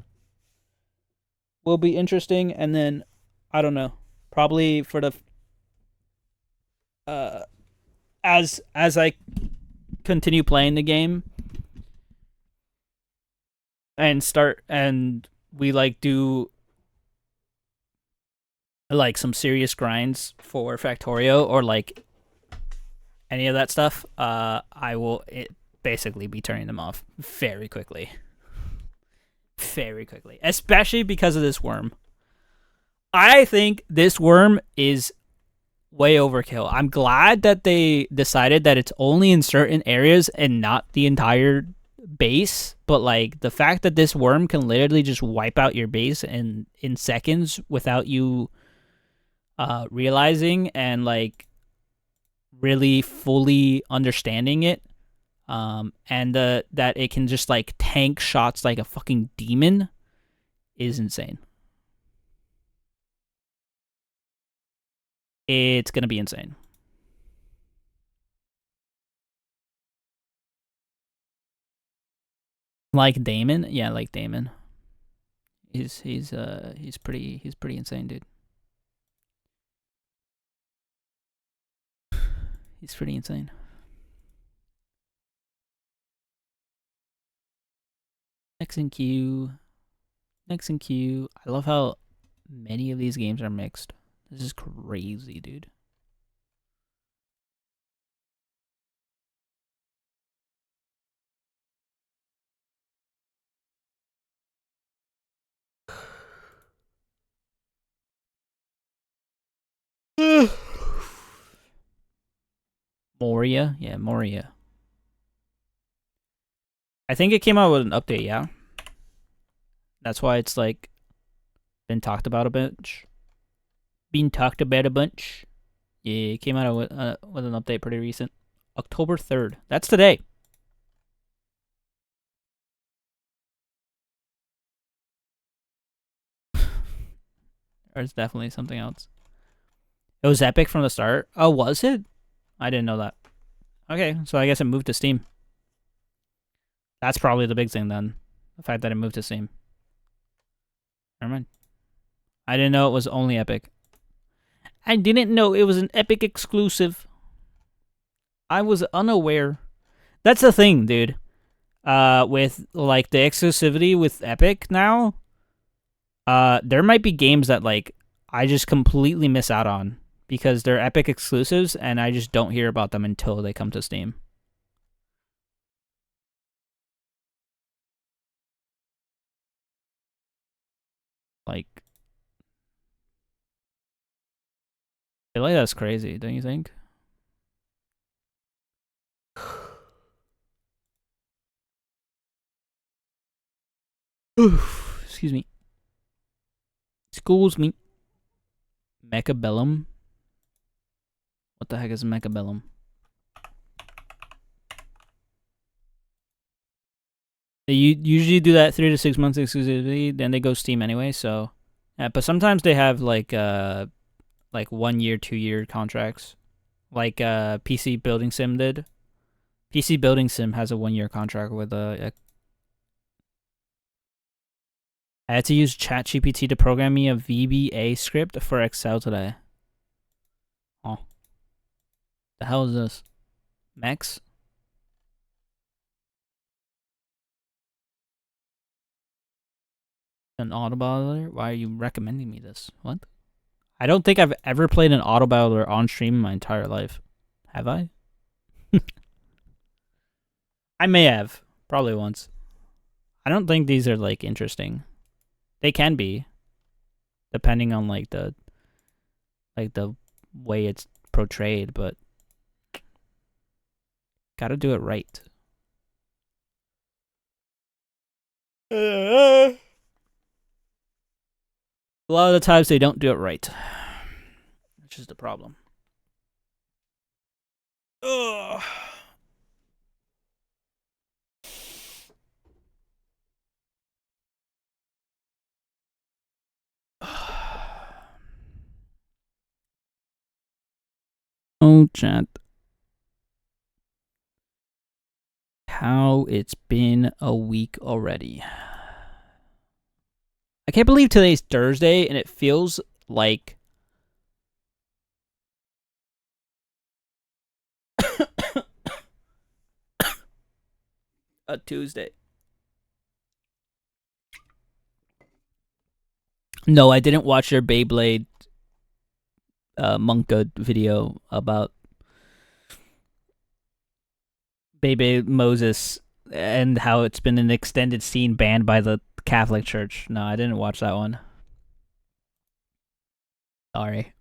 will be interesting, and then I don't know, probably for the as I continue playing the game and we like do like some serious grinds for Factorio or like any of that stuff, I will basically be turning them off very quickly. Very quickly. Especially because of this worm. I think this worm is way overkill. I'm glad that they decided that it's only in certain areas and not the entire base, but like the fact that this worm can literally just wipe out your base in seconds without you realizing and like really fully understanding it, and that it can just like tank shots like a fucking demon is insane. It's gonna be insane. Like Damon? Yeah, like Damon. He's pretty insane, dude. He's pretty insane. Next in queue. I love how many of these games are mixed. This is crazy, dude. Moria? Yeah, Moria. I think it came out with an update, yeah? That's why it's like been talked about a bunch. Yeah, it came out with an update pretty recent. October 3rd. That's today. Or it's definitely something else. It was epic from the start. Oh, was it? I didn't know that. Okay, so I guess it moved to Steam. That's probably the big thing then. The fact that it moved to Steam. Never mind. I didn't know it was only Epic. I didn't know it was an Epic exclusive. I was unaware. That's the thing, dude. With like the exclusivity with Epic now, there might be games that like I just completely miss out on because they're Epic exclusives and I just don't hear about them until they come to Steam. Like, I feel like that's crazy, don't you think? Excuse me. Excuse me. Mechabellum? What the heck is Mechabellum? They usually do that 3 to 6 months exclusivity, then they go Steam anyway, so... Yeah, but sometimes they have, like 1 year, 2 year contracts. Like, PC Building Sim did. PC Building Sim has a 1 year contract with, I had to use ChatGPT to program me a VBA script for Excel today. Oh. The hell is this? Max? An auto battler? Why are you recommending me this? What? I don't think I've ever played an auto battler on stream in my entire life. Have I? I may have. Probably once. I don't think these are, like, interesting. They can be. Depending on, like, the way it's portrayed, but... Gotta do it right. A lot of the times they don't do it right. Which is the problem. Ugh. Oh, chat. How it's been a week already. I can't believe today's Thursday and it feels like a Tuesday. No, I didn't watch your Beyblade Monka video about Bebe Moses and how it's been an extended scene banned by the Catholic Church. No, I didn't watch that one. Sorry.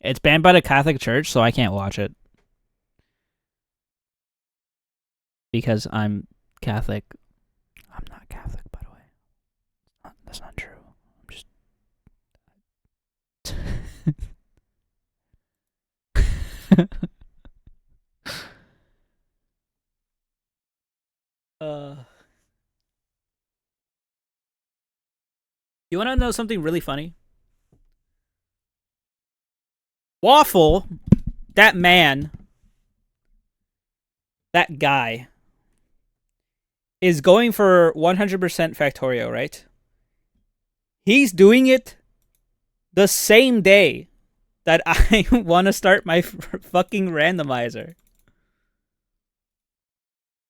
It's banned by the Catholic Church, so I can't watch it. Because I'm Catholic. I'm not Catholic, by the way. That's not true. I'm just... You want to know something really funny? Waffle, that man, that guy, is going for 100% Factorio, right? He's doing it the same day that I want to start my fucking randomizer.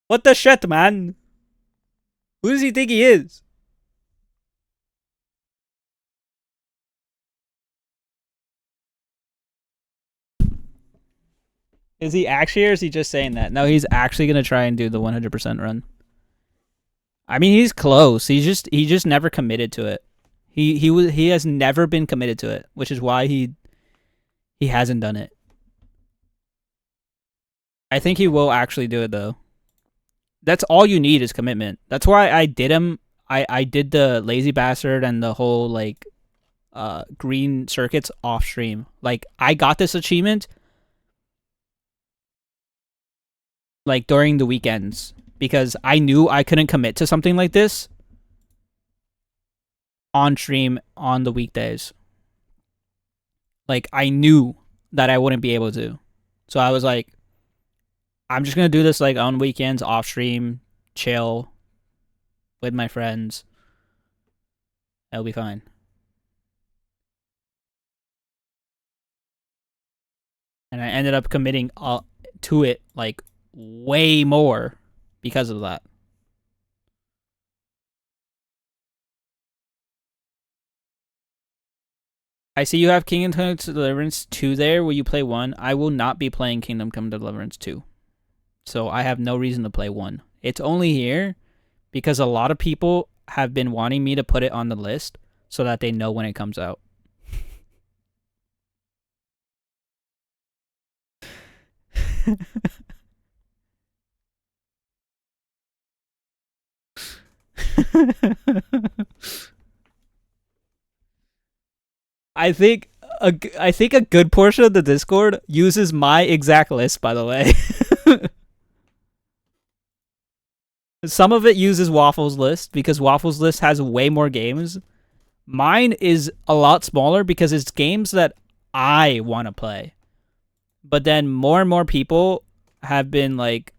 What the shit, man? Who does he think he is? Is he actually, or is he just saying that? No, he's actually gonna try and do the 100% run. I mean, he's close. He just never committed to it. He has never been committed to it, which is why he hasn't done it. I think he will actually do it though. That's all you need is commitment. That's why I did him. I did the lazy bastard and the whole like green circuits off stream. Like I got this achievement like during the weekends because I knew I couldn't commit to something like this on stream on the weekdays. Like I knew that I wouldn't be able to. So I was like, I'm just gonna do this like on weekends, off stream, chill with my friends. It'll be fine. And I ended up committing to it like way more because of that. I see you have Kingdom Come Deliverance 2 there. Will you play 1? I will not be playing Kingdom Come Deliverance 2. So I have no reason to play 1. It's only here because a lot of people have been wanting me to put it on the list so that they know when it comes out. I think a good portion of the Discord uses my exact list, by the way. Some of it uses Waffles' list because Waffles' list has way more games. Mine is a lot smaller because it's games that I want to play. But then more and more people have been like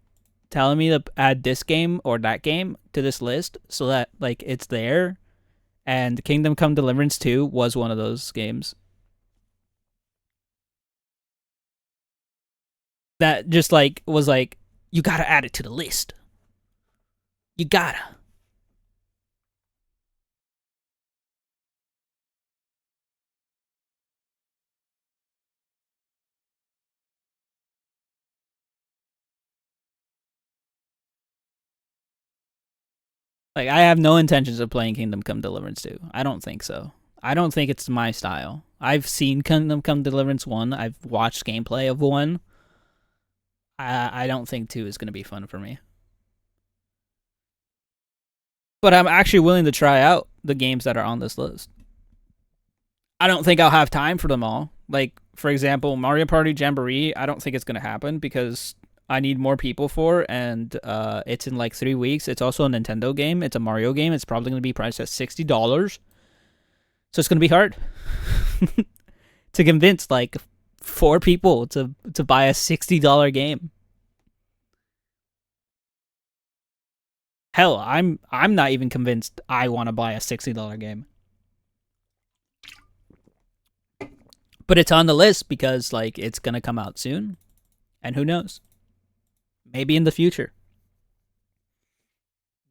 telling me to add this game or that game to this list so that like it's there. And Kingdom Come Deliverance 2 was one of those games. That just like was like, you gotta add it to the list. You gotta. Like, I have no intentions of playing Kingdom Come Deliverance 2. I don't think so. I don't think it's my style. I've seen Kingdom Come Deliverance 1. I've watched gameplay of 1. I don't think 2 is going to be fun for me. But I'm actually willing to try out the games that are on this list. I don't think I'll have time for them all. Like, for example, Mario Party Jamboree, I don't think it's going to happen because I need more people for, and it's in like 3 weeks. It's also a Nintendo game. It's a Mario game. It's probably going to be priced at $60. So it's going to be hard to convince like 4 people to buy a $60 game. Hell, I'm not even convinced I want to buy a $60 game. But it's on the list because like it's going to come out soon. And who knows? Maybe in the future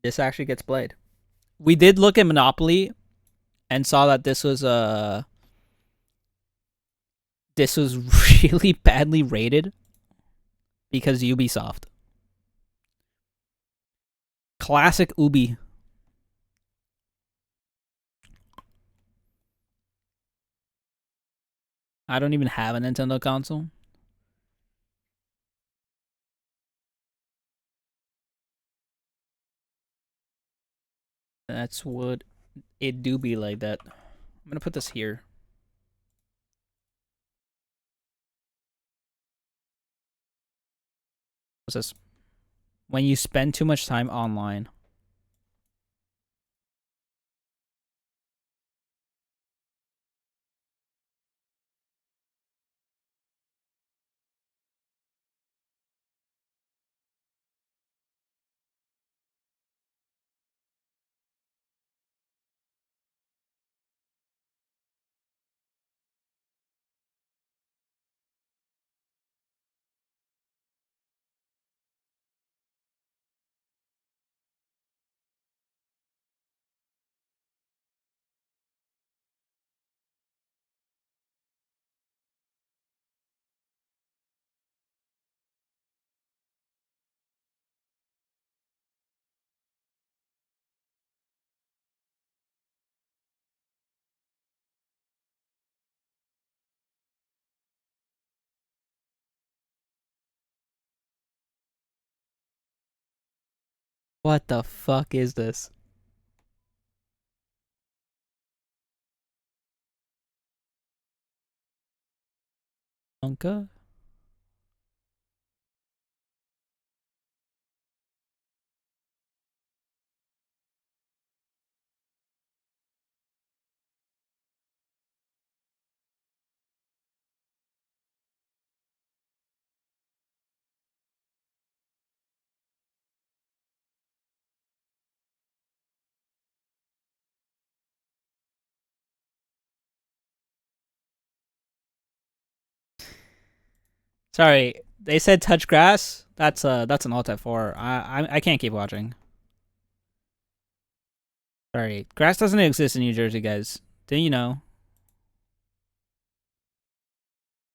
this actually gets played. We did look at Monopoly and saw that this was really badly rated because Ubisoft. Classic Ubi. I don't even have a Nintendo console. That's what it do be like that. I'm gonna put this here. What's this? When you spend too much time online. What the fuck is this? Unka? Sorry, they said touch grass. That's an alt F4. I can't keep watching. Sorry, grass doesn't exist in New Jersey, guys. Didn't you know?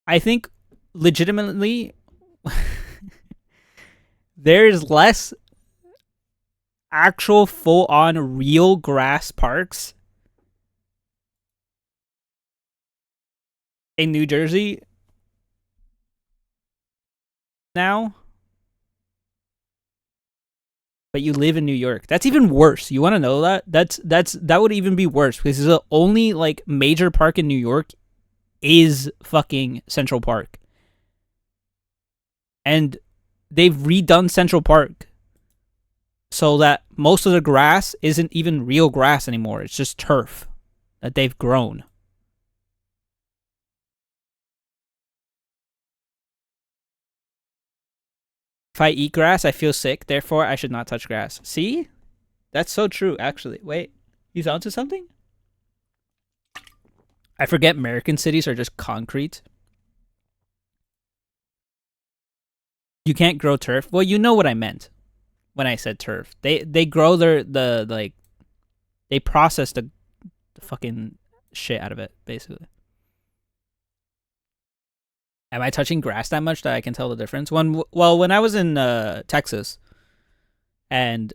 I think legitimately there's less actual full-on real grass parks in New Jersey now, but you live in New York. That's even worse. You want to know that? That would even be worse because the only like major park in New York is fucking Central Park. And they've redone Central Park so that most of the grass isn't even real grass anymore. It's just turf that they've grown. If I eat grass, I feel sick. Therefore, I should not touch grass. See? That's so true, actually. Wait, he's onto something? I forget American cities are just concrete. You can't grow turf. Well, you know what I meant when I said turf. They grow they process the fucking shit out of it, basically. Am I touching grass that much that I can tell the difference? When I was in Texas, and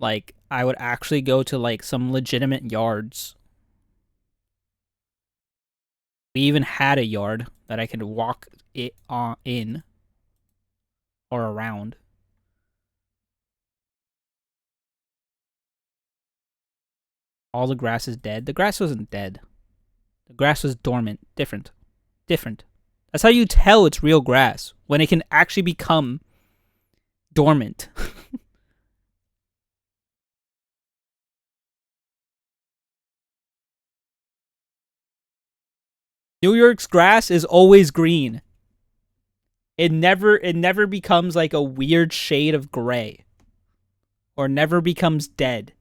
like I would actually go to like some legitimate yards. We even had a yard that I could walk it in or around. All the grass is dead. The grass wasn't dead. The grass was dormant. Different. That's how you tell it's real grass, when it can actually become dormant. New York's grass is always green. It never becomes like a weird shade of gray. Or never becomes dead.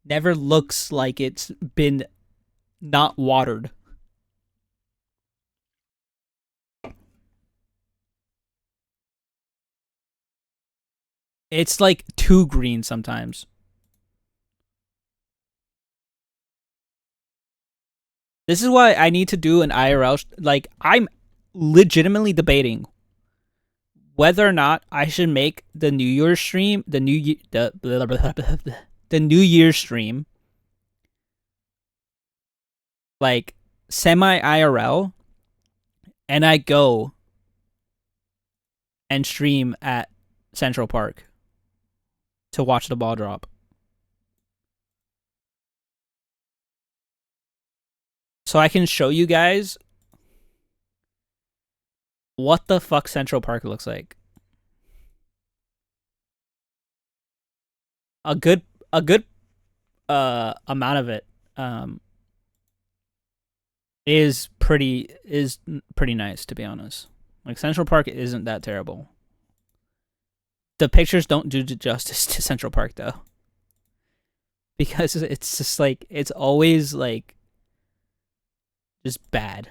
Never looks like it's been not watered. It's like too green sometimes. This is why I need to do an IRL. Like, I'm legitimately debating whether or not I should make the New Year's stream, the New Year's stream, like semi IRL, and I go and stream at Central Park to watch the ball drop. So I can show you guys what the fuck Central Park looks like. A good amount of it is pretty nice, to be honest. Like, Central Park isn't that terrible. The pictures don't do justice to Central Park though, because it's just like, it's always like just bad.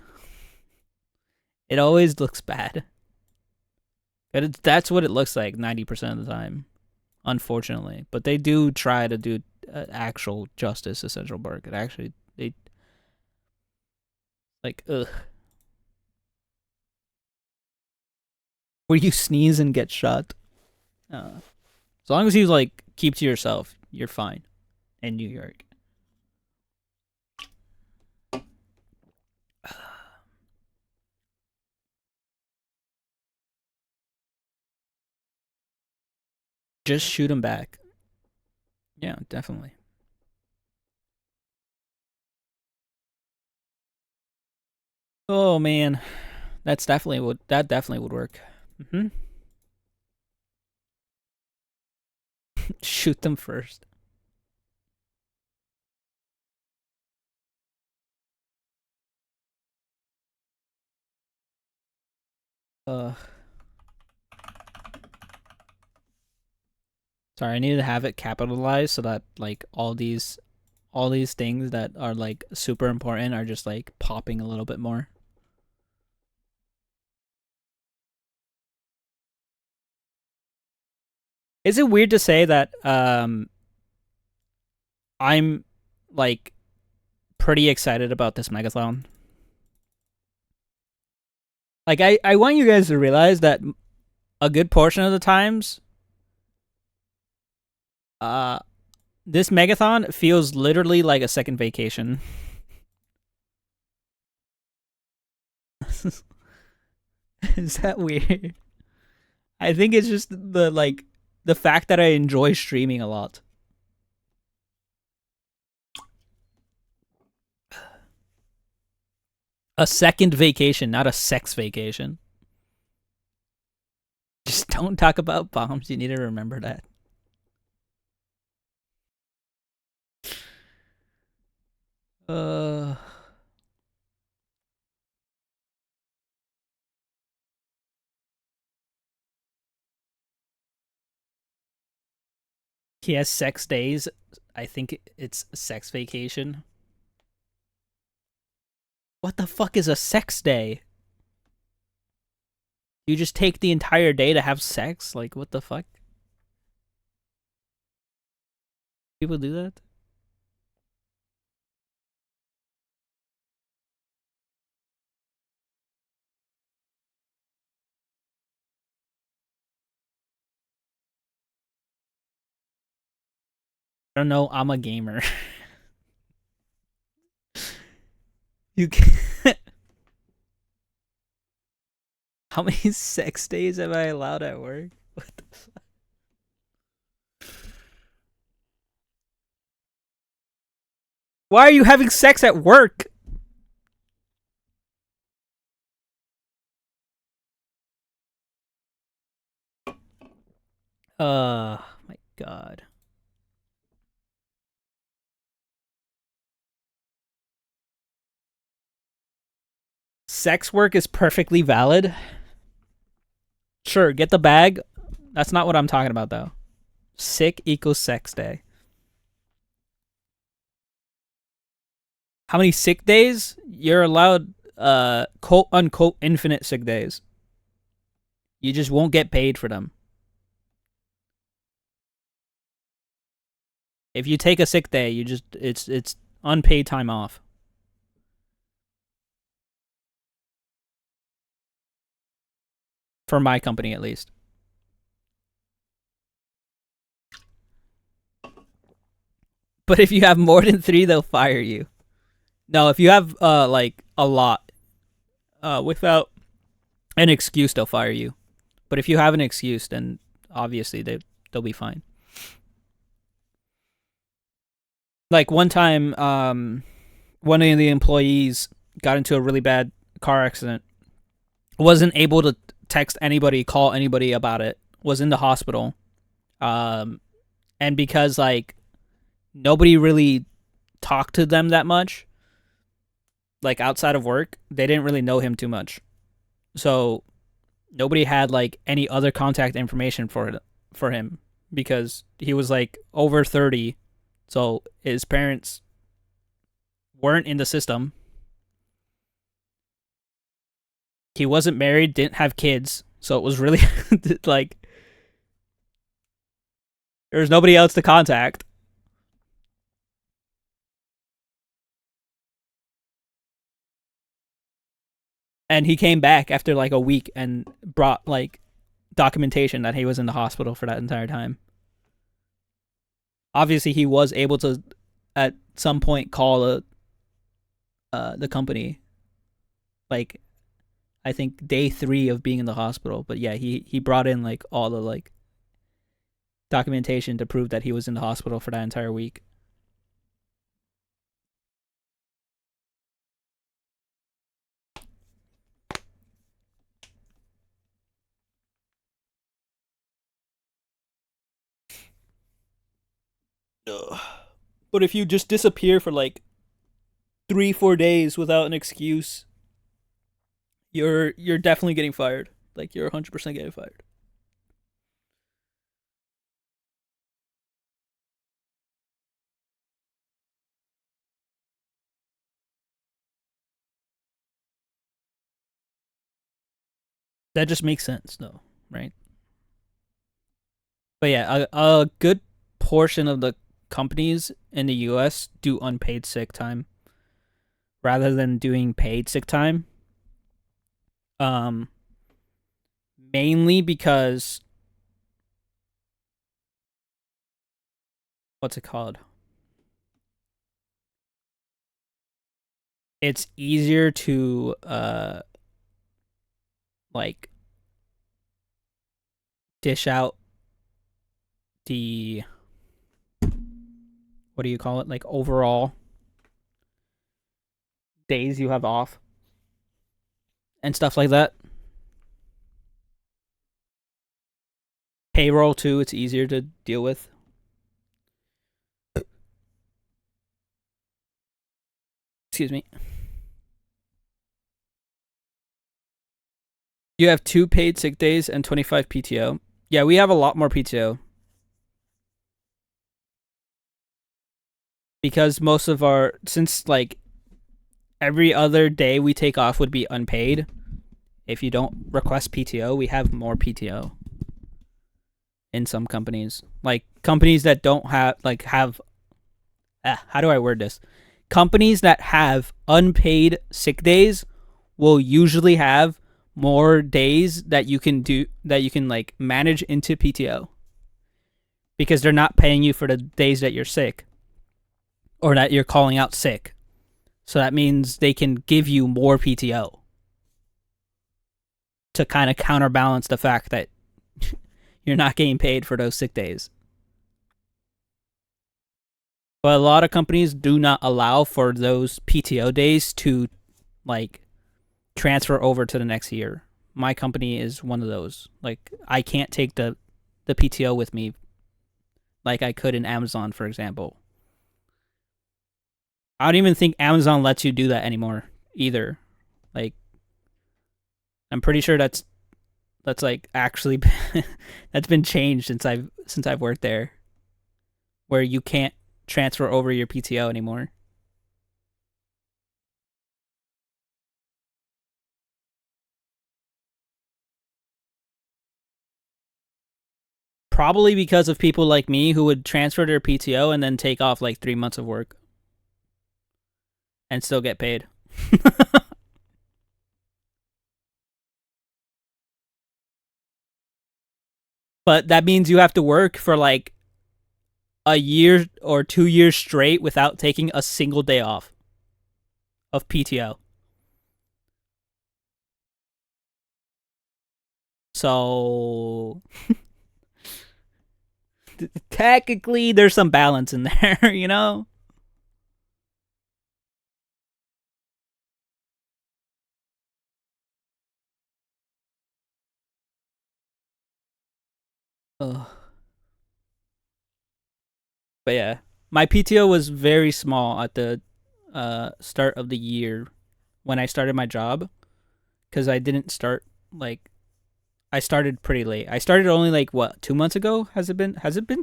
It always looks bad. But that's what it looks like 90% of the time, unfortunately. But they do try to do actual justice to Central Park. It actually, they, like, ugh. Where you sneeze and get shot. As long as you, like, keep to yourself, you're fine in New York. Just shoot him back. Yeah, definitely. Oh man, that definitely would work. Shoot them first. Sorry, I needed to have it capitalized so that, like, all these things that are, like, super important are just, like, popping a little bit more. Is it weird to say that I'm like pretty excited about this megathon? Like I want you guys to realize that a good portion of the times this megathon feels literally like a second vacation. Is that weird? I think it's just the fact that I enjoy streaming a lot. A second vacation, not a sex vacation. Just don't talk about bombs. You need to remember that. He has sex days. I think it's sex vacation. What the fuck is a sex day? You just take the entire day to have sex? Like, what the fuck? People do that? I don't know, I'm a gamer. You can't. How many sex days am I allowed at work? What the fuck? Why are you having sex at work? My God. Sex work is perfectly valid. Sure, get the bag. That's not what I'm talking about, though. Sick equals sex day. How many sick days? You're allowed, quote unquote, infinite sick days. You just won't get paid for them. If you take a sick day, you just it's unpaid time off. For my company, at least. But if you have more than 3, they'll fire you. No, if you have like a lot, without an excuse, they'll fire you. But if you have an excuse, then obviously they'll be fine. Like one time, one of the employees got into a really bad car accident. Wasn't able to text anybody, call anybody about it. Was in the hospital. And because like nobody really talked to them that much, like outside of work, they didn't really know him too much. So nobody had like any other contact information for him because he was like over 30. So his parents weren't in the system. He wasn't married, didn't have kids. So it was really like there was nobody else to contact. And he came back after like a week and brought like documentation that he was in the hospital for that entire time. Obviously, he was able to at some point call the company. Like, I think day 3 of being in the hospital. But yeah, he brought in like all the like documentation to prove that he was in the hospital for that entire week. But if you just disappear for like 3-4 days without an excuse, you're definitely getting fired. Like you're 100% getting fired. That just makes sense, though, right? But yeah, a good portion of the companies in the US do unpaid sick time rather than doing paid sick time. Mainly because what's it called? It's easier to like dish out the, what do you call it? Like overall days you have off and stuff like that. Payroll too, it's easier to deal with. Excuse me. You have 2 paid sick days and 25 PTO. Yeah, we have a lot more PTO. Because most of our, since like every other day we take off would be unpaid. If you don't request PTO, we have more PTO. In some companies. Like companies that don't have, like have, how do I word this? Companies that have unpaid sick days will usually have more days that you can do, that you can like manage into PTO. Because they're not paying you for the days that you're sick. Or that you're calling out sick. So that means they can give you more PTO. To kind of counterbalance the fact that you're not getting paid for those sick days. But a lot of companies do not allow for those PTO days to like transfer over to the next year. My company is one of those. Like I can't take the PTO with me like I could in Amazon, for example. I don't even think Amazon lets you do that anymore either. Like I'm pretty sure that's like actually that's been changed since I've worked there, where you can't transfer over your PTO anymore. Probably because of people like me who would transfer their PTO and then take off like 3 months of work and still get paid. But that means you have to work for like a year or 2 years straight without taking a single day off of PTO. So technically there's some balance in there, you know? Ugh. But yeah, my PTO was very small at the start of the year when I started my job, because I didn't start like, I started pretty late. I started only like what, 2 months ago? Has it been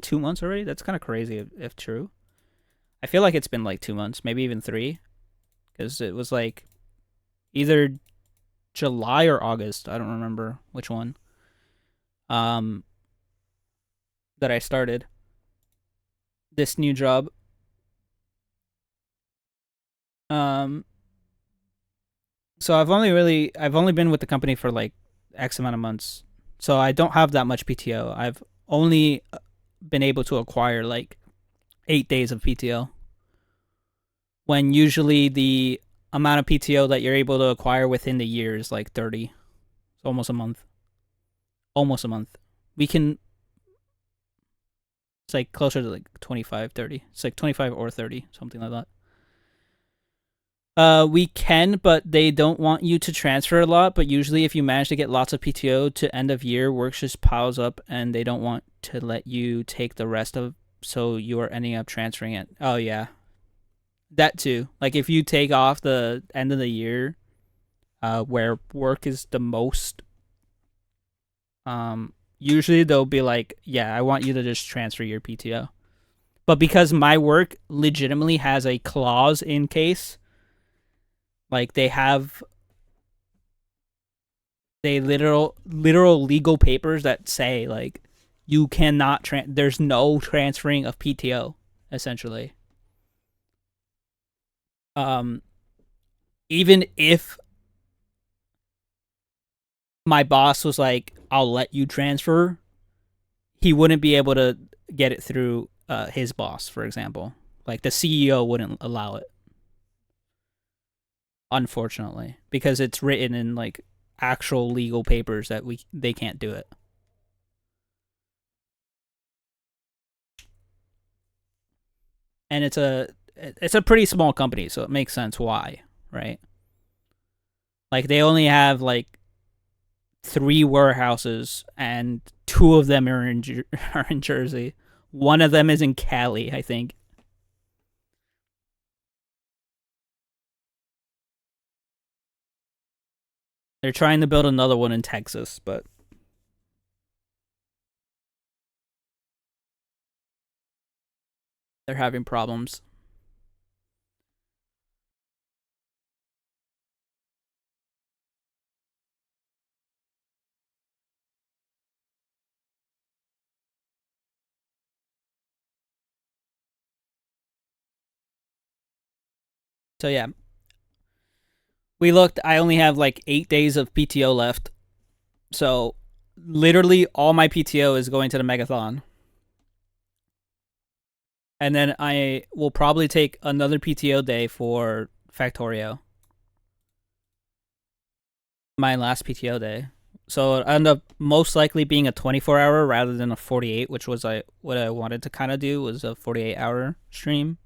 2 months already? That's kind of crazy if true. I feel like it's been like 2 months, maybe even 3, because it was like either July or August. I don't remember which one. That I started this new job. So I've only been with the company for like X amount of months. So I don't have that much PTO. I've only been able to acquire like 8 days of PTO. When usually the amount of PTO that you're able to acquire within the year is like 30. It's almost a month. Almost a month. It's like closer to like 25, 30. It's like 25 or 30, something like that. We can, but they don't want you to transfer a lot. But usually if you manage to get lots of PTO to end of year, work just piles up and they don't want to let you take the rest of, so you are ending up transferring it. Oh, yeah. That too. Like if you take off the end of the year, where work is the most, usually they'll be like, yeah, I want you to just transfer your PTO. But because my work legitimately has a clause in case, like they have literal legal papers that say like You cannot there's no transferring of PTO, essentially. Even if my boss was like, I'll let you transfer, he wouldn't be able to get it through his boss, for example. Like, the CEO wouldn't allow it. Unfortunately. Because it's written in, like, actual legal papers that they can't do it. And it's a pretty small company, so it makes sense why, right? Like, they only have, like, 3 warehouses, and 2 of them are in Jersey. One of them is in Cali, I think. They're trying to build another one in Texas, but they're having problems. So yeah. We looked, I only have like 8 days of PTO left. So literally all my PTO is going to the Megathon. And then I will probably take another PTO day for Factorio. My last PTO day. So it'll end up most likely being a 24-hour rather than a 48, which was what I wanted to kind of do, was a 48-hour stream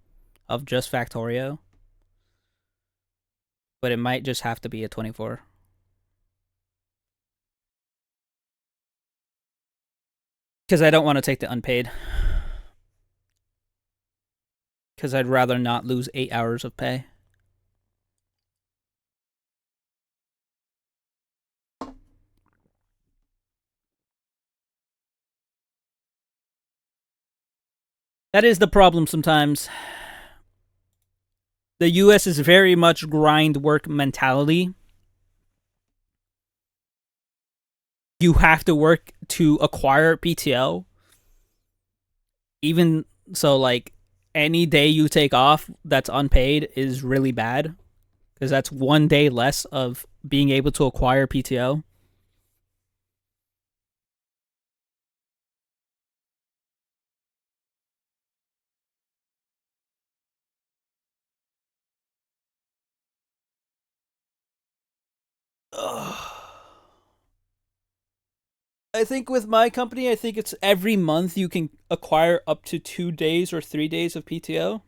of just Factorio. But it might just have to be a 24. Because I don't want to take the unpaid. Because I'd rather not lose 8 hours of pay. That is the problem sometimes. The US is very much grind work mentality. You have to work to acquire PTO. Even so, like, any day you take off that's unpaid is really bad. Because that's 1 day less of being able to acquire PTO. I think with my company, I think it's every month you can acquire up to 2 days or 3 days of PTO.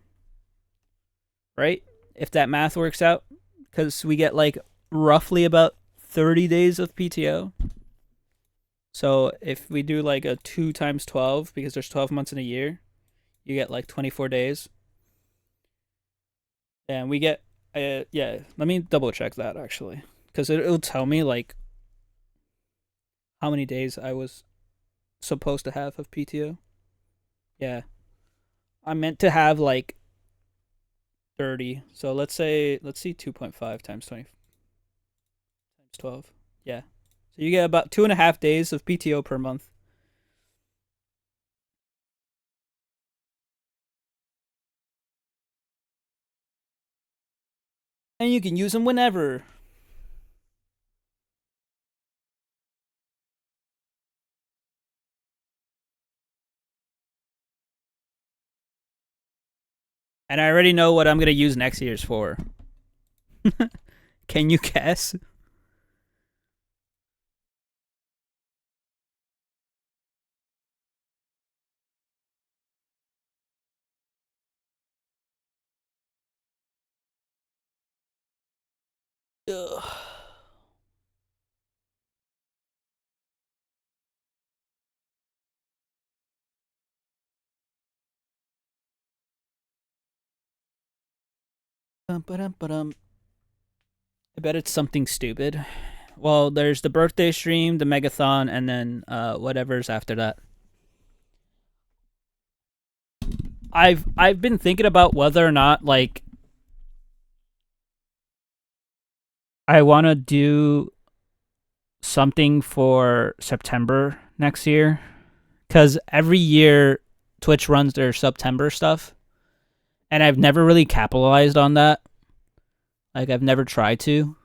Right? If that math works out. Because we get like roughly about 30 days of PTO. So if we do like a 2 times 12, because there's 12 months in a year, you get like 24 days. And we get, yeah, let me double check that actually. Because it'll tell me like how many days I was supposed to have of PTO. Yeah. I meant to have like 30. So let's see 2.5 times 20 times 12. Yeah. So you get about 2.5 days of PTO per month. And you can use them whenever. And I already know what I'm going to use next year's for. Can you guess? Ugh. I bet it's something stupid. Well, there's the birthday stream, the megathon, and then whatever's after that. I've been thinking about whether or not like I want to do something for September next year, because every year Twitch runs their September stuff, and I've never really capitalized on that. Like, I've never tried to.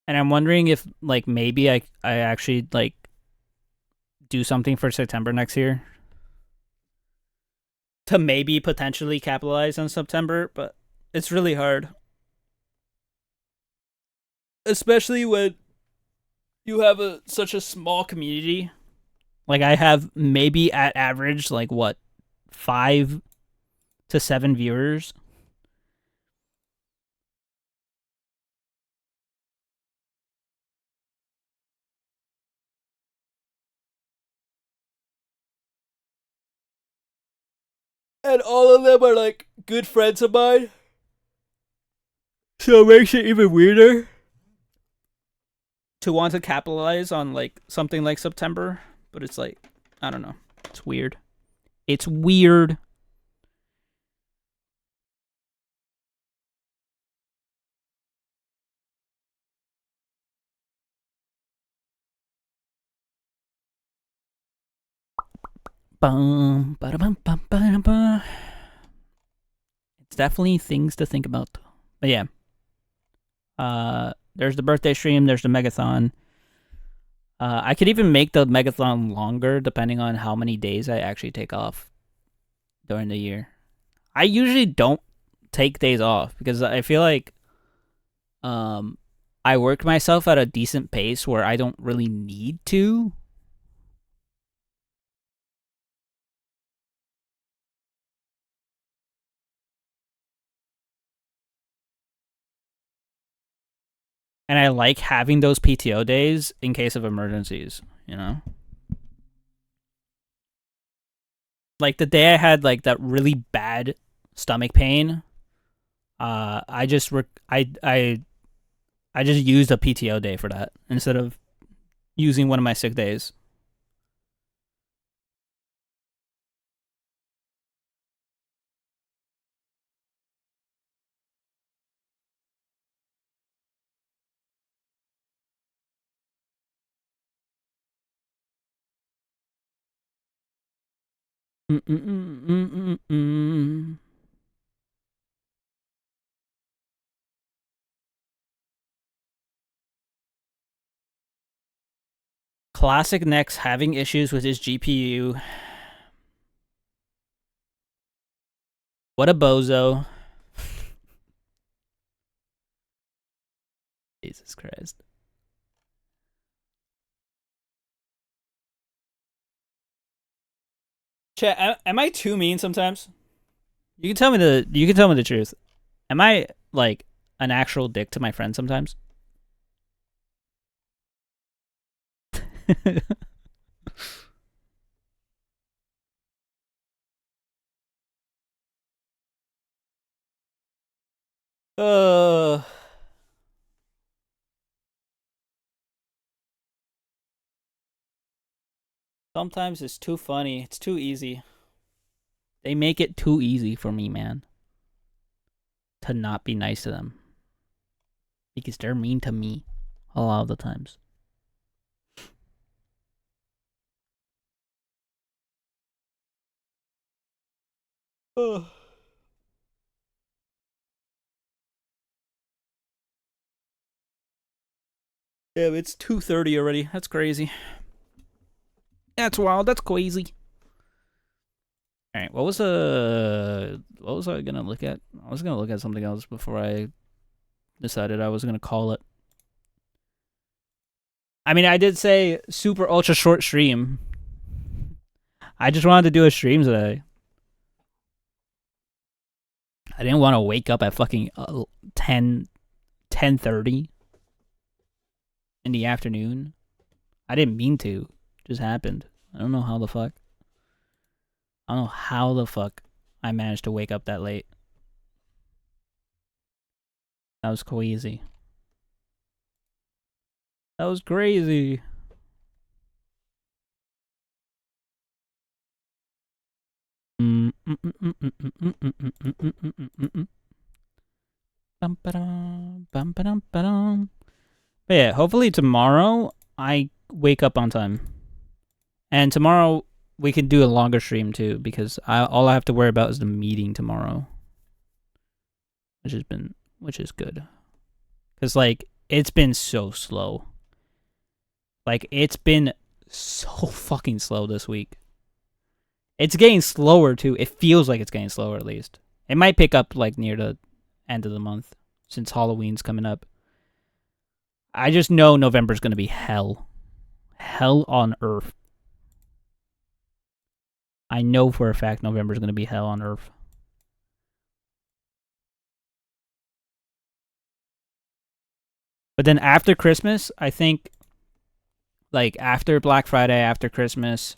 And I'm wondering if, like, maybe I actually, like, do something for September next year to maybe potentially capitalize on September, but it's really hard. Especially when you have such a small community. Like, I have maybe at average, like, what, 5 to 7 viewers. And all of them are, like, good friends of mine. So it makes it even weirder to want to capitalize on, like, something like September. But it's like, I don't know. It's weird. It's weird. Bum, ba-da-bum, bum, ba-da-bum. It's definitely things to think about. But yeah. There's the birthday stream, there's the megathon. I could even make the megathon longer depending on how many days I actually take off during the year. I usually don't take days off because I feel like I work myself at a decent pace where I don't really need to. And I like having those PTO days in case of emergencies, you know? Like the day I had like that really bad stomach pain, I just used a PTO day for that instead of using one of my sick days. Classic Nex having issues with his GPU. What a bozo. Jesus Christ. Chat, am I too mean sometimes? You can tell me the truth. Am I like an actual dick to my friends sometimes? Sometimes it's too funny. It's too easy. They make it too easy for me, man. To not be nice to them. Because they're mean to me a lot of the times. Ugh. Yeah, it's 2:30 already. That's crazy. That's wild. That's crazy. All right, what was I gonna look at? I was gonna look at something else before I decided I was gonna call it. I mean, I did say super ultra short stream. I just wanted to do a stream today. I didn't want to wake up at fucking 10:30 in the afternoon. I didn't mean to. It just happened. I don't know how the fuck. I don't know how the fuck I managed to wake up that late. That was crazy. That was crazy. But yeah, hopefully tomorrow I wake up on time. And tomorrow we can do a longer stream too, because all I have to worry about is the meeting tomorrow, which is good. Cause like it's been so slow. Like it's been so fucking slow this week. It's getting slower too. It feels like it's getting slower at least. It might pick up like near the end of the month since Halloween's coming up. I just know November's gonna be hell. Hell on earth. I know for a fact November's gonna be hell on earth. But then after Christmas, I think, like after Black Friday, after Christmas,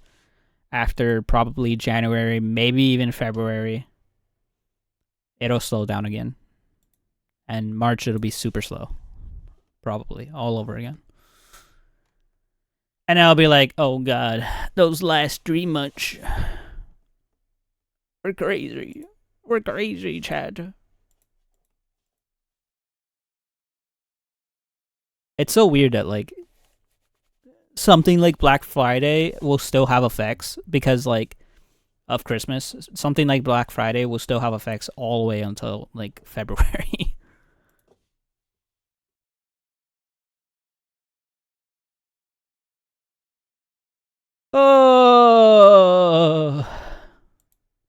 after probably January, maybe even February, it'll slow down again. And March, it'll be super slow. Probably, all over again. And I'll be like, oh god, those last 3 months were crazy. We're crazy, Chad. It's so weird that, like, something like Black Friday will still have effects because, like, of Christmas. Something like Black Friday will still have effects all the way until, like, February. Oh,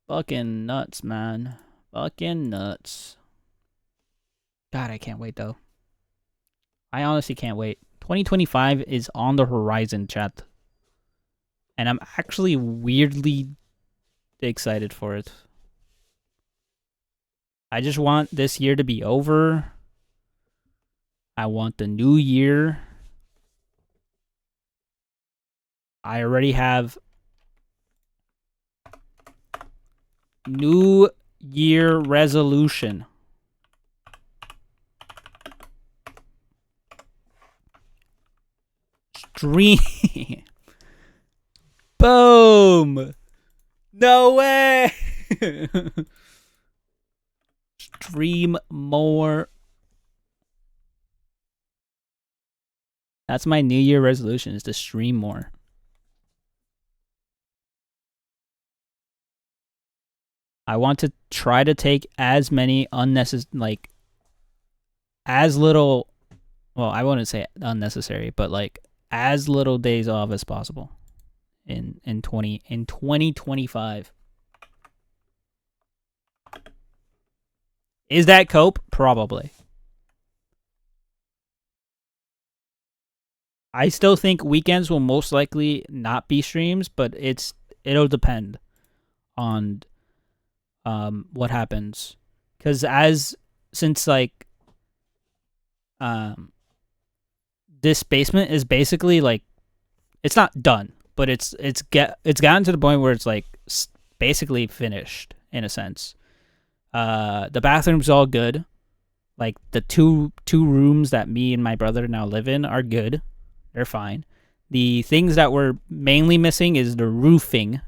fucking nuts, man. Fucking nuts. God, I can't wait, though. I honestly can't wait. 2025 is on the horizon, chat. And I'm actually weirdly excited for it. I just want this year to be over. I want the new year. I already have New Year resolution. Stream. Boom. No way. Stream more. That's my New Year resolution, is to stream more. I want to try to take as many like, as little, well, I wouldn't say unnecessary, but like, as little days off as possible in 2025. Is that cope? Probably. I still think weekends will most likely not be streams, but it'll depend on what happens, because since like this basement is basically like, it's not done, but it's gotten to the point where it's like basically finished in a sense. The bathroom's all good. Like the two rooms that me and my brother now live in are good. They're fine. The things that we're mainly missing is the roofing.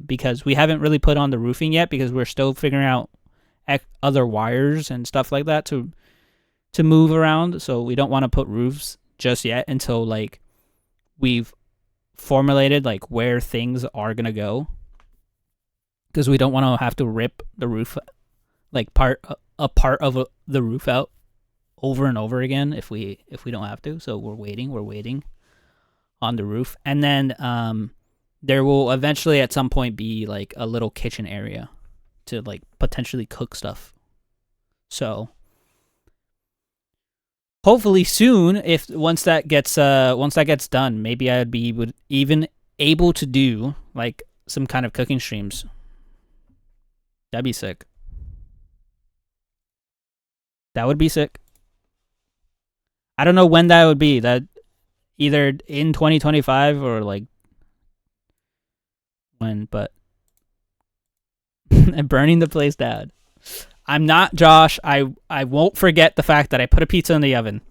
Because we haven't really put on the roofing yet, because we're still figuring out other wires and stuff like that to move around. So we don't want to put roofs just yet until like we've formulated like where things are gonna go, because we don't want to have to rip the roof, like a part of the roof out over and over again if we don't have to. So we're waiting on the roof. And then there will eventually at some point be like a little kitchen area to like potentially cook stuff. So hopefully soon, once that gets done, maybe I'd be even able to do like some kind of cooking streams. That'd be sick. That would be sick. I don't know when that would be. That either in 2025 or like when, but burning the place down. I'm not Josh. I won't forget the fact that I put a pizza in the oven.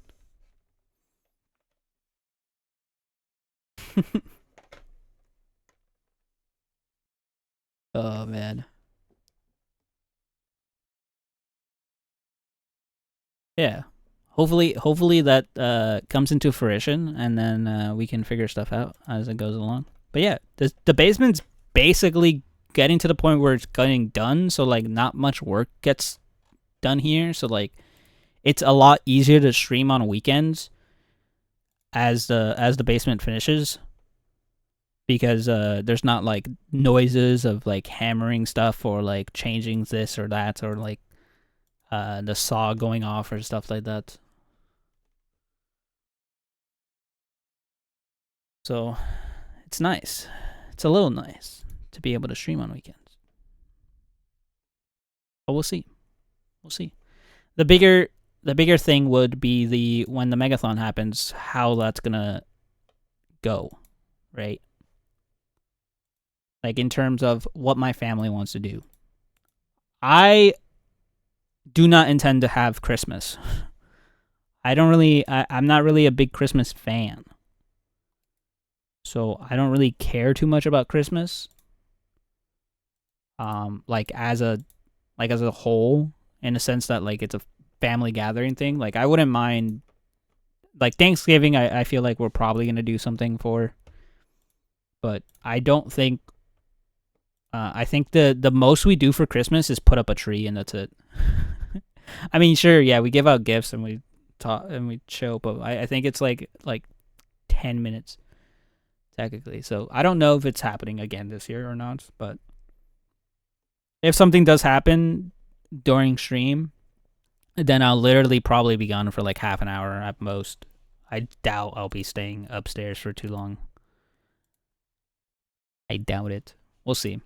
Oh man. Yeah. hopefully that comes into fruition, and then we can figure stuff out as it goes along. But yeah, the basement's basically getting to the point where it's getting done, so like not much work gets done here, so like it's a lot easier to stream on weekends as the basement finishes, because there's not like noises of like hammering stuff or like changing this or that, or like the saw going off or stuff like that. So it's nice. It's a little nice to be able to stream on weekends. But we'll see. We'll see. The bigger thing would be when the megathon happens, how that's gonna go, right? Like in terms of what my family wants to do. I do not intend to have Christmas. I'm not really a big Christmas fan. So I don't really care too much about Christmas. Like as a whole, in a sense that like it's a family gathering thing. Like I wouldn't mind, like Thanksgiving I feel like we're probably gonna do something for. But I don't think I think the most we do for Christmas is put up a tree, and that's it. I mean, sure, yeah, we give out gifts and we talk and we chill, but I think it's like 10 minutes technically. So I don't know if it's happening again this year or not, but if something does happen during stream, then I'll literally probably be gone for like half an hour at most. I doubt I'll be staying upstairs for too long. I doubt it. We'll see.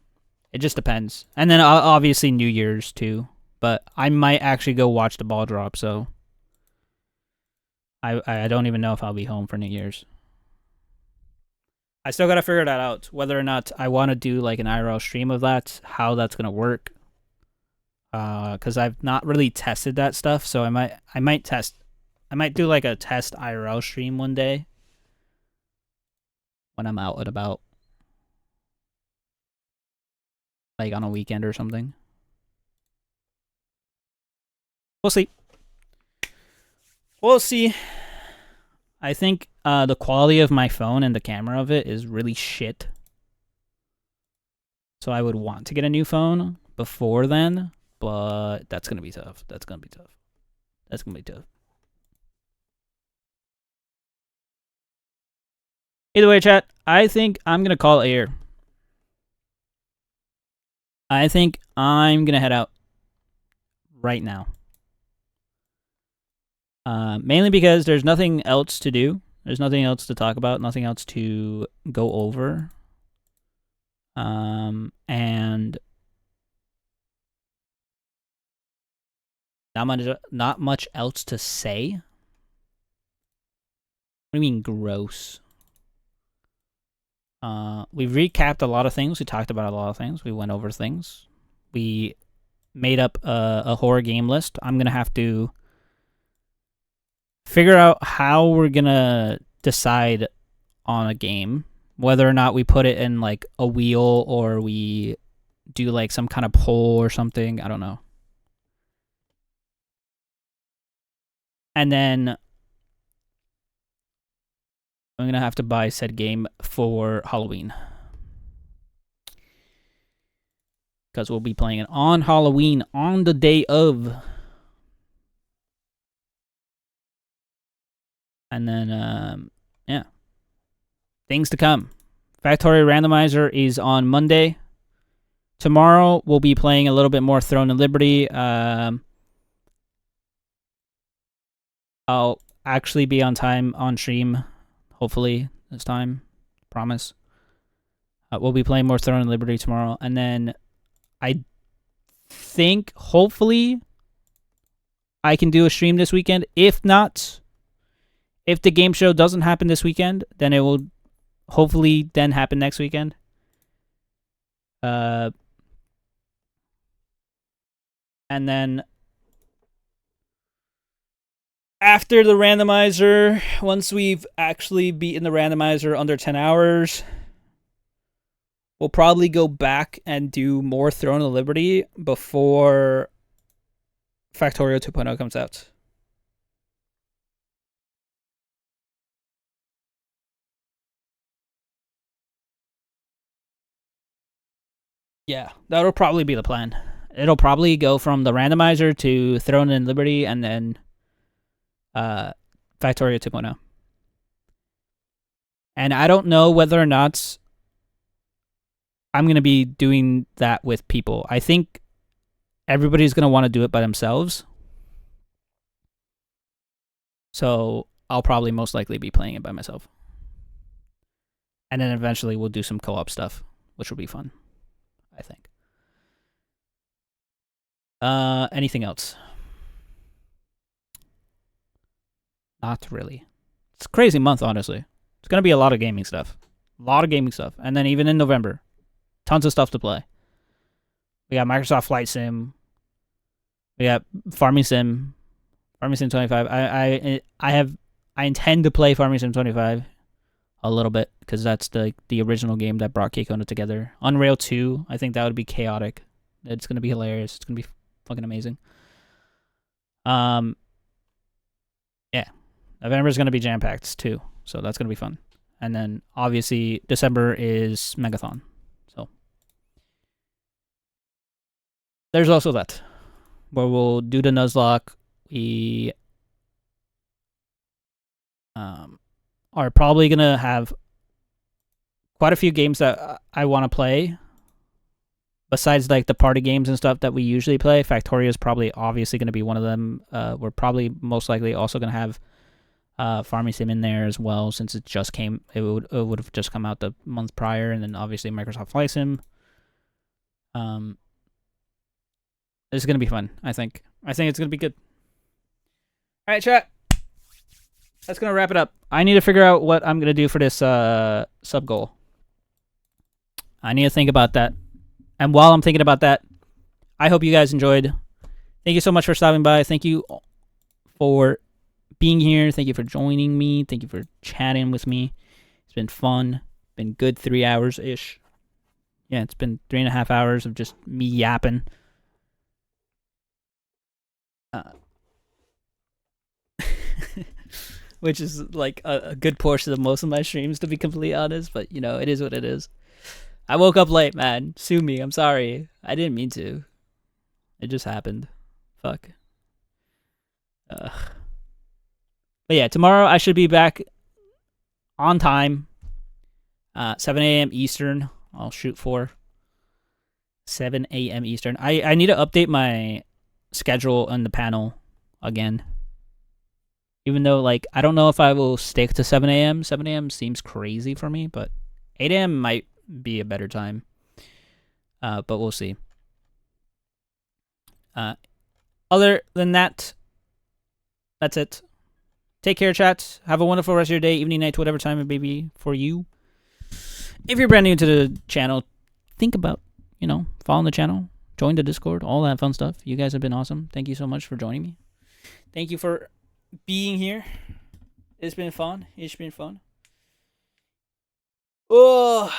It just depends. And then obviously New Year's too. But I might actually go watch the ball drop, so I don't even know if I'll be home for New Year's. I still gotta figure that out, whether or not I want to do like an IRL stream of that, how that's gonna work. Because I've not really tested that stuff, so I might do like a test IRL stream one day when I'm out and about, like on a weekend or something. We'll see. We'll see. I think the quality of my phone and the camera of it is really shit. So I would want to get a new phone before then, but that's going to be tough. That's going to be tough. That's going to be tough. Either way, chat, I think I'm going to call it here. I think I'm going to head out right now. Mainly because there's nothing else to do. There's nothing else to talk about, nothing else to go over. And not much else to say. What do you mean gross? We recapped a lot of things. We talked about a lot of things. We went over things. We made up a horror game list. I'm gonna have to figure out how we're gonna decide on a game, whether or not we put it in like a wheel or we do like some kind of poll or something. I don't know. And then I'm gonna have to buy said game for Halloween, because we'll be playing it on Halloween, on the day of. And then, yeah. Things to come. Factorio Randomizer is on Monday. Tomorrow, we'll be playing a little bit more Throne of Liberty. I'll actually be on time on stream, hopefully, this time. Promise. We'll be playing more Throne of Liberty tomorrow. And then, I think, hopefully, I can do a stream this weekend. If not, if the game show doesn't happen this weekend, then it will hopefully then happen next weekend. And then after the randomizer, once we've actually beaten the randomizer under 10 hours, we'll probably go back and do more Throne of Liberty before Factorio 2.0 comes out. Yeah, that'll probably be the plan. It'll probably go from the randomizer to Throne and Liberty, and then Factorio 2.0. And I don't know whether or not I'm going to be doing that with people. I think everybody's going to want to do it by themselves. So I'll probably most likely be playing it by myself. And then eventually we'll do some co-op stuff, which will be fun, I think. Anything else? Not really. It's a crazy month, honestly. It's going to be a lot of gaming stuff. A lot of gaming stuff. And then even in November, tons of stuff to play. We got Microsoft Flight Sim. We got Farming Sim. Farming Sim 25. I intend to play Farming Sim 25 a little bit because that's the original game that brought Keikono together. Unreal 2, I think that would be chaotic. It's going to be hilarious. It's going to be fucking amazing. Yeah. November is going to be jam-packed too, so that's going to be fun. And then obviously December is Megathon. So there's also that, where we'll do the Nuzlocke. We are probably going to have quite a few games that I want to play. Besides like the party games and stuff that we usually play, Factorio is probably obviously going to be one of them. We're probably most likely also going to have Farming Sim in there as well, since it just came. It would have just come out the month prior, and then obviously Microsoft Flight Sim. It's going to be fun, I think. I think it's going to be good. All right, chat. That's going to wrap it up. I need to figure out what I'm going to do for this sub goal. I need to think about that. And while I'm thinking about that, I hope you guys enjoyed. Thank you so much for stopping by. Thank you for being here. Thank you for joining me. Thank you for chatting with me. It's been fun. Been good 3 hours-ish. Yeah, it's been 3.5 hours of just me yapping. Which is like a good portion of most of my streams, to be completely honest. But, you know, it is what it is. I woke up late, man. Sue me. I'm sorry. I didn't mean to. It just happened. Fuck. But yeah, tomorrow I should be back on time. 7 a.m. Eastern. I'll shoot for 7 a.m. Eastern. I need to update my schedule on the panel again. Even though, like, I don't know if I will stick to 7 a.m. 7 a.m. seems crazy for me, but 8 a.m. might be a better time. But we'll see. Other than that, that's it. Take care, chat. Have a wonderful rest of your day, evening, night, whatever time it may be for you. If you're brand new to the channel, think about, you know, following the channel, join the Discord, all that fun stuff. You guys have been awesome. Thank you so much for joining me. Thank you for being here. It's been fun. It's been fun. Oh,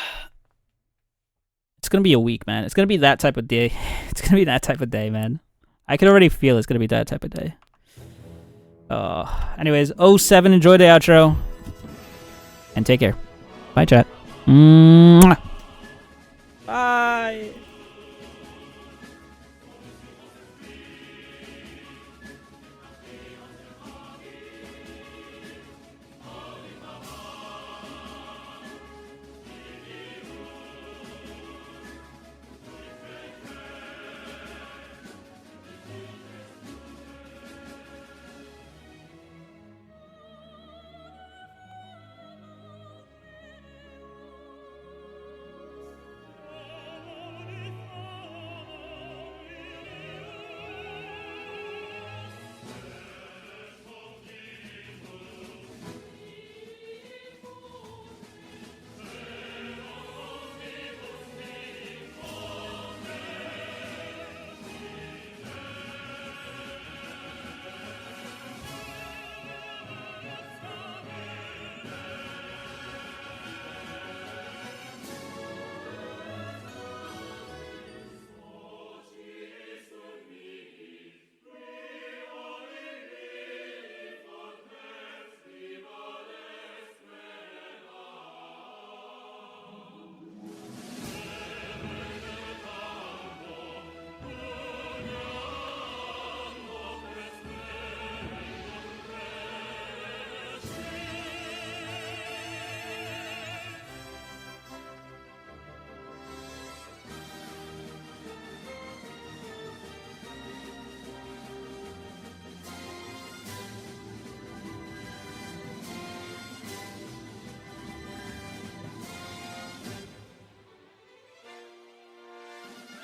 it's gonna be a week, man. It's gonna be that type of day. It's gonna be that type of day, man. I can already feel it's gonna be that type of day. Anyways, 07, enjoy the outro. And take care. Bye, chat. Mwah.